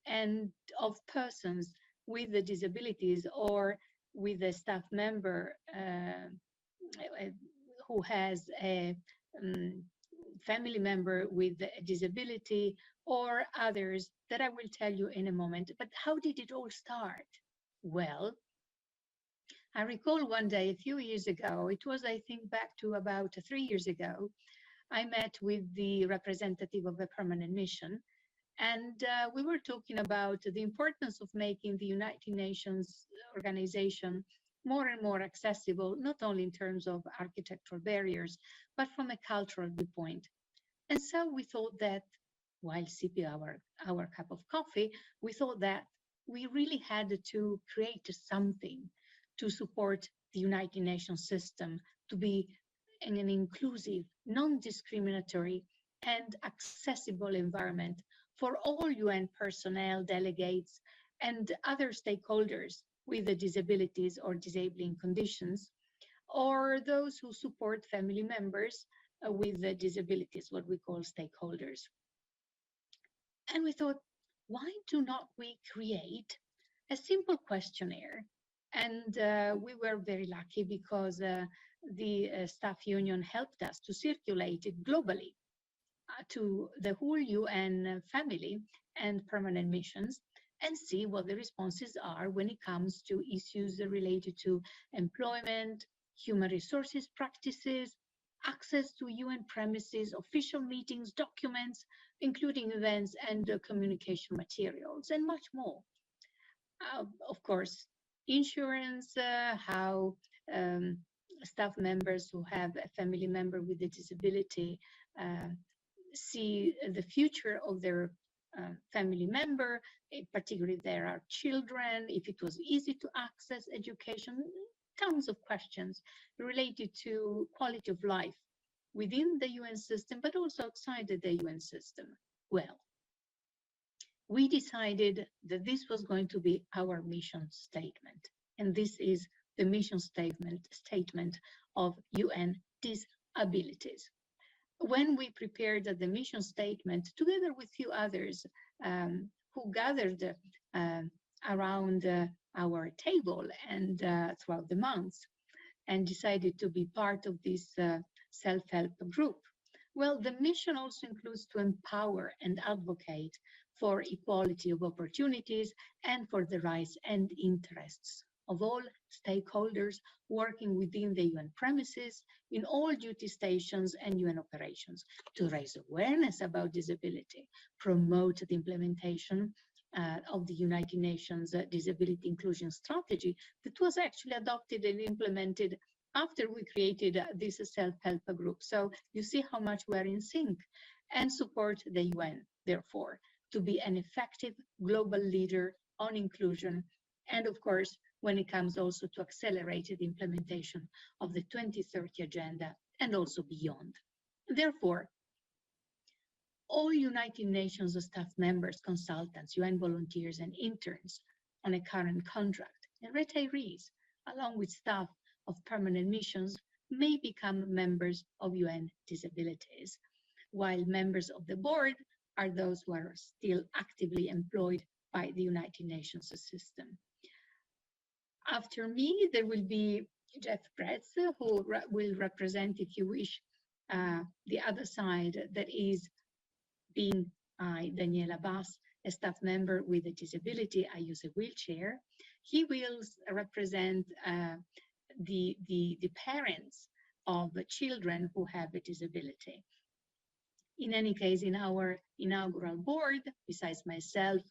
and of persons with the disabilities or with a staff member who has a family member with a disability or others that I will tell you in a moment. But how did it all start? Well, I recall one day a few years ago, it was, I think, back to about 3 years ago, I met with the representative of a permanent mission, and we were talking about the importance of making the United Nations organization more and more accessible, not only in terms of architectural barriers, but from a cultural viewpoint. And so we thought that while sipping our cup of coffee, we thought that we really had to create something to support the United Nations system to be in an inclusive, non-discriminatory, and accessible environment for all UN personnel, delegates, and other stakeholders with the disabilities or disabling conditions, or those who support family members with the disabilities, what we call stakeholders. And we thought, why do not we create a simple questionnaire? And we were very lucky because the staff union helped us to circulate it globally to the whole UN family and permanent missions and see what the responses are when it comes to issues related to employment, human resources practices, access to UN premises, official meetings, documents, including events and communication materials, and much more. Of course, insurance, how staff members who have a family member with a disability see the future of their family member, particularly if there are children, if it was easy to access education, tons of questions related to quality of life within the UN system, but also outside the UN system? Well, we decided that this was going to be our mission statement. And this is the mission statement of UN Disabilities. When we prepared the mission statement, together with few others who gathered around our table and throughout the month, and decided to be part of this self-help group. Well, the mission also includes to empower and advocate for equality of opportunities and for the rights and interests of all stakeholders working within the UN premises, in all duty stations and UN operations, to raise awareness about disability, promote the implementation of the United Nations Disability Inclusion Strategy that was actually adopted and implemented after we created this self-help group. So you see how much we are in sync, and support the UN, therefore, to be an effective global leader on inclusion, and of course, when it comes also to accelerate the implementation of the 2030 Agenda and also beyond. Therefore, all United Nations staff members, consultants, UN volunteers, and interns on a current contract, and retirees, along with staff of permanent missions, may become members of UN Disabilities, while members of the board are those who are still actively employed by the United Nations system. After me, there will be Jeff Bretz, who will represent, if you wish, the other side, that is being I, Daniela Bass, a staff member with a disability. I use a wheelchair. He will represent the parents of the children who have a disability. In any case, in our inaugural board, besides myself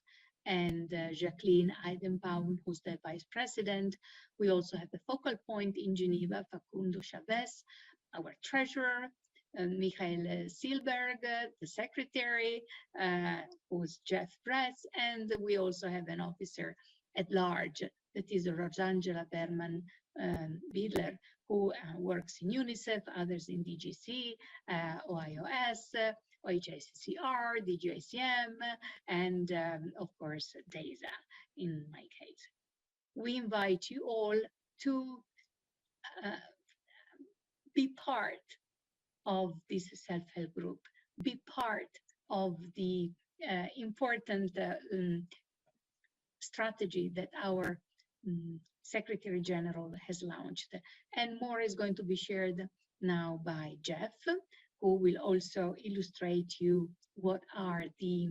and Jacqueline Eidenbaum, who's the vice president, we also have the focal point in Geneva, Facundo Chavez, our treasurer, Michael Silberg, the secretary, who's Jeff Bretz, and we also have an officer at large, that is Rosangela Berman Bidler, who works in UNICEF, others in DGC, OIOS, OHICCR, DGICM, and of course, DESA in my case. We invite you all to be part of this self-help group, be part of the important strategy that our Secretary General has launched. And more is going to be shared now by Jeff, who will also illustrate you what are the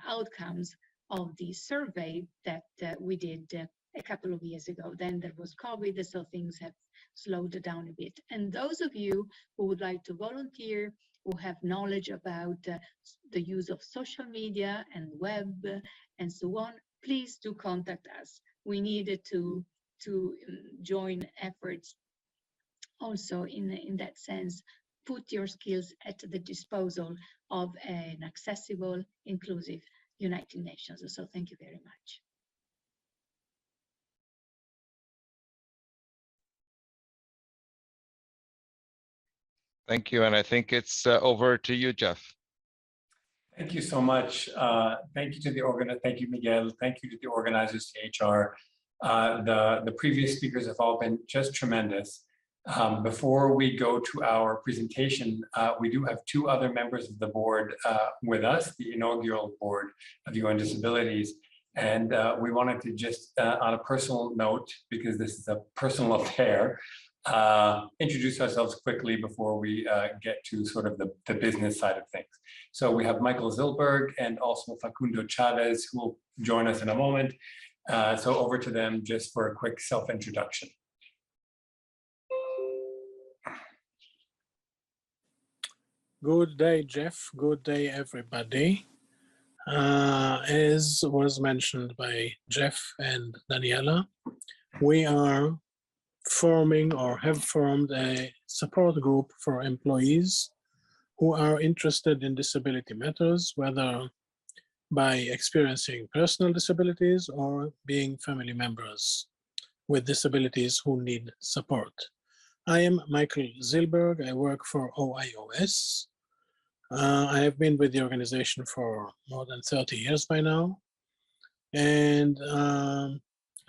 outcomes of the survey that we did a couple of years ago. Then there was COVID, so things have slowed down a bit. And those of you who would like to volunteer, who have knowledge about the use of social media and web and so on, please do contact us. We needed to join efforts also in that sense. Put your skills at the disposal of an accessible, inclusive United Nations. So thank you very much. Thank you, and I think it's over to you, Jeff. Thank you so much. Thank you to the organizer. Thank you, Miguel. Thank you to the organizers, to HR. The previous speakers have all been just tremendous. Before we go to our presentation, we do have two other members of the board with us, the inaugural board of UN Disabilities. And we wanted to just, on a personal note, because this is a personal affair, introduce ourselves quickly before we get to sort of the business side of things. So we have Michael Zilberg and also Facundo Chavez, who will join us in a moment. So over to them just for a quick self-introduction. Good day, Jeff. Good day, everybody. As was mentioned by Jeff and Daniela, we are forming or have formed a support group for employees who are interested in disability matters, whether by experiencing personal disabilities or being family members with disabilities who need support. I am Michael Zilberg. I work for OIOS. I have been with the organization for more than 30 years by now. And I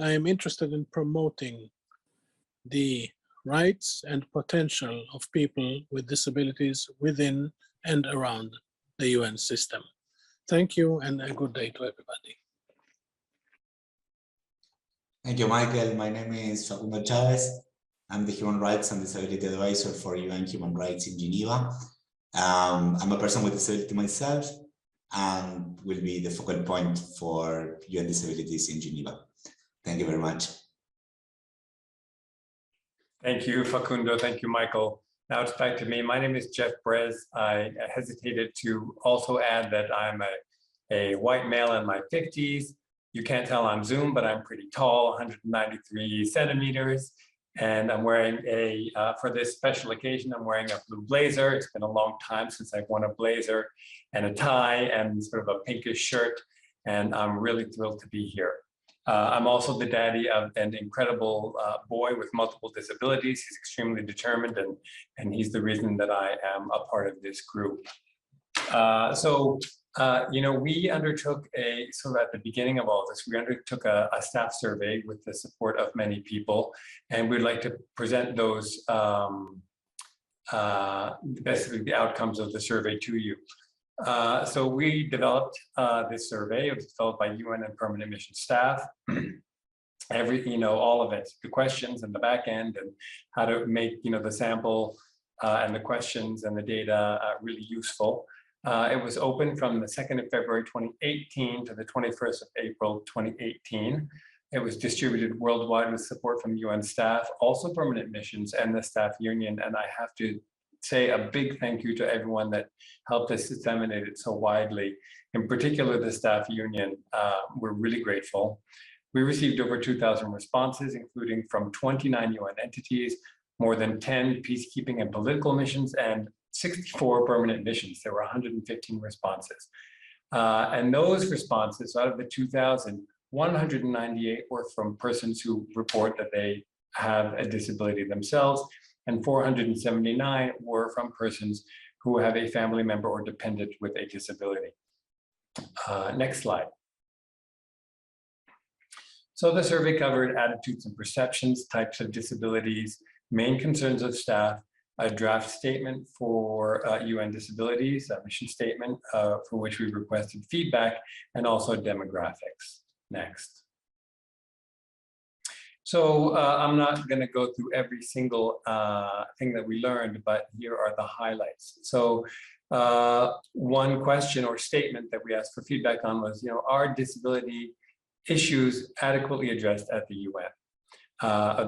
am interested in promoting the rights and potential of people with disabilities within and around the UN system. Thank you and a good day to everybody. Thank you, Michael. My name is Facundo Chavez. I'm the Human Rights and Disability Advisor for UN Human Rights in Geneva. I'm a person with disability myself and will be the focal point for UN Disabilities in Geneva. Thank you very much. Thank you, Facundo. Thank you, Michael. Now it's back to me. My name is Jeff Brez. I hesitated to also add that I'm a white male in my 50s. You can't tell on Zoom, but I'm pretty tall, 193 centimeters. And I'm wearing for this special occasion, I'm wearing a blue blazer. It's been a long time since I've worn a blazer and a tie and sort of a pinkish shirt. And I'm really thrilled to be here. I'm also the daddy of an incredible boy with multiple disabilities. He's extremely determined and he's the reason that I am a part of this group. You know, we undertook sort of at the beginning of all this, we undertook a staff survey with the support of many people, and we'd like to present those, basically the outcomes of the survey to you. So we developed this survey. It was developed by UN and permanent mission staff. All of it, the questions and the back end and how to make, the sample and the questions and the data really useful. It was open from the 2nd of February 2018 to the 21st of April 2018. It was distributed worldwide with support from UN staff, also permanent missions and the staff union. And I have to say a big thank you to everyone that helped us disseminate it so widely. In particular, the staff union, we're really grateful. We received over 2,000 responses, including from 29 UN entities, more than 10 peacekeeping and political missions, and 64 permanent missions. There were 115 responses. And those responses, out of the 2,000, 198 were from persons who report that they have a disability themselves, and 479 were from persons who have a family member or dependent with a disability. Next slide. So the survey covered attitudes and perceptions, types of disabilities, main concerns of staff, a draft statement for UN disabilities, a mission statement for which we requested feedback, and also demographics. Next. So I'm not going to go through every single thing that we learned, but here are the highlights. So one question or statement that we asked for feedback on was, are disability issues adequately addressed at the UN?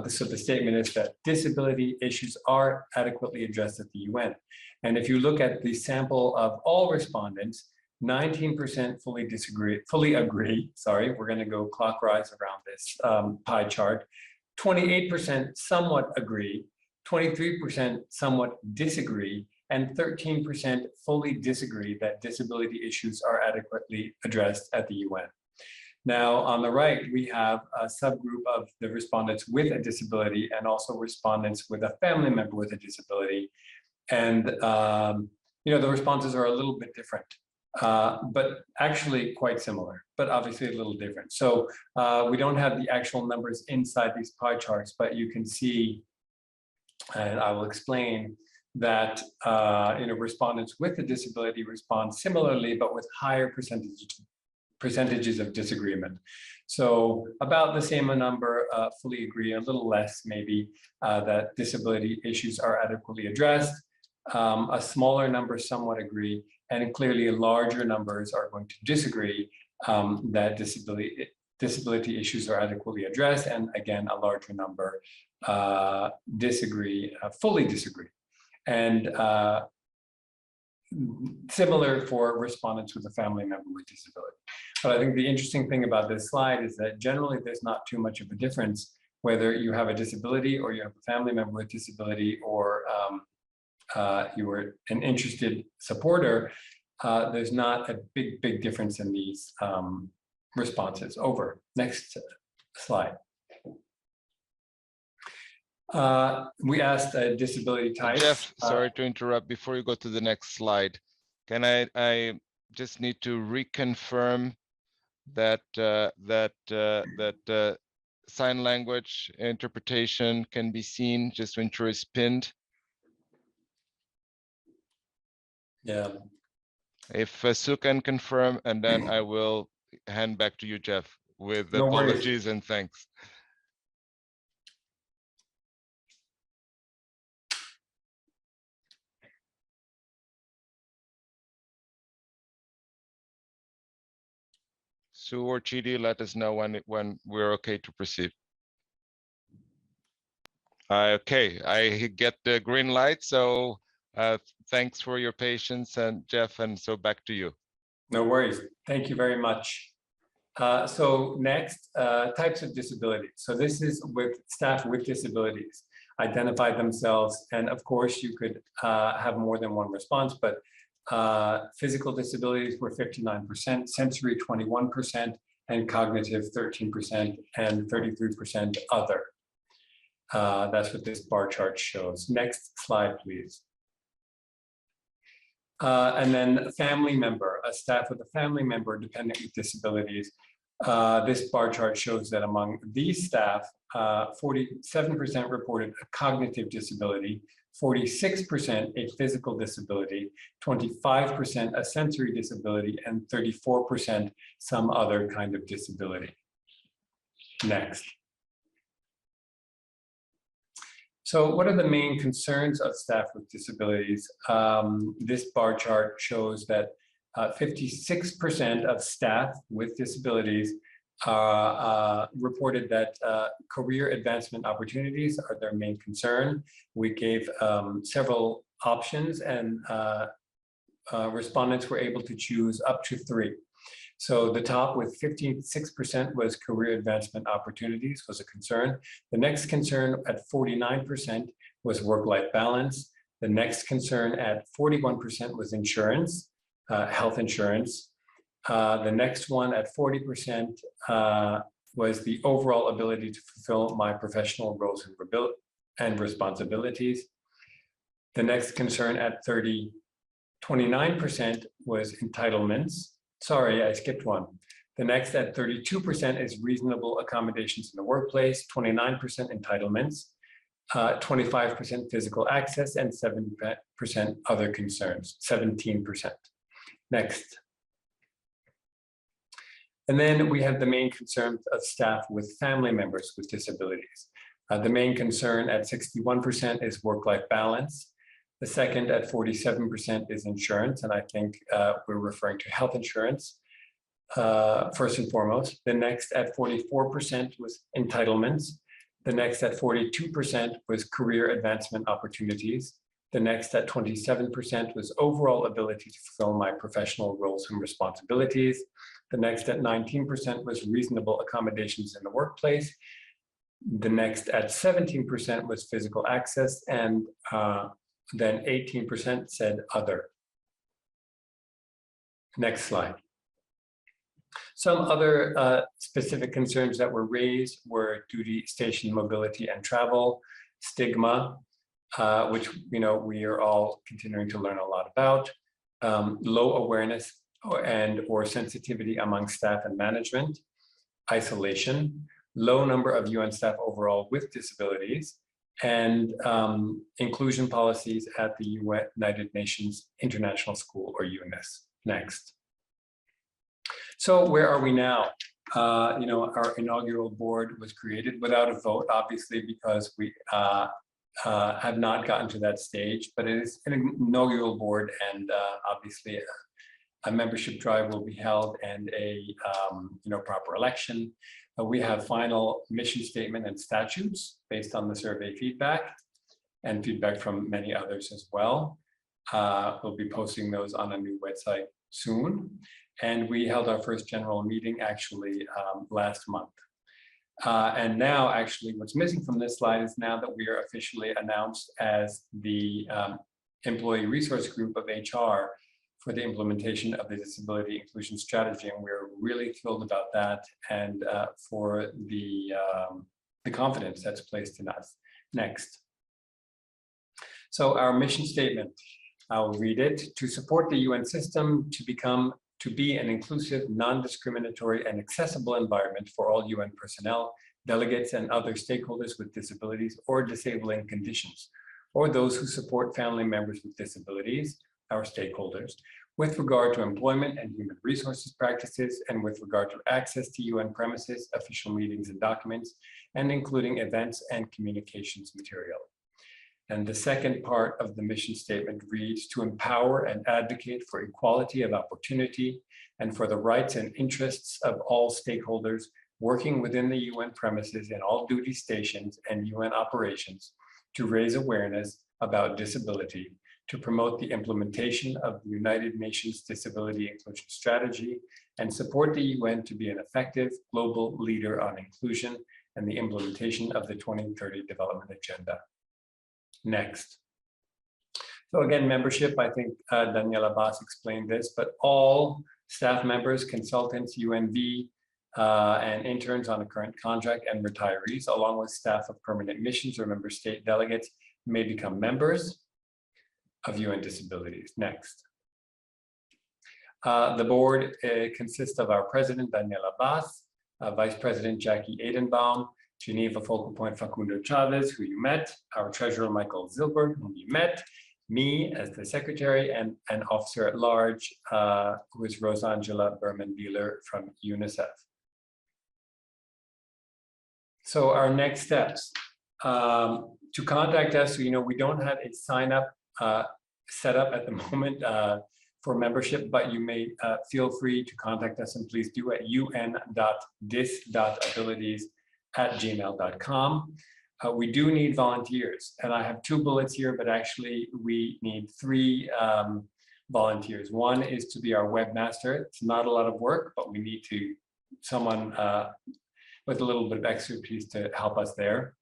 So the statement is that disability issues are adequately addressed at the UN. And if you look at the sample of all respondents, 19% fully agree, sorry, we're going to go clockwise around this pie chart. 28% somewhat agree, 23% somewhat disagree, and 13% fully disagree that disability issues are adequately addressed at the UN. Now, on the right, we have a subgroup of the respondents with a disability and also respondents with a family member with a disability. And, the responses are a little bit different, but actually quite similar, but obviously a little different. So we don't have the actual numbers inside these pie charts, but you can see, and I will explain that, respondents with a disability respond similarly, but with higher percentages of disagreement. So about the same number fully agree, a little less maybe, that disability issues are adequately addressed. A smaller number somewhat agree, and clearly larger numbers are going to disagree that disability issues are adequately addressed, and again, a larger number fully disagree. And similar for respondents with a family member with disability. But I think the interesting thing about this slide is that generally there's not too much of a difference whether you have a disability or you have a family member with disability or you were an interested supporter. There's not a big difference in these responses. Over. Next slide. We asked disability types. Jeff, sorry to interrupt. Before you go to the next slide, can I just need to reconfirm that sign language interpretation can be seen, just to ensure it's pinned. Yeah. If Sue can confirm, and then I will hand back to you, Jeff, with No worries. apologies and thanks. Sue or Chidi, let us know when we're okay to proceed. Okay, I get the green light, so thanks for your patience, and Jeff, and so back to you. No worries. Thank you very much. So next, types of disabilities. So this is with staff with disabilities, identify themselves, and of course you could have more than one response, but physical disabilities were 59%, sensory 21%, and cognitive 13%, and 33% other. That's what this bar chart shows. Next slide, please. And then family member, a staff with a family member dependent with disabilities. This bar chart shows that among these staff, 47% reported a cognitive disability, 46% a physical disability, 25% a sensory disability, and 34% some other kind of disability. Next. So what are the main concerns of staff with disabilities? This bar chart shows that 56% of staff with disabilities reported that career advancement opportunities are their main concern. We gave several options, and respondents were able to choose up to 3. So the top with 56% was career advancement opportunities was a concern. The next concern at 49% was work-life balance. The next concern at 41% was insurance, health insurance. The next one at 40% was the overall ability to fulfill my professional roles and responsibilities. The next concern at 29% was entitlements. Sorry, I skipped one. The next at 32% is reasonable accommodations in the workplace, 29% entitlements, 25% physical access, and 7% other concerns, 17%. Next. And then we have the main concerns of staff with family members with disabilities. The main concern at 61% is work-life balance. The second at 47% is insurance, and I think we're referring to health insurance first and foremost. The next at 44% was entitlements. The next at 42% was career advancement opportunities. The next at 27% was overall ability to fulfill my professional roles and responsibilities. The next at 19% was reasonable accommodations in the workplace. The next at 17% was physical access, and then 18% said other. Next slide. Some other specific concerns that were raised were duty station mobility and travel, stigma, which we are all continuing to learn a lot about, low awareness or sensitivity among staff and management, isolation, low number of UN staff overall with disabilities, and inclusion policies at the United Nations International School, or UNIS. Next. So where are we now? Our inaugural board was created without a vote, obviously, because we have not gotten to that stage, but it is an inaugural board, and obviously a membership drive will be held and a proper election. We have final mission statement and statutes based on the survey feedback and feedback from many others as well. We'll be posting those on a new website soon. And we held our first general meeting actually last month. And now actually what's missing from this slide is now that we are officially announced as the employee resource group of HR for the implementation of the disability inclusion strategy, and we're really thrilled about that, and for the confidence that's placed in us. Next. So our mission statement, I'll read it. To support the UN system to be an inclusive, non-discriminatory, and accessible environment for all UN personnel, delegates, and other stakeholders with disabilities or disabling conditions, or those who support family members with disabilities, our stakeholders, with regard to employment and human resources practices, and with regard to access to UN premises, official meetings and documents, and including events and communications material. And the second part of the mission statement reads, to empower and advocate for equality of opportunity and for the rights and interests of all stakeholders working within the UN premises in all duty stations and UN operations to raise awareness about disability, to promote the implementation of the United Nations Disability Inclusion Strategy, and support the UN to be an effective global leader on inclusion and the implementation of the 2030 Development Agenda. Next. So again, membership, I think Daniela Bass explained this, but all staff members, consultants, UNV, and interns on a current contract and retirees, along with staff of permanent missions or member state delegates, may become members of UN Disabilities. Next. The board consists of our president, Daniela Bass, vice president, Jackie Aidenbaum, Geneva Focal Point Facundo Chavez, who you met, our treasurer, Michael Zilberg, whom you met, me as the secretary, and an officer at large, who is Rosangela Berman-Beeler from UNICEF. So our next steps, to contact us, we don't have a sign up set up at the moment for membership, but you may feel free to contact us, and please do at un.dis.abilities@gmail.com. We do need volunteers, and I have 2 bullets here, but actually we need 3 volunteers. One is to be our webmaster. It's not a lot of work, but we need someone with a little bit of expertise to help us there.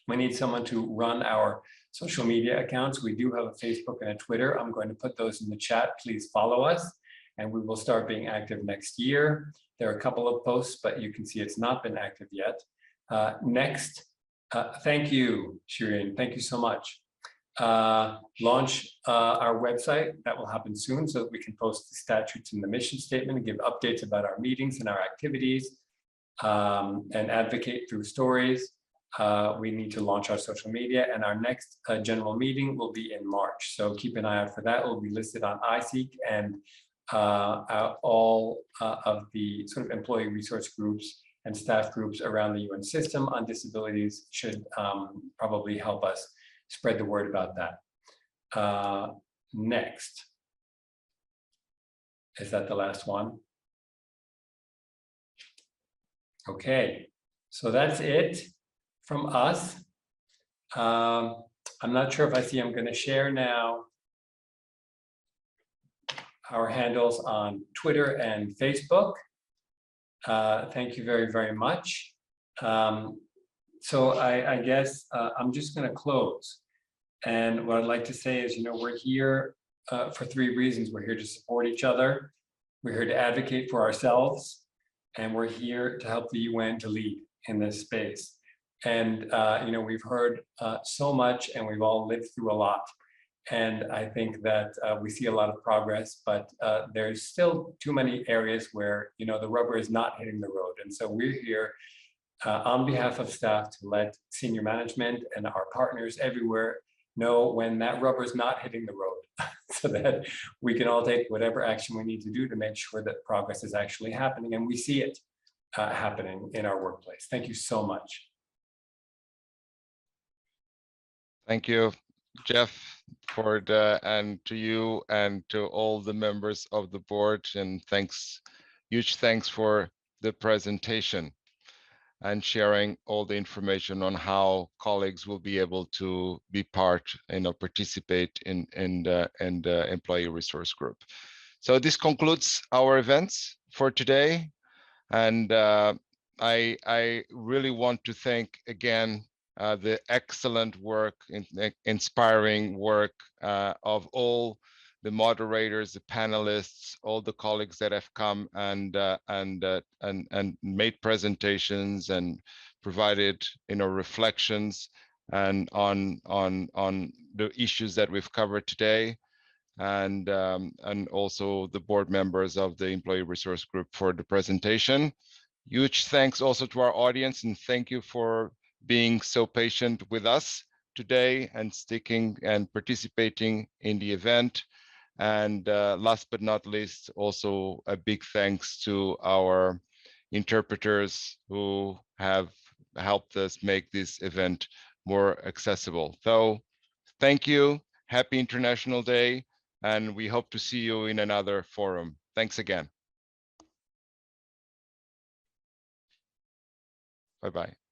We need someone to run our social media accounts. We do have a Facebook and a Twitter. I'm going to put those in the chat. Please follow us, and we will start being active next year. There are a couple of posts, but you can see it's not been active yet. Next, thank you, Shireen. Thank you so much. Launch our website. That will happen soon so that we can post the statutes and the mission statement and give updates about our meetings and our activities, and advocate through stories. We need to launch our social media, and our next general meeting will be in March. So keep an eye out for that. It will be listed on iSeek, and all of the sort of employee resource groups and staff groups around the UN system on disabilities should probably help us spread the word about that. Next. Is that the last one? Okay, so that's it from us. I'm not sure if I see, I'm going to share now our handles on Twitter and Facebook. Thank you very, very much. So I guess I'm just going to close. And what I'd like to say is, we're here for 3 reasons. We're here to support each other. We're here to advocate for ourselves. And we're here to help the UN to lead in this space. And, we've heard so much, and we've all lived through a lot. And I think that we see a lot of progress, but there's still too many areas where, the rubber is not hitting the road. And so we're here on behalf of staff to let senior management and our partners everywhere know when that rubber is not hitting the road, so that we can all take whatever action we need to do to make sure that progress is actually happening. And we see it happening in our workplace. Thank you so much. Thank you, Jeff, and to you and to all the members of the board, and huge thanks for the presentation and sharing all the information on how colleagues will be able to be participate in the employee resource group. So this concludes our events for today, and I really want to thank again the excellent work, inspiring work of all the moderators, the panelists, all the colleagues that have come and made presentations and provided reflections and on the issues that we've covered today, and also the board members of the Employee Resource Group for the presentation. Huge thanks also to our audience, and thank you for being so patient with us today and sticking and participating in the event. And last but not least, also a big thanks to our interpreters who have helped us make this event more accessible. So thank you, happy International Day, and we hope to see you in another forum. Thanks again. Bye-bye.